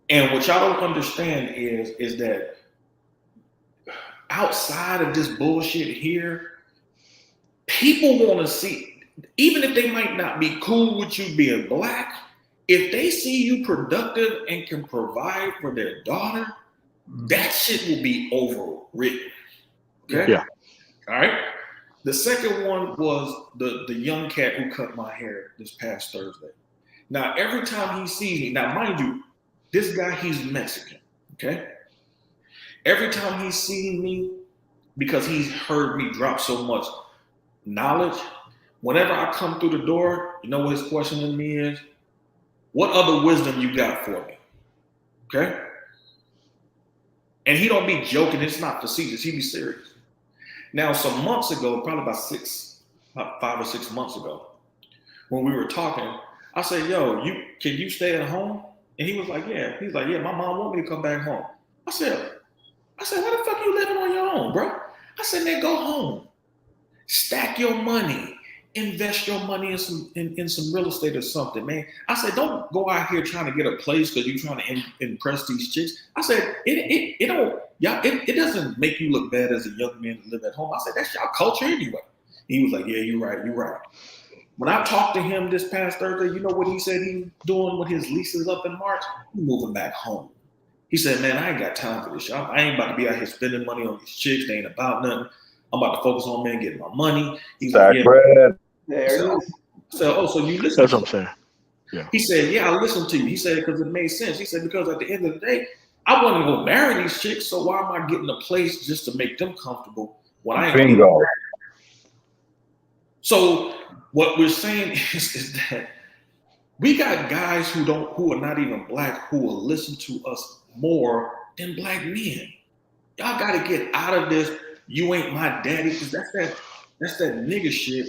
And what y'all don't understand is that outside of this bullshit here, people want to see, even if they might not be cool with you being black, if they see you productive and can provide for their daughter, that shit will be overwritten. Okay? Yeah. All right. The second one was the young cat who cut my hair this past Thursday. Now, every time he sees me, now mind you, this guy, he's Mexican. Okay. Every time he's seen me, because he's heard me drop so much knowledge, whenever I come through the door, you know what his question to me is? What other wisdom you got for me? Okay? And he don't be joking. It's not facetious. He be serious. Now, some months ago, probably about 5 or 6 months ago, when we were talking, I said, yo, can you stay at home? And he was like, yeah. He's like, yeah, my mom want me to come back home. I said, why the fuck you living on your own, bro? I said, man, go home. Stack your money. Invest your money in some real estate or something, man. I said, don't go out here trying to get a place because you're trying to impress these chicks. I said, it doesn't make you look bad as a young man to live at home. I said, that's y'all culture anyway. He was like, yeah, you're right. When I talked to him this past Thursday, you know what he said he's doing with his leases up in March? He's moving back home. He said, man, I ain't got time for this. I ain't about to be out here spending money on these chicks. They ain't about nothing. I'm about to focus on man getting my money. He's Zach like, yeah. Brad. There it is. So, oh, so you listen That's to what I'm saying. Yeah. He said, yeah, I listened to you. He said, because it made sense. He said, because at the end of the day, I want to go marry these chicks, so why am I getting a place just to make them comfortable when I ain't gonna even Bingo. So what we're saying is that we got guys who are not even black who will listen to us more than black men. Y'all got to get out of this. You ain't my daddy, because that's that nigga shit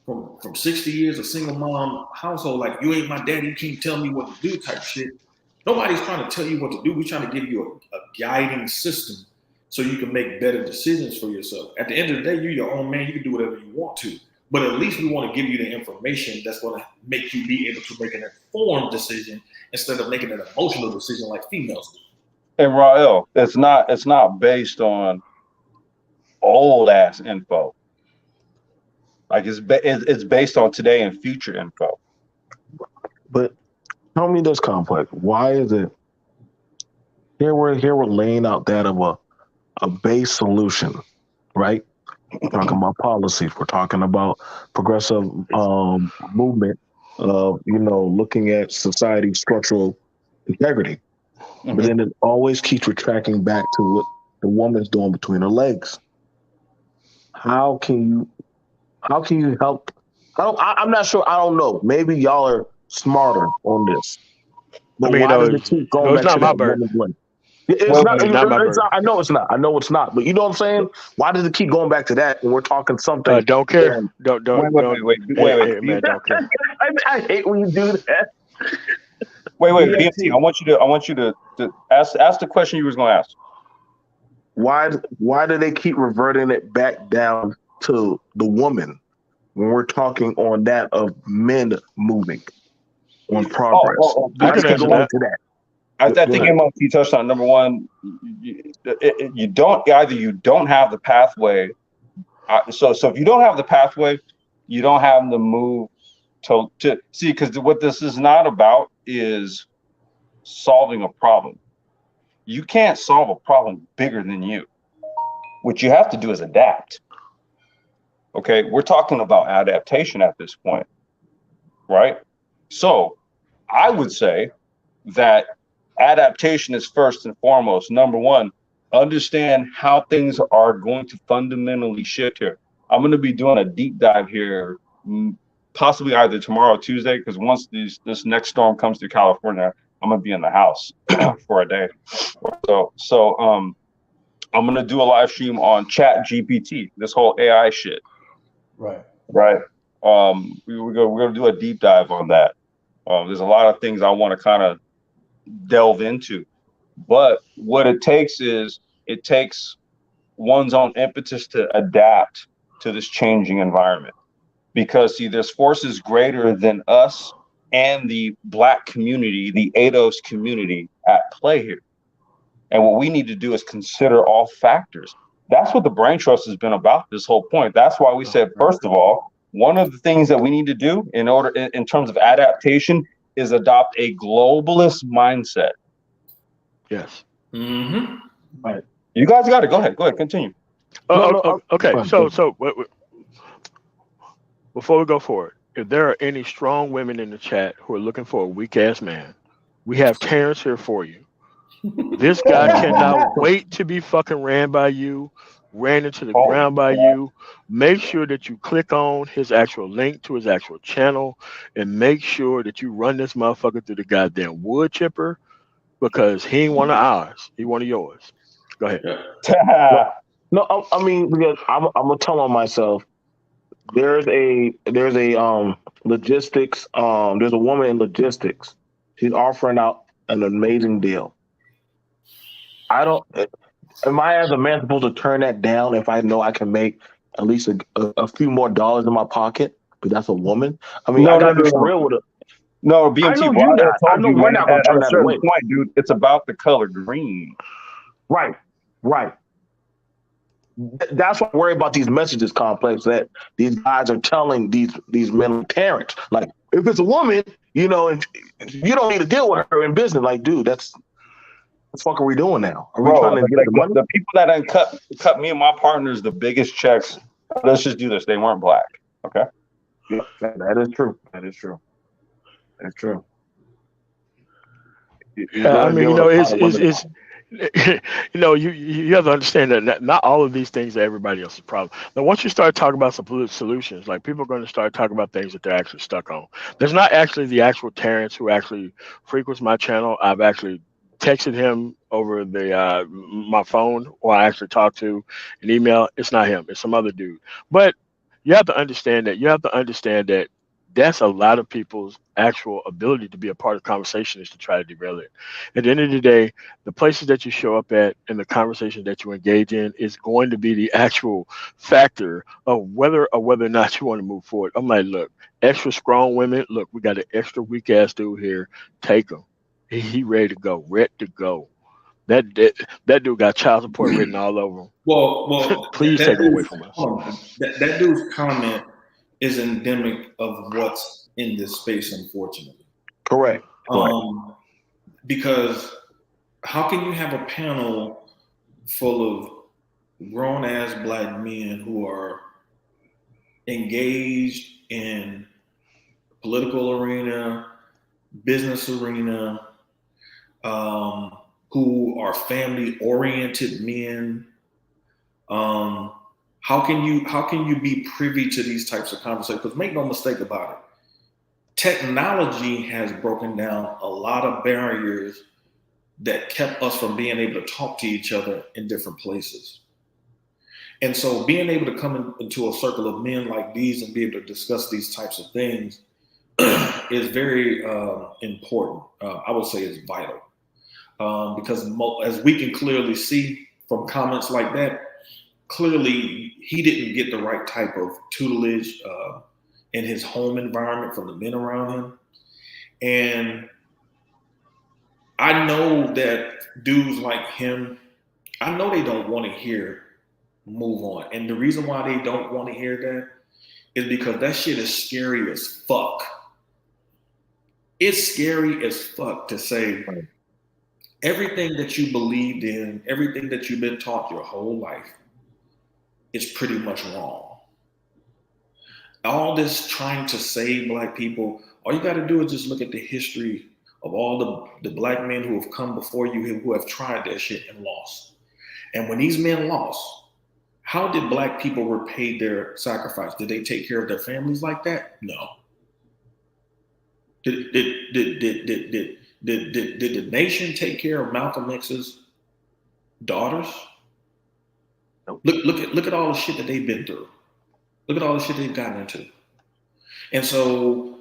from 60 years of single mom household. Like, you ain't my daddy, you can't tell me what to do type shit. Nobody's trying to tell you what to do. We're trying to give you a guiding system so you can make better decisions for yourself. At the end of the day, you're your own man. You can do whatever you want to. But at least we want to give you the information that's going to make you be able to make an informed decision instead of making an emotional decision like females do. And Rael, it's not based on old ass info. Like it's based on today and future info. But tell me this, Complex. Why is it here we're laying out that of a base solution, right? We're talking about policies. We're talking about progressive movement of, looking at society's structural integrity. Mm-hmm. But then it always keeps retracting back to what the woman's doing between her legs. How can you help? I'm not sure. I don't know. Maybe y'all are smarter on this. But why does it keep going back to that woman's leg? It's not my burden. I know it's not. I know it's not. But you know what I'm saying? Why does it keep going back to that when we're talking something? Don't care. Don't. Wait, man, don't care. I hate when you do that. Wait, BMT. I want you to ask the question you was going to ask. Why do they keep reverting it back down to the woman when we're talking on that of men moving on progress? I can answer that. To that. I think MOT touched on number one. You don't have the pathway. So if you don't have the pathway, you don't have the move to see, because what this is not about is solving a problem. You can't solve a problem bigger than you. What you have to do is adapt. Okay, we're talking about adaptation at this point, right? So I would say that adaptation is first and foremost. Number one, understand how things are going to fundamentally shift here. I'm going to be doing a deep dive here, possibly either tomorrow or Tuesday, because once this next storm comes to California, I'm going to be in the house for a day. So I'm going to do a live stream on Chat GPT, this whole AI shit. Right. We're going to do a deep dive on that. There's a lot of things I want to kind of delve into, but what it takes one's own impetus to adapt to this changing environment, because see, there's forces greater than us and the Black community, the ADOS community at play here, and what we need to do is consider all factors. That's what the brain trust has been about this whole point. That's why we said, first of all, one of the things that we need to do in terms of adaptation is adopt a globalist mindset. Yes. Mm-hmm. Right. You guys got it. Go ahead, continue. Okay. So wait. Before we go forward, if there are any strong women in the chat who are looking for a weak ass man, we have Terrence here for you. This guy cannot wait to be fucking ran into the ground by you. Make sure that you click on his actual link to his actual channel, and make sure that you run this motherfucker through the goddamn wood chipper, because he ain't one of ours. He one of yours. Go ahead. No, I mean, because I'm gonna tell on myself. There's a logistics. There's a woman in logistics. She's offering out an amazing deal. Am I as a man supposed to turn that down if I know I can make at least a few more dollars in my pocket? But that's a woman. I mean, I gotta be for real with it. No, BMT. I know we're not gonna turn that away. Point, dude, it's about the color green. Right. That's why I worry about these messages, Complex, that these guys are telling these men parents. Like, if it's a woman, and you don't need to deal with her in business. Like, dude, that's the fuck are we doing now? Are we Bro, trying to get the money? the people that done cut me and my partners the biggest checks. Let's just do this. They weren't black. Okay. Yep, that is true. That is true. That's true. You're I gonna mean, deal with a lot of women. you have to understand that not all of these things are everybody else's problem. Now, once you start talking about some solutions, like people are going to start talking about things that they're actually stuck on. There's not actually the actual Terrence who actually frequents my channel. I've actually texted him over the my phone, or I actually talked to an email. It's not him. It's some other dude. But you have to understand that. You have to understand that that's a lot of people's actual ability to be a part of conversation is to try to derail it. At the end of the day, the places that you show up at and the conversation that you engage in is going to be the actual factor of whether or not you want to move forward. I'm like, look, extra strong women. Look, we got an extra weak ass dude here. Take him. He ready to go. Ready to go. That dude got child support written all over him. Well, Please take him away from us. That dude's comment is endemic of what's in this space, unfortunately. Correct. Because how can you have a panel full of grown ass black men who are engaged in political arena, business arena, who are family oriented men? How can you be privy to these types of conversations? Because make no mistake about it, technology has broken down a lot of barriers that kept us from being able to talk to each other in different places. And so being able to come into a circle of men like these and be able to discuss these types of things is very important. I would say it's vital. Because as we can clearly see from comments like that, clearly he didn't get the right type of tutelage in his home environment from the men around him. And I know that dudes like him, I know they don't want to hear move on. And the reason why they don't want to hear that is because that shit is scary as fuck. It's scary as fuck to say everything that you believed in, everything that you've been taught your whole life is pretty much wrong. All this trying to save black people, all you got to do is just look at the history of all the black men who have come before you who have tried that shit and lost. And when these men lost, how did black people repay their sacrifice? Did they take care of their families like that? No. Did the nation take care of Malcolm X's daughters? Look at all the shit that they've been through. Look at all the shit they've gotten into. And so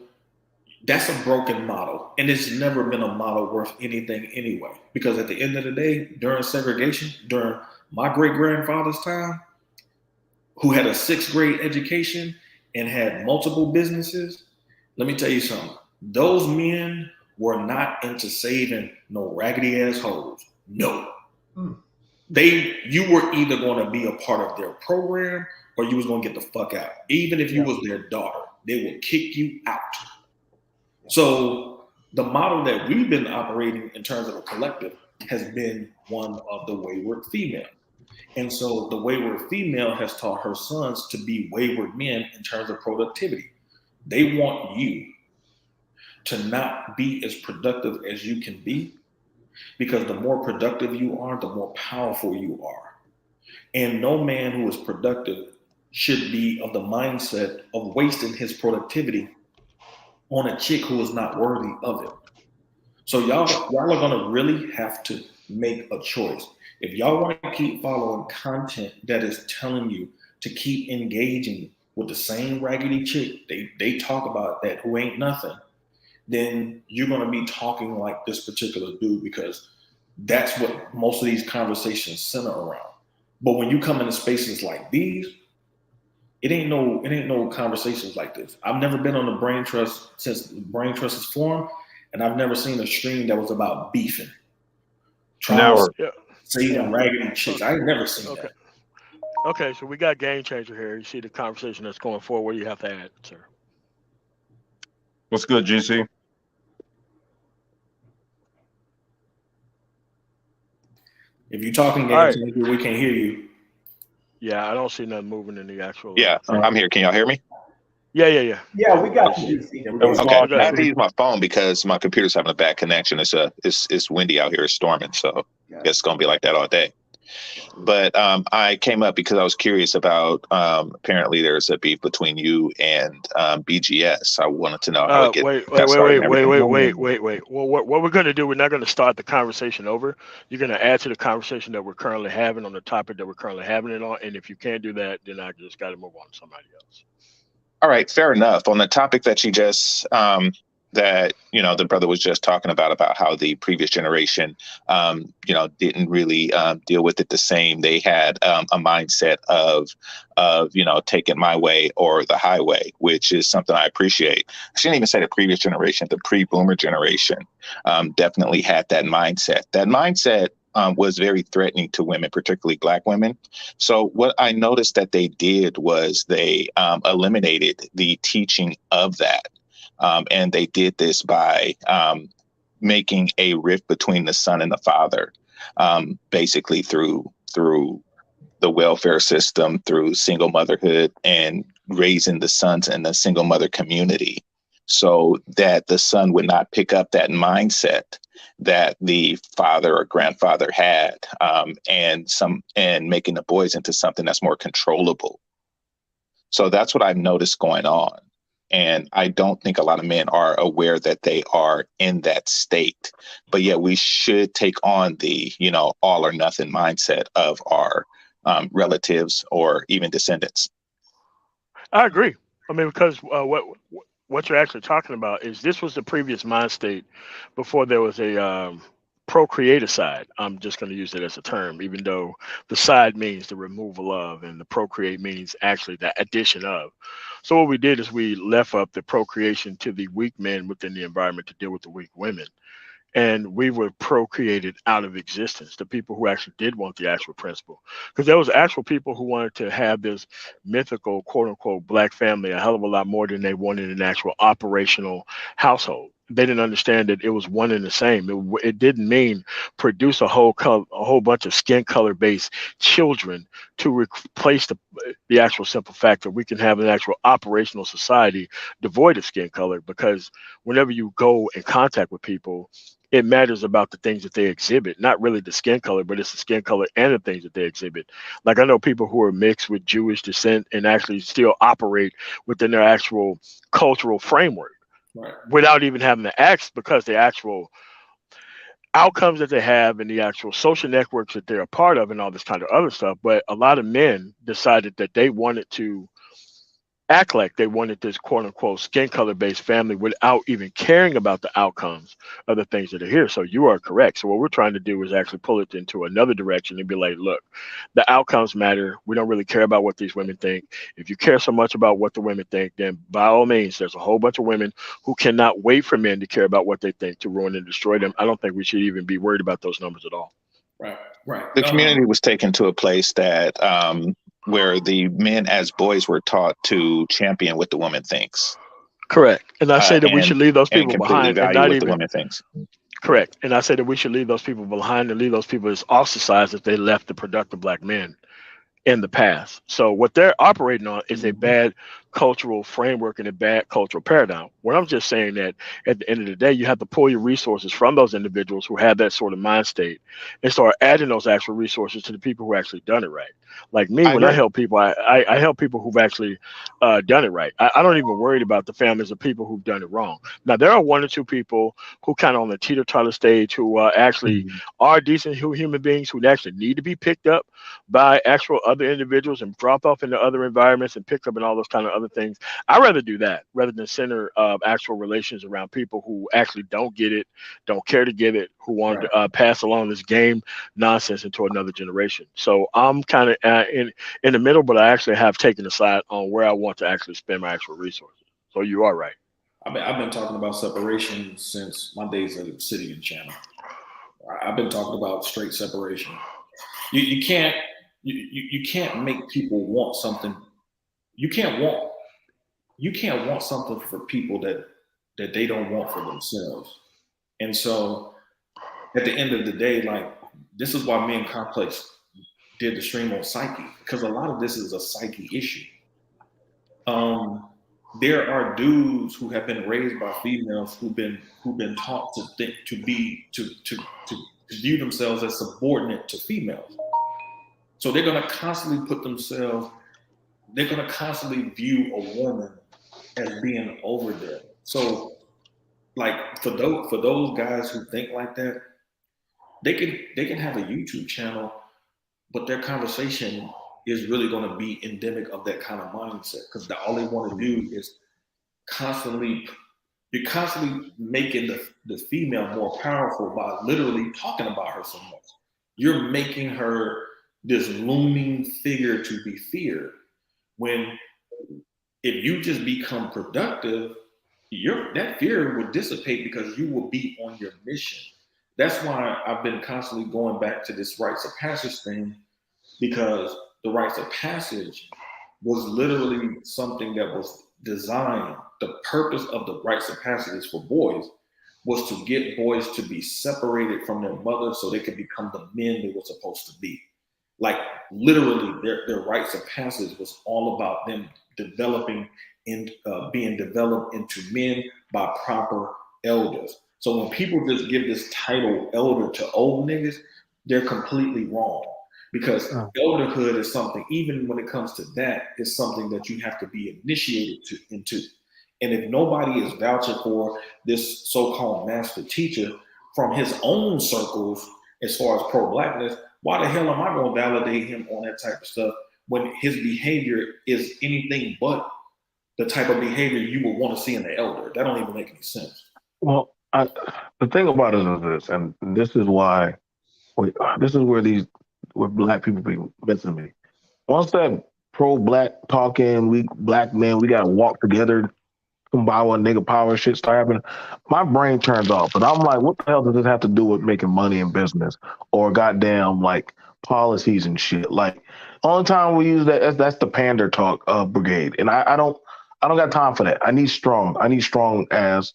that's a broken model. And it's never been a model worth anything anyway. Because at the end of the day, during segregation, during my great-grandfather's time, who had a 6th grade education and had multiple businesses, let me tell you something. Those men were not into saving no raggedy ass hoes. No. You were either going to be a part of their program or you was going to get the fuck out. Even if you was their daughter, they would kick you out. So the model that we've been operating in terms of a collective has been one of the wayward female. And so the wayward female has taught her sons to be wayward men in terms of productivity. They want you to not be as productive as you can be, because the more productive you are, the more powerful you are. And no man who is productive should be of the mindset of wasting his productivity on a chick who is not worthy of it. So y'all are gonna really have to make a choice. If y'all want to keep following content that is telling you to keep engaging with the same raggedy chick they talk about that who ain't nothing, then you're gonna be talking like this particular dude, because that's what most of these conversations center around. But when you come into spaces like these, it ain't no conversations like this. I've never been on the Brain Trust since Brain Trust is formed, and I've never seen a stream that was about beefing. Saving raggedy chicks. I ain't never seen that. Okay, so we got game changer here. You see the conversation that's going forward. What do you have to add, sir? What's good, GC? If you're talking, All right. Games, we can't hear you. Yeah, I don't see nothing moving in the actual. Yeah, I'm here. Can y'all hear me? Yeah. Yeah, we got you, DC. It was Okay. lost. I have to use my phone because my computer's having a bad connection. It's windy out here. It's storming, so I guess it's gonna be like that all day. But I came up because I was curious about apparently there's a beef between you and BGS. I wanted to know how it got started and everything. Wait. Well, what we're going to do, we're not going to start the conversation over. You're going to add to the conversation that we're currently having on the topic that we're currently having it on. And if you can't do that, then I just got to move on to somebody else. All right, fair enough. On the topic that you just that the brother was just talking about how the previous generation didn't really deal with it the same. They had a mindset of take it my way or the highway, which is something I appreciate. I shouldn't even say the previous generation. The pre-boomer generation definitely had that mindset. That mindset was very threatening to women, particularly Black women. So what I noticed that they did was they eliminated the teaching of that. And they did this by making a rift between the son and the father, basically through the welfare system, through single motherhood and raising the sons in the single mother community, so that the son would not pick up that mindset that the father or grandfather had, and making the boys into something that's more controllable. So that's what I've noticed going on. And I don't think a lot of men are aware that they are in that state. But yet we should take on the, all or nothing mindset of our relatives or even descendants. I agree. I mean, because what you're actually talking about is this was the previous mind state before there was a procreative side. I'm just going to use it as a term, even though the side means the removal of, and the procreate means actually the addition of. So what we did is we left up the procreation to the weak men within the environment to deal with the weak women. And we were procreated out of existence, the people who actually did want the actual principle. Because there was actual people who wanted to have this mythical, quote unquote, Black family a hell of a lot more than they wanted an actual operational household. They didn't understand that it was one and the same. It didn't mean produce a whole bunch of skin color based children to replace the actual simple fact that we can have an actual operational society devoid of skin color. Because whenever you go in contact with people, it matters about the things that they exhibit, not really the skin color, but it's the skin color and the things that they exhibit. Like I know people who are mixed with Jewish descent and actually still operate within their actual cultural framework, right, without even having to ask, because the actual outcomes that they have and the actual social networks that they're a part of and all this kind of other stuff. But a lot of men decided that they wanted to act like they wanted this quote unquote skin color based family without even caring about the outcomes of the things that are here. So you are correct. So what we're trying to do is actually pull it into another direction and be like, look, the outcomes matter. We don't really care about what these women think. If you care so much about what the women think, then by all means, there's a whole bunch of women who cannot wait for men to care about what they think to ruin and destroy them. I don't think we should even be worried about those numbers at all. Right. The community was taken to a place that where the men as boys were taught to champion what the woman thinks. Correct. And I say that we should leave those people behind and not what even the woman thinks. Correct. And I say that we should leave those people behind and leave those people as ostracized if they left the productive Black men in the past. So what they're operating on is a bad cultural framework and a bad cultural paradigm. What I'm just saying that at the end of the day, you have to pull your resources from those individuals who have that sort of mind state and start adding those actual resources to the people who actually done it right. Like me, when I help people, I help people who've actually done it right. I don't even worry about the families of people who've done it wrong. Now, there are one or two people who kind of on the teeter-totter stage who actually are decent human beings who actually need to be picked up by actual other individuals and drop off into other environments and pick up and all those kind of other things. I'd rather do that rather than center actual relations around people who actually don't get it, don't care to get it, who want to pass along this game nonsense into another generation. So I'm kind of in the middle, but I actually have taken a side on where I want to actually spend my actual resources. So you are right. I've been talking about separation since my days at the City and Channel. I've been talking about straight separation. You can't make people want something. You can't want something for people that they don't want for themselves. And so at the end of the day, like this is why Me and Complex did the stream on psyche, because a lot of this is a psyche issue. There are dudes who have been raised by females who've been taught to think, to view themselves as subordinate to females. So they're gonna constantly they're gonna constantly view a woman as being over them. So like for those guys who think like that, they can have a YouTube channel, but their conversation is really going to be endemic of that kind of mindset, because all they want to do is constantly making the female more powerful by literally talking about her so much. You're making her this looming figure to be feared. When if you just become productive, that fear would dissipate because you will be on your mission. That's why I've been constantly going back to this rites of passage thing, because the rites of passage was literally something that was designed. The purpose of the rites of passage for boys was to get boys to be separated from their mothers so they could become the men they were supposed to be. Like literally their rites of passage was all about them developing and being developed into men by proper elders. So when people just give this title elder to old niggas, they're completely wrong. Because elderhood is something, even when it comes to that, is something that you have to be initiated into. And if nobody is vouching for this so-called master teacher from his own circles, as far as pro-blackness, why the hell am I going to validate him on that type of stuff when his behavior is anything but the type of behavior you would want to see in the elder? That don't even make any sense. Well, the thing about it is this, and this is why, this is where black people be missing me. Once that pro-black talking, we black men, we gotta walk together, kumbaya nigga power shit start happening, my brain turns off. But I'm like, what the hell does this have to do with making money in business or goddamn like policies and shit? Like, only time we use that's the pander talk brigade, and I don't got time for that. I need strong as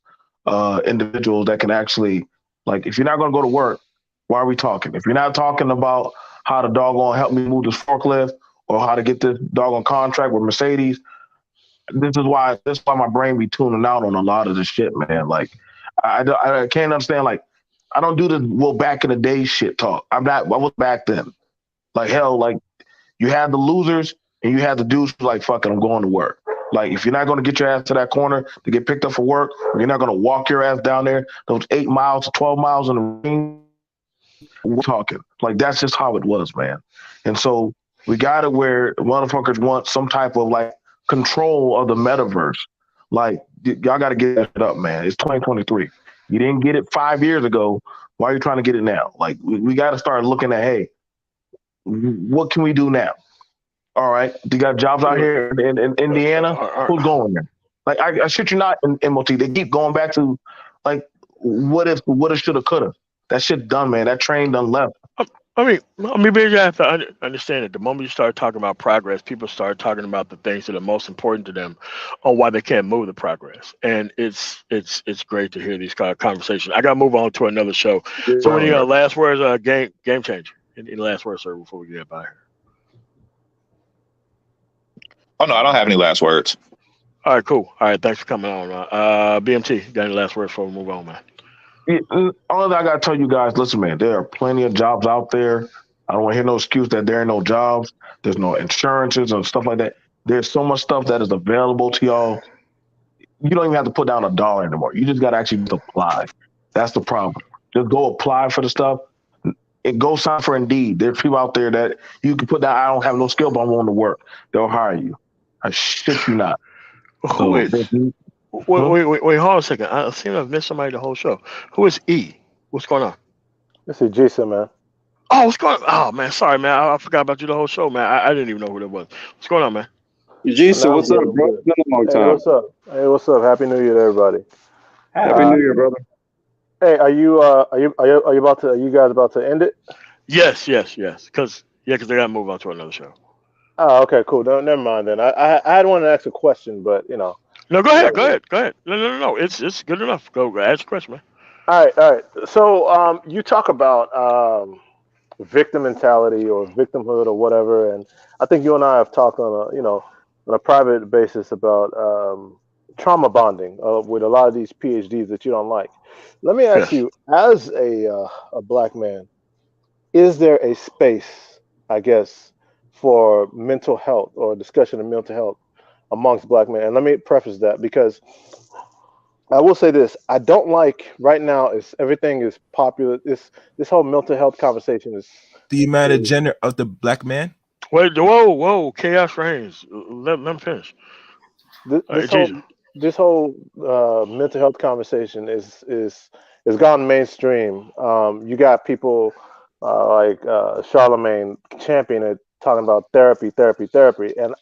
individuals that can actually, like, if you're not gonna go to work, why are we talking? If you're not talking about how to doggone help me move this forklift or how to get this doggone contract with Mercedes, this is why my brain be tuning out on a lot of this shit, man. Like, I can't understand. Like, I don't do the back in the day shit talk. I was back then. Like, hell, like, you had the losers and you had the dudes who like, fuck it, I'm going to work. Like, if you're not going to get your ass to that corner to get picked up for work, or you're not going to walk your ass down there, those 8 miles to 12 miles in the rain, we're talking. Like, that's just how it was, man. And so we got it where motherfuckers want some type of like control of the metaverse. Like, y'all got to get that shit up, man. It's 2023. You didn't get it 5 years ago. Why are you trying to get it now? Like, we got to start looking at, hey, what can we do now? All right, you got jobs out here in Indiana. Who's going there? Like, I shit you not, in MOT. They keep going back to, like, what if, shoulda, coulda. That shit done, man. That train done left. I mean, you have to understand that the moment you start talking about progress, people start talking about the things that are most important to them, on why they can't move the progress. And it's great to hear these conversations. I got to move on to another show. So, any last words, game changer? Any last words, sir, before we get by here? Oh no, I don't have any last words. All right, cool. All right, thanks for coming on. BMT, got any last words before we move on, man? All that I gotta tell you guys, listen, man, there are plenty of jobs out there. I don't want to hear no excuse that there are no jobs. There's no insurances and stuff like that. There's so much stuff that is available to y'all. You don't even have to put down $1 anymore. You just gotta actually just apply. That's the problem. Just go apply for the stuff. Go sign for Indeed. There's people out there that you can put down, I don't have no skill, but I'm willing to work. They'll hire you. I shit you not. Who is? Wait, hold on a second. I seem to have missed somebody the whole show. Who is E? What's going on? This is Jason, man. Oh, what's going on? Oh, man, sorry, man. I forgot about you the whole show, man. I didn't even know who that was. What's going on, man? Jason, what's up, bro? It's been a long time. Hey, what's up? Hey, what's up? Happy New Year to everybody. Happy New Year, brother. Hey, are you guys about to end it? Yes. Because they gotta move on to another show. Oh, okay, cool. No, never mind then. I had wanted to ask a question, but you know. No, go ahead. No. It's good enough. Go ask a question, man. All right. So you talk about victim mentality or victimhood or whatever. And I think you and I have talked on a private basis about trauma bonding with a lot of these PhDs that you don't like. Let me ask Yes. you, as a black man, is there a space, I guess, for mental health or discussion of mental health amongst black men? And let me preface that because I will say this: I don't like right now is everything is popular. This whole mental health conversation Do you mind the is gender of the black man? Wait, whoa, chaos reigns. Let him finish. th- Hey, this Jesus. whole this whole mental health conversation is gone mainstream. You got people like Charlemagne champion it, talking about therapy, therapy, therapy, and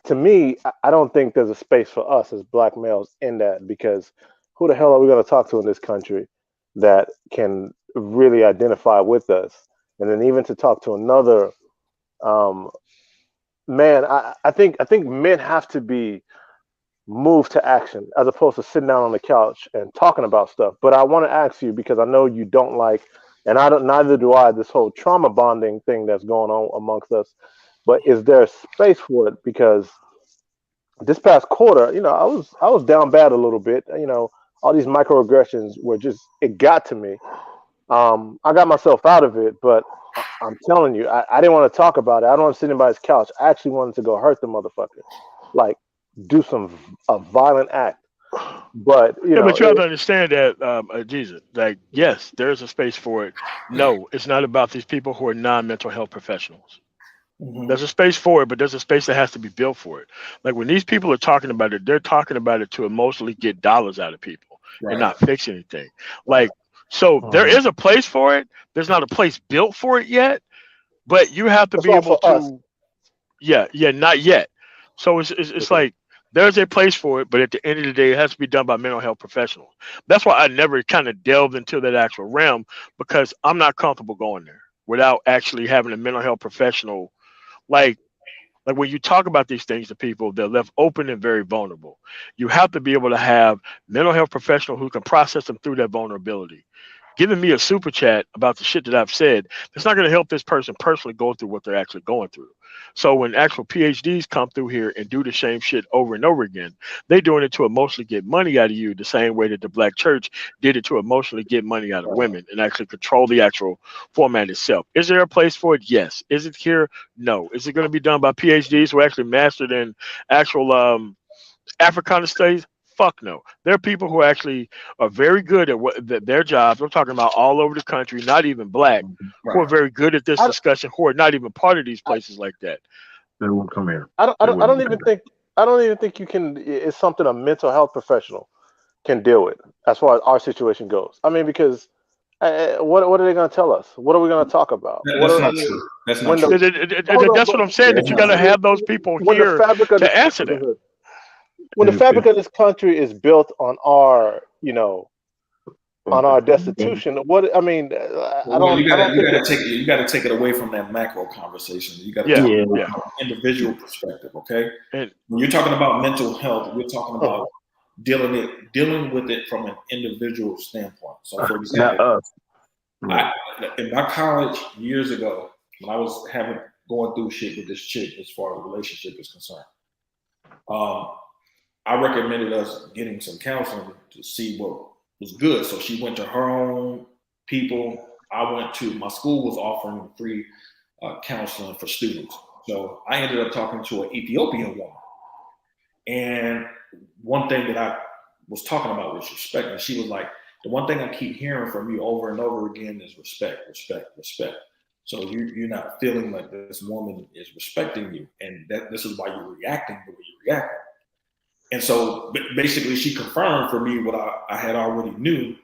to me, I don't think there's a space for us as black males in that because who the hell are we going to talk to in this country that can really identify with us? And then even to talk to another um, man, I think men have to be moved to action as opposed to sitting down on the couch and talking about stuff. But I want to ask you because I know you don't like, and I don't, neither do I, this whole trauma bonding thing that's going on amongst us. But is there space for it? Because this past quarter, I was down bad a little bit. All these microaggressions were just it got to me. I got myself out of it, but I'm telling you, I didn't want to talk about it. I don't want to sit in anybody's couch. I actually wanted to go hurt the motherfucker, like do a violent act. But Yeah, but you have to understand that, Jesus, like, yes, there's a space for it. No, it's not about these people who are non-mental health professionals. Mhm. There's a space for it, but there's a space that has to be built for it. Like when these people are talking about it, they're talking about it to emotionally get dollars out of people and Right. not fix anything. Right. Like, so there Mhm. is a place for it. There's not a place built for it yet, but you have to that's be all able for us. to, yeah, not yet. So it's Okay. like there's a place for it, but at the end of the day, it has to be done by mental health professionals. That's why I never kind of delved into that actual realm because I'm not comfortable going there without actually having a mental health professional. Like when you talk about these things to people, they're left open and very vulnerable. You have to be able to have mental health professional who can process them through that vulnerability. Giving me a super chat about the shit that I've said, it's not going to help this person personally go through what they're actually going through. So when actual PhDs come through here and do the same shit over and over again, they doing it to emotionally get money out of you the same way that the black church did it to emotionally get money out of women and actually control the actual format itself. Is there a place for it? Yes. Is it here? No. Is it going to be done by PhDs who actually mastered in actual Africana studies? Fuck no. There are people who actually are very good at their jobs. I'm talking about all over the country, not even black, who are Right. very good at this I, discussion, who are not even part of these I, places like that. They won't come here. I don't I They don't I wouldn't don't even even come think I don't even think you can. It's something a mental health professional can deal with as far as our situation goes. I mean, because what are they going to tell us? What are we going to talk about? That's not true. That's not When the true. hold on, That's but what I'm saying. That's That you not got to true. have those people when the here fabric of to this answer that. when the here. fabric of this country is built on our on our destitution, what I mean, Well, I don't think that. you gotta take it away from that macro conversation. You got to Yeah, talk Yeah. about yeah, from an individual perspective. Okay, and when you're talking about mental health, we're talking Mhm. about dealing with it from an individual standpoint. So, for Not example, us. Right. I in my college years ago, when I was going through shit with this chick as far as relationship is concerned, um, I recommended us getting some counseling to see what was good. So she went to her own people. I went to my school was offering free counseling for students. So I ended up talking to an Ethiopian woman. And one thing that I was talking about was respect. And she was like, the one thing I keep hearing from you over and over again is respect, respect, respect. So you're not feeling like this woman is respecting you. And that this is why you're reacting the way you're reacting. And so basically, she confirmed for me what I had already knew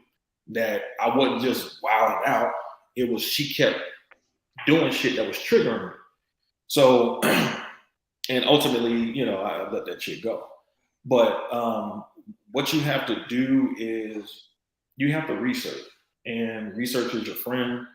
that I wasn't just wilding out. It was she kept doing shit that was triggering me. So, and ultimately, I let that shit go. But what you have to do is you have to research, and research is your friend.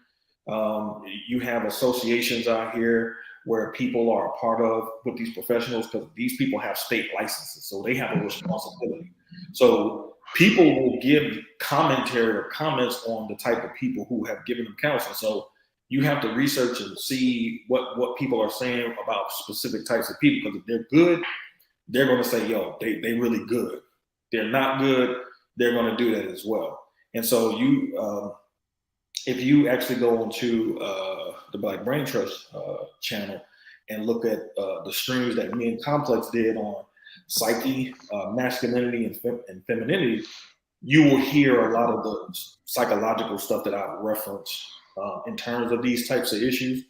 You have associations out here where people are a part of with these professionals because these people have state licenses, so they have a responsibility. So people will give commentary or comments on the type of people who have given them counseling. So you have to research and see what people are saying about specific types of people, because if they're good, they're going to say, yo, they really good. They're not good, they're going to do that as well. And so if you actually go onto the Black Brain Trust channel and look at the streams that me and Complex did on psyche, masculinity, and femininity, you will hear a lot of the psychological stuff that I've referenced in terms of these types of issues.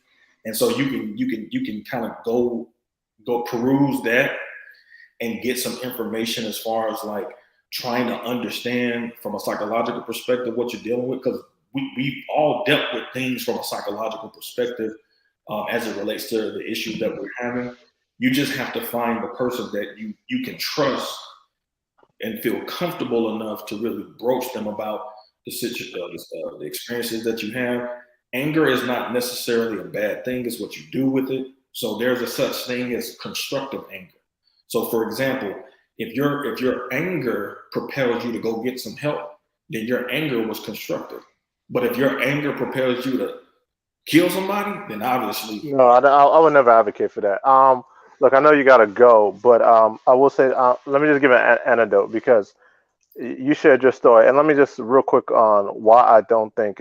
And so you can kind of go peruse that and get some information as far as like trying to understand from a psychological perspective what you're dealing with, because we've all dealt with things from a psychological perspective as it relates to the issues that we're having. You just have to find the person that you can trust and feel comfortable enough to really broach them about the experiences that you have. Anger is not necessarily a bad thing, it's what you do with it. So there's a such thing as constructive anger. So for example, if your anger propels you to go get some help, then your anger was constructive. But if your anger propels you to kill somebody, then obviously No, I would never advocate for that. Look, I know you got to go, but I will say, let me just give an anecdote, because you shared your story, and let me just real quick on why I don't think,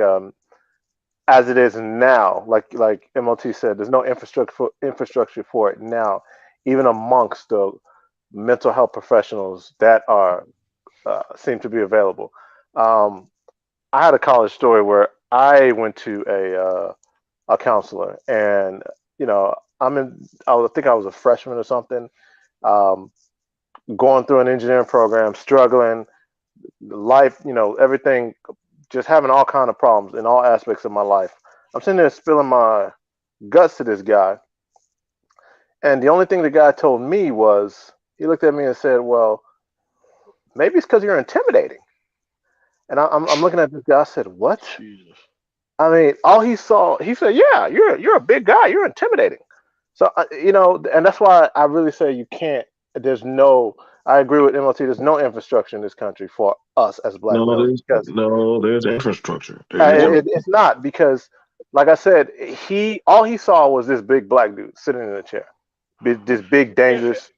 as it is now, like MOT said, there's no infrastructure for it now, even amongst the mental health professionals that are seem to be available. I had a college story where I went to a counselor, and I think I was a freshman or something, um, going through an engineering program, struggling, life, everything, just having all kind of problems in all aspects of my life. I'm sitting there spilling my guts to this guy, and the only thing the guy told me was, he looked at me and said, "Well, maybe it's because you're intimidating." And I'm looking at this guy. I said, "What?" Jesus. I mean, all he saw, he said, "Yeah, you're a big guy. You're intimidating." So and that's why I really say you can't. There's no. I agree with MLT. There's no infrastructure in this country for us as black No, males, because there's infrastructure. There is. it's not, because, like I said, all he saw was this big black dude sitting in a chair, this big dangerous,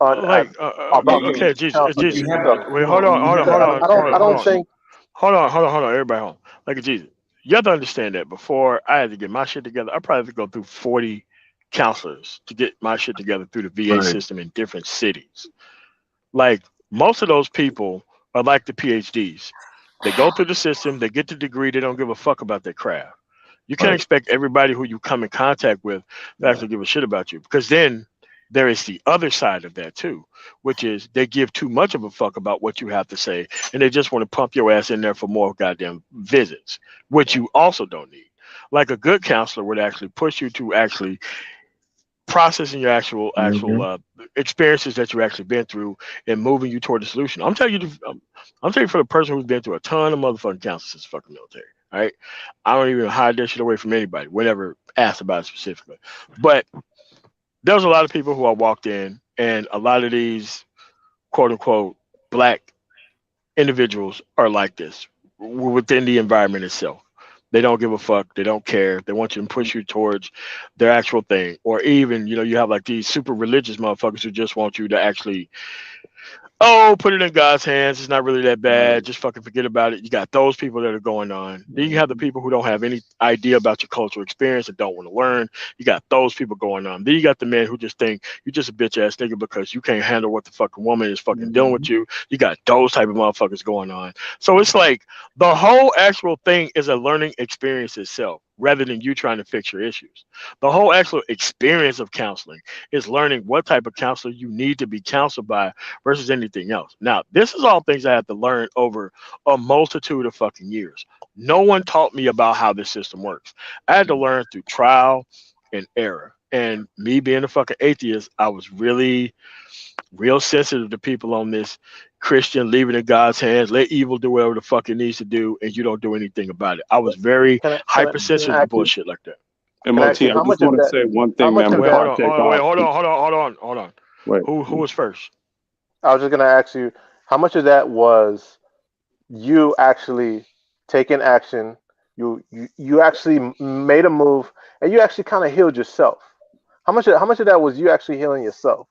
Like, about to okay, Jesus, counseling. Jesus. you have So, to Wait, hold on, hold on, hold on, hold on, I hold don't on, think. hold on, everybody, hold on. Like, Jesus, you have to understand that before I had to get my shit together, I probably had to go through 40 counselors to get my shit together through the VA Right. system in different cities. Like, most of those people are like the PhDs. They go through the system, they get the degree, they don't give a fuck about their craft. You can't Right. expect everybody who you come in contact with to actually give a shit about you, because then there is the other side of that too, which is they give too much of a fuck about what you have to say, and they just want to pump your ass in there for more goddamn visits, which you also don't need. Like, a good counselor would actually push you to actually processing your actual Mm-hmm. experiences that you actually been through and moving you toward the solution. I'm telling you, for the person who's been through a ton of motherfucking counselors since fucking military. All right, I don't even hide that shit away from anybody, whenever asked about it specifically. But there's a lot of people who I walked in, and a lot of these quote unquote black individuals are like this within the environment itself. They don't give a fuck. They don't care. They want you to push you towards their actual thing. Or even, you have like these super religious motherfuckers who just want you to actually, oh, put it in God's hands. It's not really that bad. Just fucking forget about it. You got those people that are going on. Then you have the people who don't have any idea about your cultural experience and don't want to learn. You got those people going on. Then you got the men who just think you're just a bitch ass nigga because you can't handle what the fucking woman is fucking dealing with you. You got those type of motherfuckers going on. So it's like the whole actual thing is a learning experience itself, rather than you trying to fix your issues. The whole actual experience of counseling is learning what type of counselor you need to be counseled by versus anything else. Now, this is all things I had to learn over a multitude of fucking years. No one taught me about how this system works. I had to learn through trial and error. And me being a fucking atheist, I was really real sensitive to people on this Christian, leave it in God's hands, let evil do whatever the fuck it needs to do, and you don't do anything about it. I was very Can I hypersensitive to ask you? bullshit like that. Can I ask MOT, you I how just much of want to that? say one How thing, much man, of Wait, before that? I take off. Hold on. Wait, Who was first? I was just gonna ask you how much of that was you actually taking action. You actually made a move, and you actually kind of healed yourself. How much of that was you actually healing yourself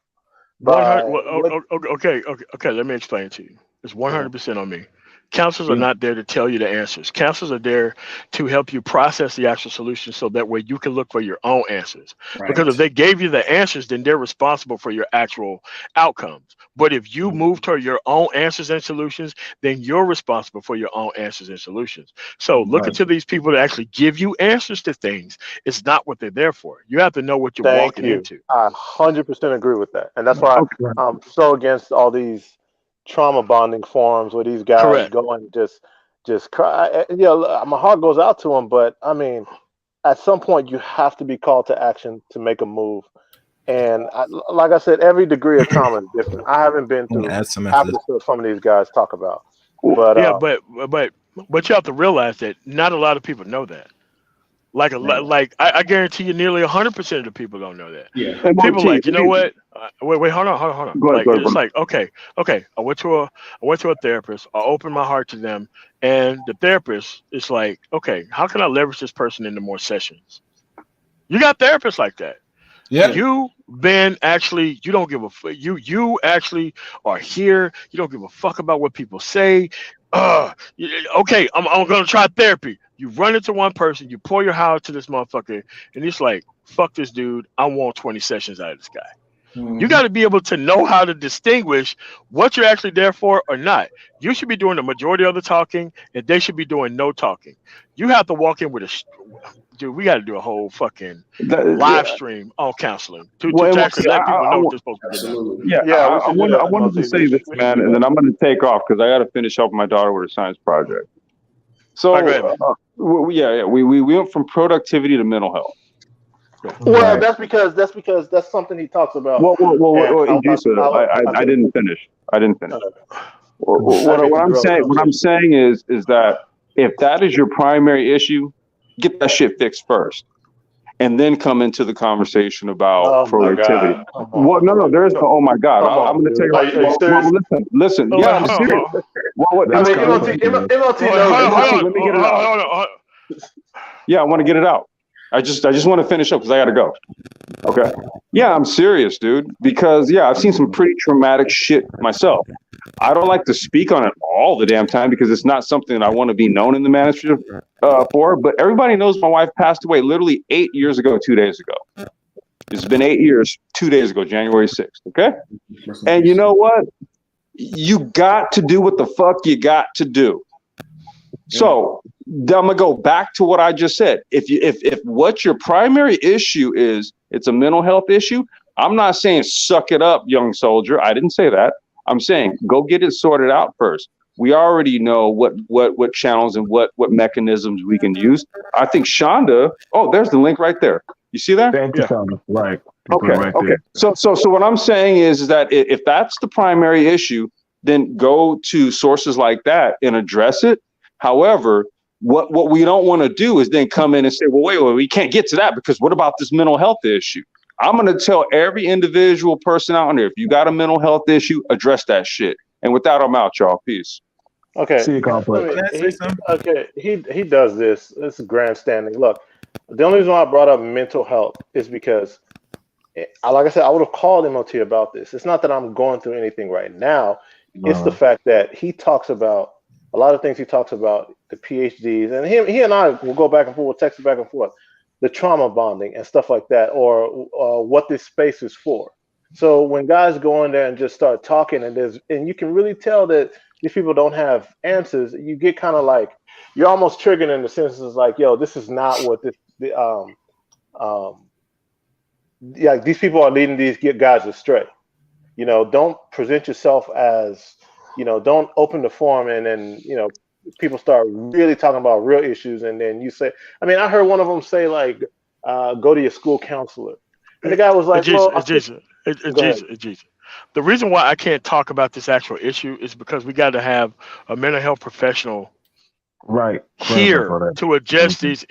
100. by Well, what? okay. Let me explain it to you. It's Mhm. 100% on me. Counselors are Yeah. not there to tell you the answers. Counselors are there to help you process the actual solution so that way you can look for your own answers. Because Right. if they gave you the answers, then they're responsible for your actual outcomes. But if you move toward your own answers and solutions, then you're responsible for your own answers and solutions. So looking Right. to these people to actually give you answers to things is not what they're there for. You have to know what you're Thank walking you. into. I 100% agree with that, and that's why Okay. I'm so against all these trauma bonding forums where these guys Correct. go and just cry. My heart goes out to them, but I mean, at some point you have to be called to action to make a move. And like I said, every degree of trauma is different. I haven't been I'm gonna through add some half after the this. stuff some of these guys talk about, but Yeah, but but you have to realize that not a lot of people know that. Right. Like I guarantee you, nearly 100% of the people don't know that. Yeah. People MOT. like, you know what? Wait, hold on. Go ahead, Like go ahead, it's bro. like, okay. I went to a therapist. I opened my heart to them, and the therapist is like, okay, how can I leverage this person into more sessions? You got therapists like that. Yeah. Yep. You been actually, you don't give a you actually are here. You don't give a fuck about what people say. Okay, I'm gonna try therapy. You run into one person, you pour your heart to this motherfucker, and it's like, fuck this dude. I want 20 sessions out of this guy. You got Mhm. to be able to know how to distinguish what you're actually there for or not. You should be doing the majority of the talking, and they should be doing no talking. You have to walk in with dude. We got to do a whole fucking live That, stream on counseling to, well, to MOT, actually let people know what they're supposed to be getting out of it. Absolutely. yeah, yeah, we I should do wanted, I that, wanted to MLT. say this, We should man, do and that. then I'm going to take off because I got to finish helping my daughter with a science project. All right, go ahead, So, man. we went from productivity to mental health. Well, Right. that's because that's something he talks about, and Jason, I think didn't finish. I didn't finish. I didn't mean to What I'm derail the saying, conversation. is that if that is your primary issue, get that shit fixed first, and then come into the conversation about Oh my productivity. God! Come Well, on, no, there is no. Oh my God, come I'm on, going to tell dude. you. Are you serious? Listen. Oh, Yeah, wait, I'm serious. I That's mean, Listen. MLT hold knows on, it. hold MOT, on, let me hold get it on, out. hold on, hold Yeah, I want to get it out. I just want to finish up because I got to go. Okay. Yeah, I'm serious, dude. Because I've seen some pretty traumatic shit myself. I don't like to speak on it all the damn time because it's not something that I want to be known in the manosphere for. But everybody knows my wife passed away literally 8 years ago, 2 days ago. It's been 8 years, 2 days ago, January 6th. Okay. Rest in And you peace. know what? You got to do what the fuck you got to do. Yeah. So I'm gonna go back to what I just said. If what your primary issue is, it's a mental health issue. I'm not saying suck it up, young soldier. I didn't say that. I'm saying go get it sorted out first. We already know what channels and what mechanisms we can use. I think Shonda. Oh, there's the link right there. You see that? Thank you, Yeah. Sean. Right. You put it Okay. right Okay. there. So what I'm saying is that if that's the primary issue, then go to sources like that and address it. However, what we don't want to do is then come in and say, well, wait, we can't get to that because what about this mental health issue? I'm going to tell every individual person out there, if you got a mental health issue, address that shit. And with that, I'm out, y'all. Peace. Okay, See you, complex. Can I say something? he does this. This is grandstanding. Look, the only reason why I brought up mental health is because, like I said, I would have called MOT about this. It's not that I'm going through anything right now. It's the fact that he talks about a lot of things. He talks about the PhDs, and he and I will go back and forth, text back and forth, the trauma bonding and stuff like that, or what this space is for. So when guys go in there and just start talking, and you can really tell that these people don't have answers, you get kind of like you're almost triggered in the sense it's like, yo, this is not what um yeah, these people are leading these guys astray. Don't present yourself as, don't open the forum and then, people start really talking about real issues. And then you say, I mean, I heard one of them say, like, go to your school counselor. And the guy was like, Jesus, well, go ahead. It's Jesus. The reason why I can't talk about this actual issue is because we got to have a mental health professional Right. Clarify here for that. to adjust these.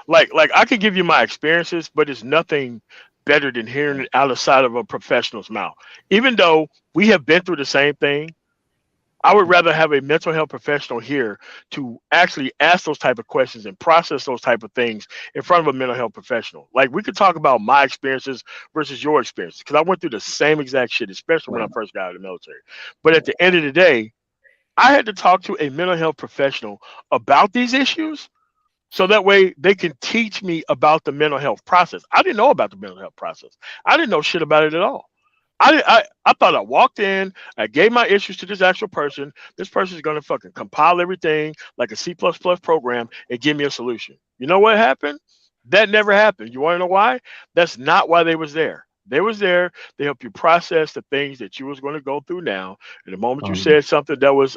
Like I could give you my experiences, but it's nothing better than hearing it outside of a professional's mouth. Even though we have been through the same thing, I would rather have a mental health professional here to actually ask those type of questions and process those type of things in front of a mental health professional. Like we could talk about my experiences versus your experiences because I went through the same exact shit, especially when I first got out of the military. But at the end of the day, I had to talk to a mental health professional about these issues so that way they can teach me about the mental health process. I didn't know about the mental health process. I didn't know shit about it at all. I thought I walked in, I gave my issues to this actual person. This person is gonna fucking compile everything like a C++ program and give me a solution. You know what happened? That never happened. You want to know why? That's not why they was there. They was there to help you process the things that you was going to go through now. And the moment you said something that was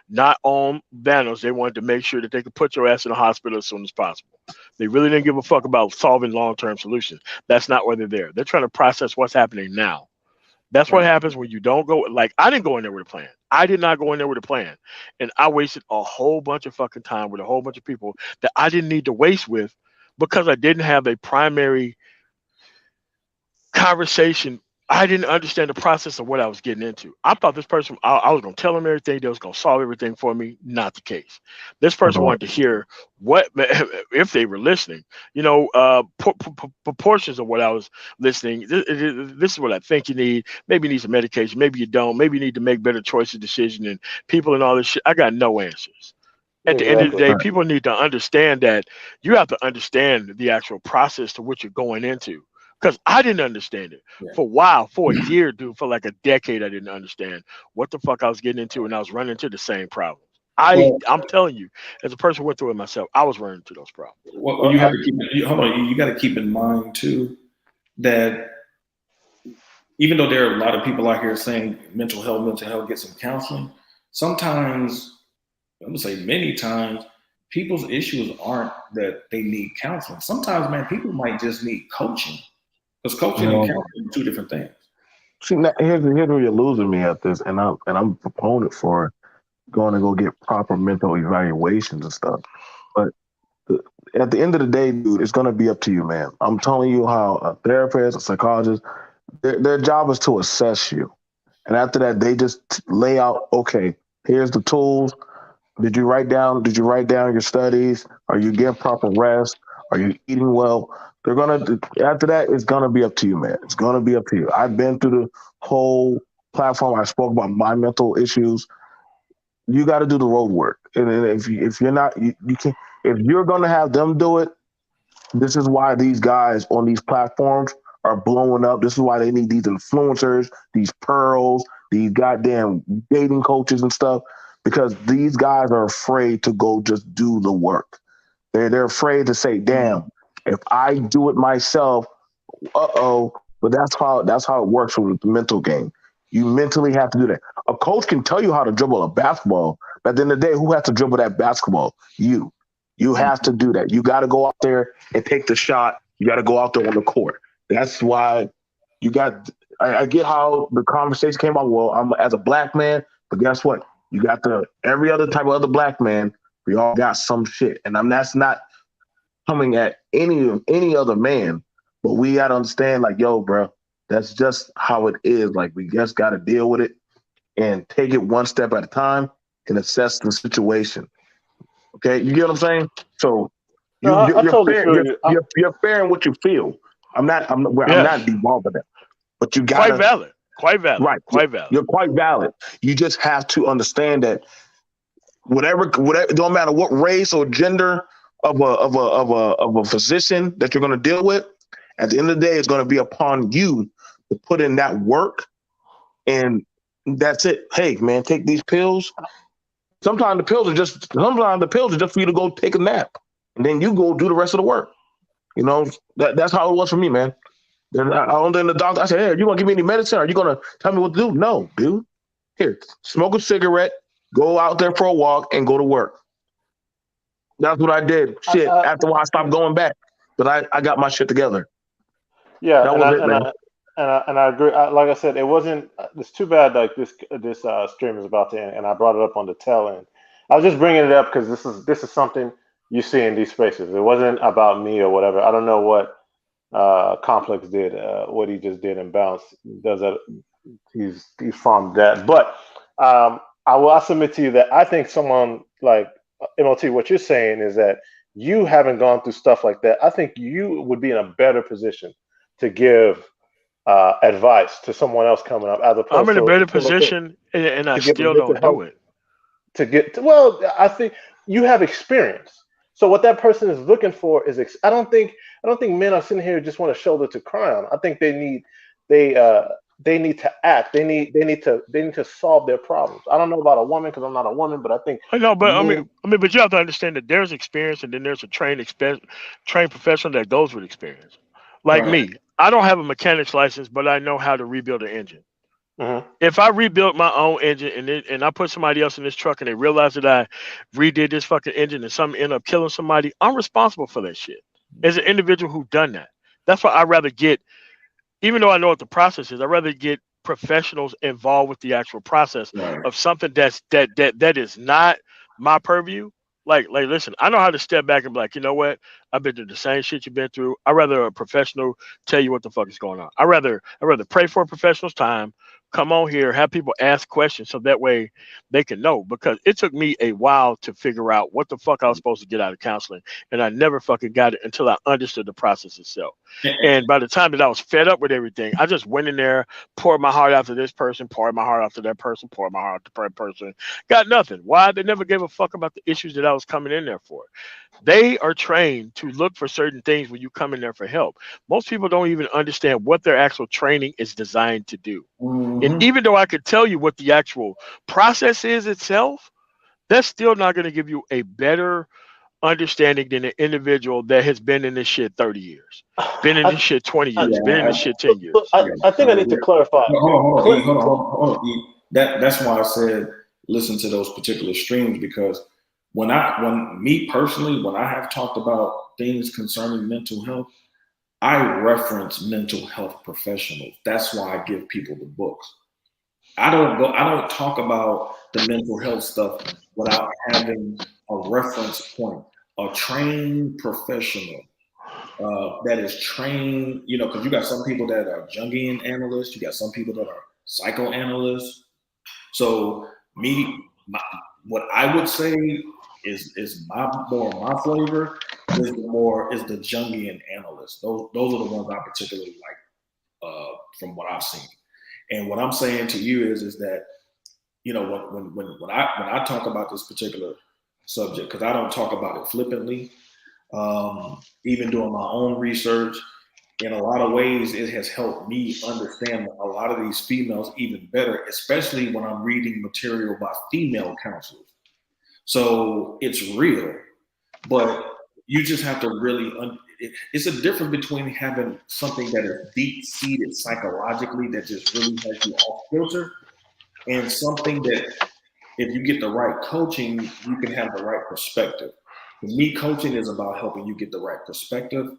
not on Thanos, they wanted to make sure that they could put your ass in the hospital as soon as possible. They really didn't give a fuck about solving long-term solutions. That's not why they're there. They're trying to process what's happening now. That's what Right. happens when you don't go. Like I didn't go in there with a plan. I did not go in there with a plan, and I wasted a whole bunch of fucking time with a whole bunch of people that I didn't need to waste with because I didn't have a primary conversation. I didn't understand the process of what I was getting into. I thought this person, I was going to tell them everything. They was going to solve everything for me. Not the case. This person wanted to hear what, if they were listening, proportions of what I was listening. This is what I think you need. Maybe you need some medication. Maybe you don't. Maybe you need to make better choices, decision, and people and all this shit. I got no answers. At the end of the Exactly. day, people need to understand that you have to understand the actual process to what you're going into. Because I didn't understand it Yeah. for a while, for a year, dude, for like a decade. I didn't understand what the fuck I was getting into, and I was running into the same problems. Well, I'm telling you, as a person who went through it myself, I was running into those problems. well, you have to hold on. You got to keep in mind too that even though there are a lot of people out here saying mental health, get some counseling. Sometimes, I'm gonna say many times, people's issues aren't that they need counseling. Sometimes, man, people might just need coaching because coaching and counseling are two different things. See, now, here's where you're losing me at this, and I'm a proponent for going to go get proper mental evaluations and stuff. But the, at the end of the day, dude, it's going to be up to you, man. I'm telling you how a therapist, a psychologist, their job is to assess you, and after that, they just lay out, okay, here's the tools. Did you write down your studies? Are you getting proper rest? Are you eating well? They're gonna after that, it's gonna be up to you, man. It's gonna be up to you. I've been through the whole platform. I spoke about my mental issues. You got to do the road work, and if you're not, you can. If you're gonna have them do it, this is why these guys on these platforms are blowing up. This is why they need these influencers, these pearls, these goddamn dating coaches and stuff, because these guys are afraid to go just do the work. They're afraid to say, "Damn, if I do it myself, uh-oh." But that's how it works with the mental game. You mentally have to do that. A coach can tell you how to dribble a basketball, but at the end of the day, who has to dribble that basketball? You. You have to do that. You got to go out there and take the shot. You got to go out there on the court. That's why you got. I get how the conversation came out. Well, I'm as a black man, but guess what? You got the every other type of other black man. We all got some shit, and that's not coming at any other man. But we got to understand, like, yo, bro, that's just how it is. Like, we just got to deal with it and take it one step at a time and assess the situation. Okay, you get what I'm saying? So No, I you're totally fair. feel you. You're fair in what you feel. I'm Yes, not devolving that. But you quite gotta valid, quite valid, right. quite valid. You're quite valid. You just have to understand that whatever, don't matter what race or gender of a physician that you're going to deal with. At the end of the day, it's going to be upon you to put in that work, and that's it. Hey, man, take these pills. Sometimes the pills are just for you to go take a nap, and then you go do the rest of the work. You know that's how it was for me, man. Then I went in the doctor. I said, "Hey, are you gonna give me any medicine? Are you gonna tell me what to do?" No, dude. Here, smoke a cigarette, go out there for a walk, and go to work. That's what I did. I, Shit. I, After a while, I stopped going back, but I got my shit together. yeah, That and was I it, and man. I and I agree. Like I said, it wasn't. It's too bad. Like this stream is about to end, and I brought it up on the tail end. I was just bringing it up because this is something you see in these spaces. It wasn't about me or whatever. I don't know what Complex did, what he just did in Bounce. Does that? He's farmed that, but um, I submit to you that I think someone like MOT, what you're saying is that you haven't gone through stuff like that. I think you would be in a better position to give advice to someone else coming up, as I'm opposed in a better to position, and I to give a still mental don't do health it. to get to, well, I think you have experience. So what that person is looking for is I don't think men are sitting here just want a shoulder to cry on. I think they they need to act. They need to solve their problems. I don't know about a woman because I'm not a woman, but I think I know, but men. but you have to understand that there's experience, and then there's a trained professional that goes with experience. Like Right. me, I don't have a mechanic's license, but I know how to rebuild an engine. Mhm. If I rebuilt my own engine and I put somebody else in this truck and they realize that I redid this fucking engine and something end up killing somebody, I'm responsible for that shit. As an individual who done that. That's why I rather get, even though I know what the process is, I'd rather get professionals involved with the actual process Right. of something that is not my purview. Listen, I know how to step back and be like, you know what? I've been through the same shit you've been through. I'd rather a professional tell you what the fuck is going on. I rather pray for a professional's time, come on here, have people ask questions so that way they can know. Because it took me a while to figure out what the fuck I was supposed to get out of counseling. And I never fucking got it until I understood the process itself. And by the time that I was fed up with everything, I just went in there, poured my heart out to this person, poured my heart out to that person, poured my heart out to that person. Got nothing. Why? They never gave a fuck about the issues that I was coming in there for. They are trained to look for certain things when you come in there for help. Most people don't even understand what their actual training is designed to do. And Mm-hmm. even though I could tell you what the actual process is itself, that's still not going to give you a better understanding than an individual that has been in this shit 30 years, been in this I, shit 20 I, years, been in Yeah. this shit 10 so years. Yeah. I think I need to clarify. Hold on, E. Cl- cl- Hold on, E. That's why I said listen to those particular streams, because when me personally, when I have talked about things concerning mental health, I reference mental health professionals. That's why I give people the books. I don't talk about the mental health stuff without having a reference point, a trained professional that is trained, because you got some people that are Jungian analysts, you got some people that are psychoanalysts. So what I would say is my flavor is the Jungian analyst. Those are the ones I particularly like from what I've seen. And what I'm saying to you is that when I talk about this particular subject, because I don't talk about it flippantly, even doing my own research, in a lot of ways, it has helped me understand a lot of these females even better, especially when I'm reading material by female counselors. So it's real, but you just have to really. It's a difference between having something that is deep seated psychologically that just really has you off filter, and something that if you get the right coaching, you can have the right perspective. For me, coaching is about helping you get the right perspective.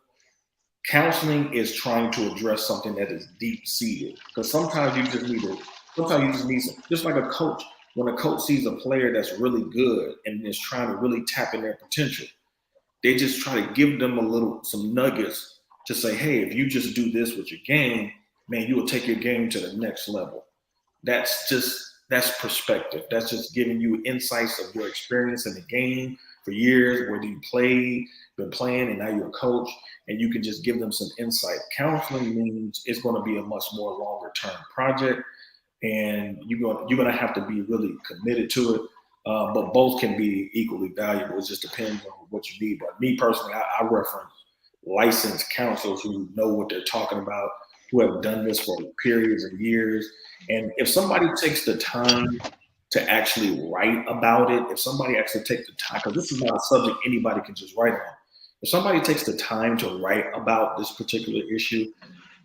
Counseling is trying to address something that is deep seated. Because sometimes you just need some, just like a coach. When a coach sees a player that's really good and is trying to really tap in their potential, they just try to give them some nuggets to say, hey, if you just do this with your game, man, you will take your game to the next level. That's perspective. That's just giving you insights of your experience in the game for years, whether you been playing, and now you're a coach, and you can just give them some insight. Counseling means it's going to be a much more longer term project, and you're going to have to be really committed to it. But both can be equally valuable. It just depends on what you need. But me personally, I reference licensed counselors who know what they're talking about, who have done this for periods of years. And if somebody takes the time to actually write about it, if somebody actually takes the time, because this is not a subject anybody can just write on. If somebody takes the time to write about this particular issue,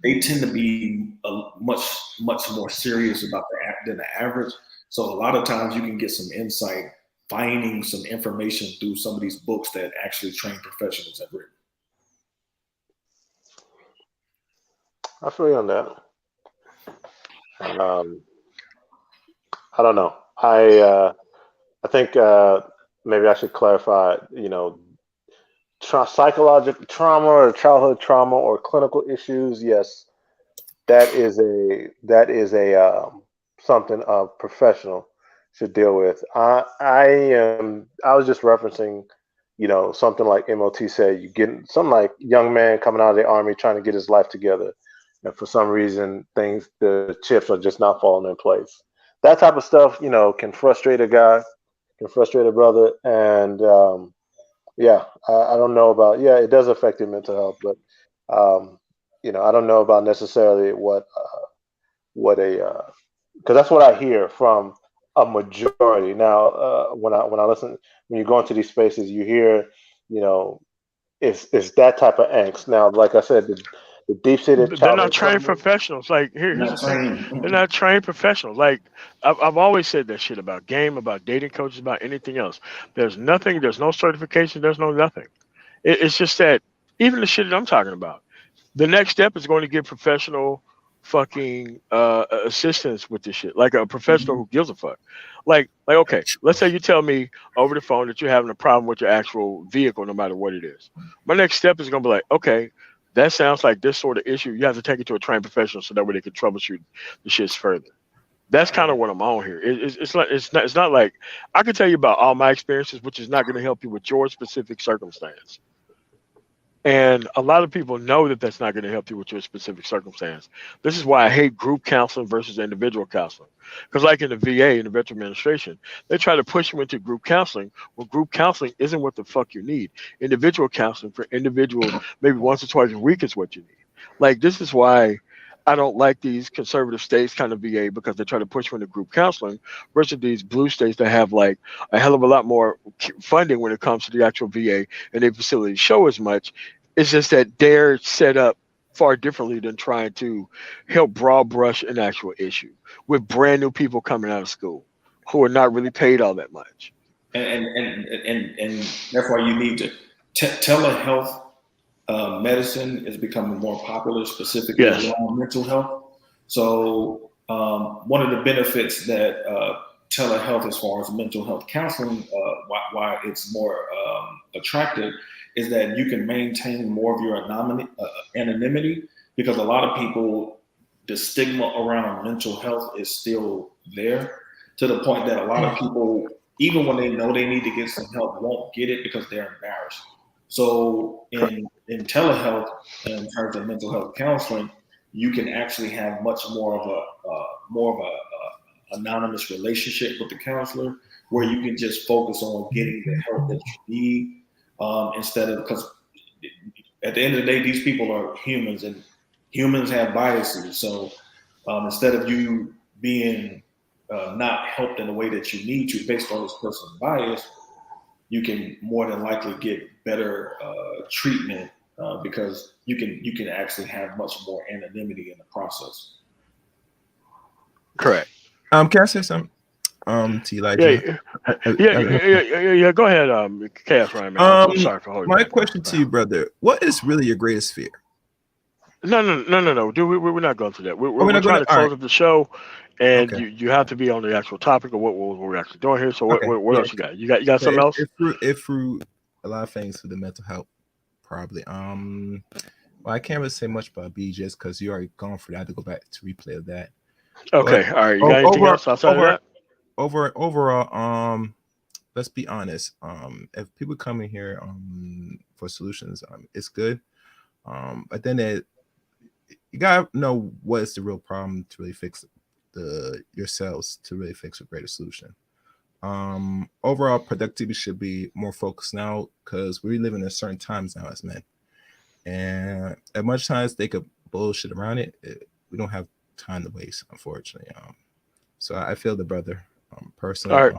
they tend to be much more serious about than the average. So a lot of times you can get some insight finding some information through some of these books that actually trained professionals have written. I feel you on that. Um, I don't know. I think maybe I should clarify. Psychological trauma or childhood trauma or clinical issues. Yes, that is a something professional should deal with. I was just referencing, something like MOT said. You get something like young man coming out of the army trying to get his life together, and for some reason the chips are just not falling in place. That type of stuff, can frustrate a guy, can frustrate a brother, and yeah, I don't know about. Yeah, it does affect your mental health, but I don't know about necessarily what a because that's what I hear from a majority. Now, when I listen, when you go into these spaces, you hear, you know, it's that type of angst. Now, like I said, the deep seated They're not childhood trained trauma. professionals. Like here's Not the thing, they're saying not trained professionals. Like I've always said that shit about game, about dating coaches, about anything else. There's nothing. There's no certification. There's no nothing. It's just that even the shit that I'm talking about. The next step is going to get professional fucking assistance with this shit, like a professional who gives a fuck. Like okay, let's say you tell me over the phone that you're having a problem with your actual vehicle, no matter what it is. My next step is going to be like, okay, that sounds like this sort of issue. You have to take it to a trained professional so that way they can troubleshoot the shits further. That's kind of what I'm on here. It's not like I can tell you about all my experiences, which is not going to help you with your specific circumstance. And a lot of people know that that's not going to help you with your specific circumstance. This is why I hate group counseling versus individual counseling. Because, like in the VA, in the Veteran Administration, they try to push you into group counseling. Well, group counseling isn't what the fuck you need. Individual counseling for individuals, maybe once or twice a week, is what you need. Like, this is why I don't like these conservative states kind of VA because they try to push you into group counseling versus these blue states that have like a hell of a lot more funding when it comes to the actual VA and their facilities show as much. It's just that they're set up far differently than trying to help broad brush an actual issue with brand new people coming out of school who are not really paid all that much. and that's why you need to telehealth medicine is becoming more popular, specifically Yes, around mental health. So one of the benefits that telehealth, as far as mental health counseling, why it's more attractive, is that you can maintain more of your anonymity, because a lot of people, the stigma around mental health is still there, to the point that a lot of people, even when they know they need to get some help, won't get it because they're embarrassed. So correct. in telehealth, in terms of mental health counseling, you can actually have much more of a anonymous relationship with the counselor, where you can just focus on getting the help that you need, instead of, because at the end of the day, these people are humans and humans have biases. So instead of you being not helped in the way that you need to based on this person's bias, you can more than likely get better treatment, because you can actually have much more anonymity in the process. Correct. Can I say something? To Yeah, Elijah. yeah. Go ahead, Chaos Ryan, man. I'm sorry for holding you My back, bro. question to you, brother: what is really your greatest fear? No. Dude, we're not going through that. Oh, we're We're not going trying to. to All right. close up the show, and Okay. you have to be on the actual topic of what we're actually doing here. So Okay. what Yeah. else you got? You got Yeah. something else? If through a lot of things for the mental health, probably. Well, I can't really say much about BJ's because you already gone for that. I had to go back to replay of that. But Okay, all right. You got anything else outside of that? overall, let's be honest. If people come in here for solutions, it's good. But then you gotta know what is the real problem to really fix yourselves to really fix a greater solution. Overall productivity should be more focused now because we live in a certain times now as men, and as much times they could bullshit around we don't have time to waste, unfortunately. So I feel the brother personally. All right.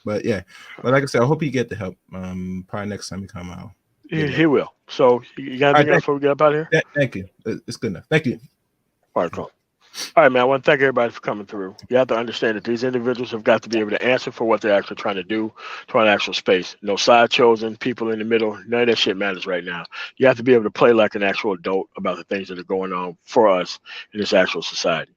But yeah, but like I said, I hope you get the help. Probably next time you come out. Good luck. He will. So you got All right, anything else before we get up out of here? thank you. It's good enough. Thank you. All right, cool. All right, man. I want to thank everybody for coming through. You have to understand that these individuals have got to be able to answer for what they're actually trying to do to an actual space. No side chosen, people in the middle. None of that shit matters right now. You have to be able to play like an actual adult about the things that are going on for us in this actual society.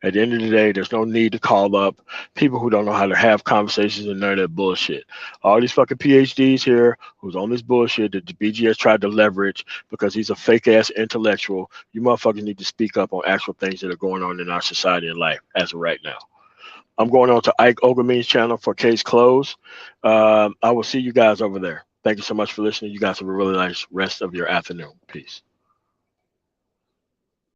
At the end of the day, there's no need to call up people who don't know how to have conversations and none of that bullshit. All these fucking PhDs here who's on this bullshit that the BGS tried to leverage because he's a fake ass intellectual. You motherfuckers need to speak up on actual things that are going on in our society and life as of right now. I'm going on to Ike Ogerme's channel for Case Closed. I will see you guys over there. Thank you so much for listening. You guys have a really nice rest of your afternoon. Peace.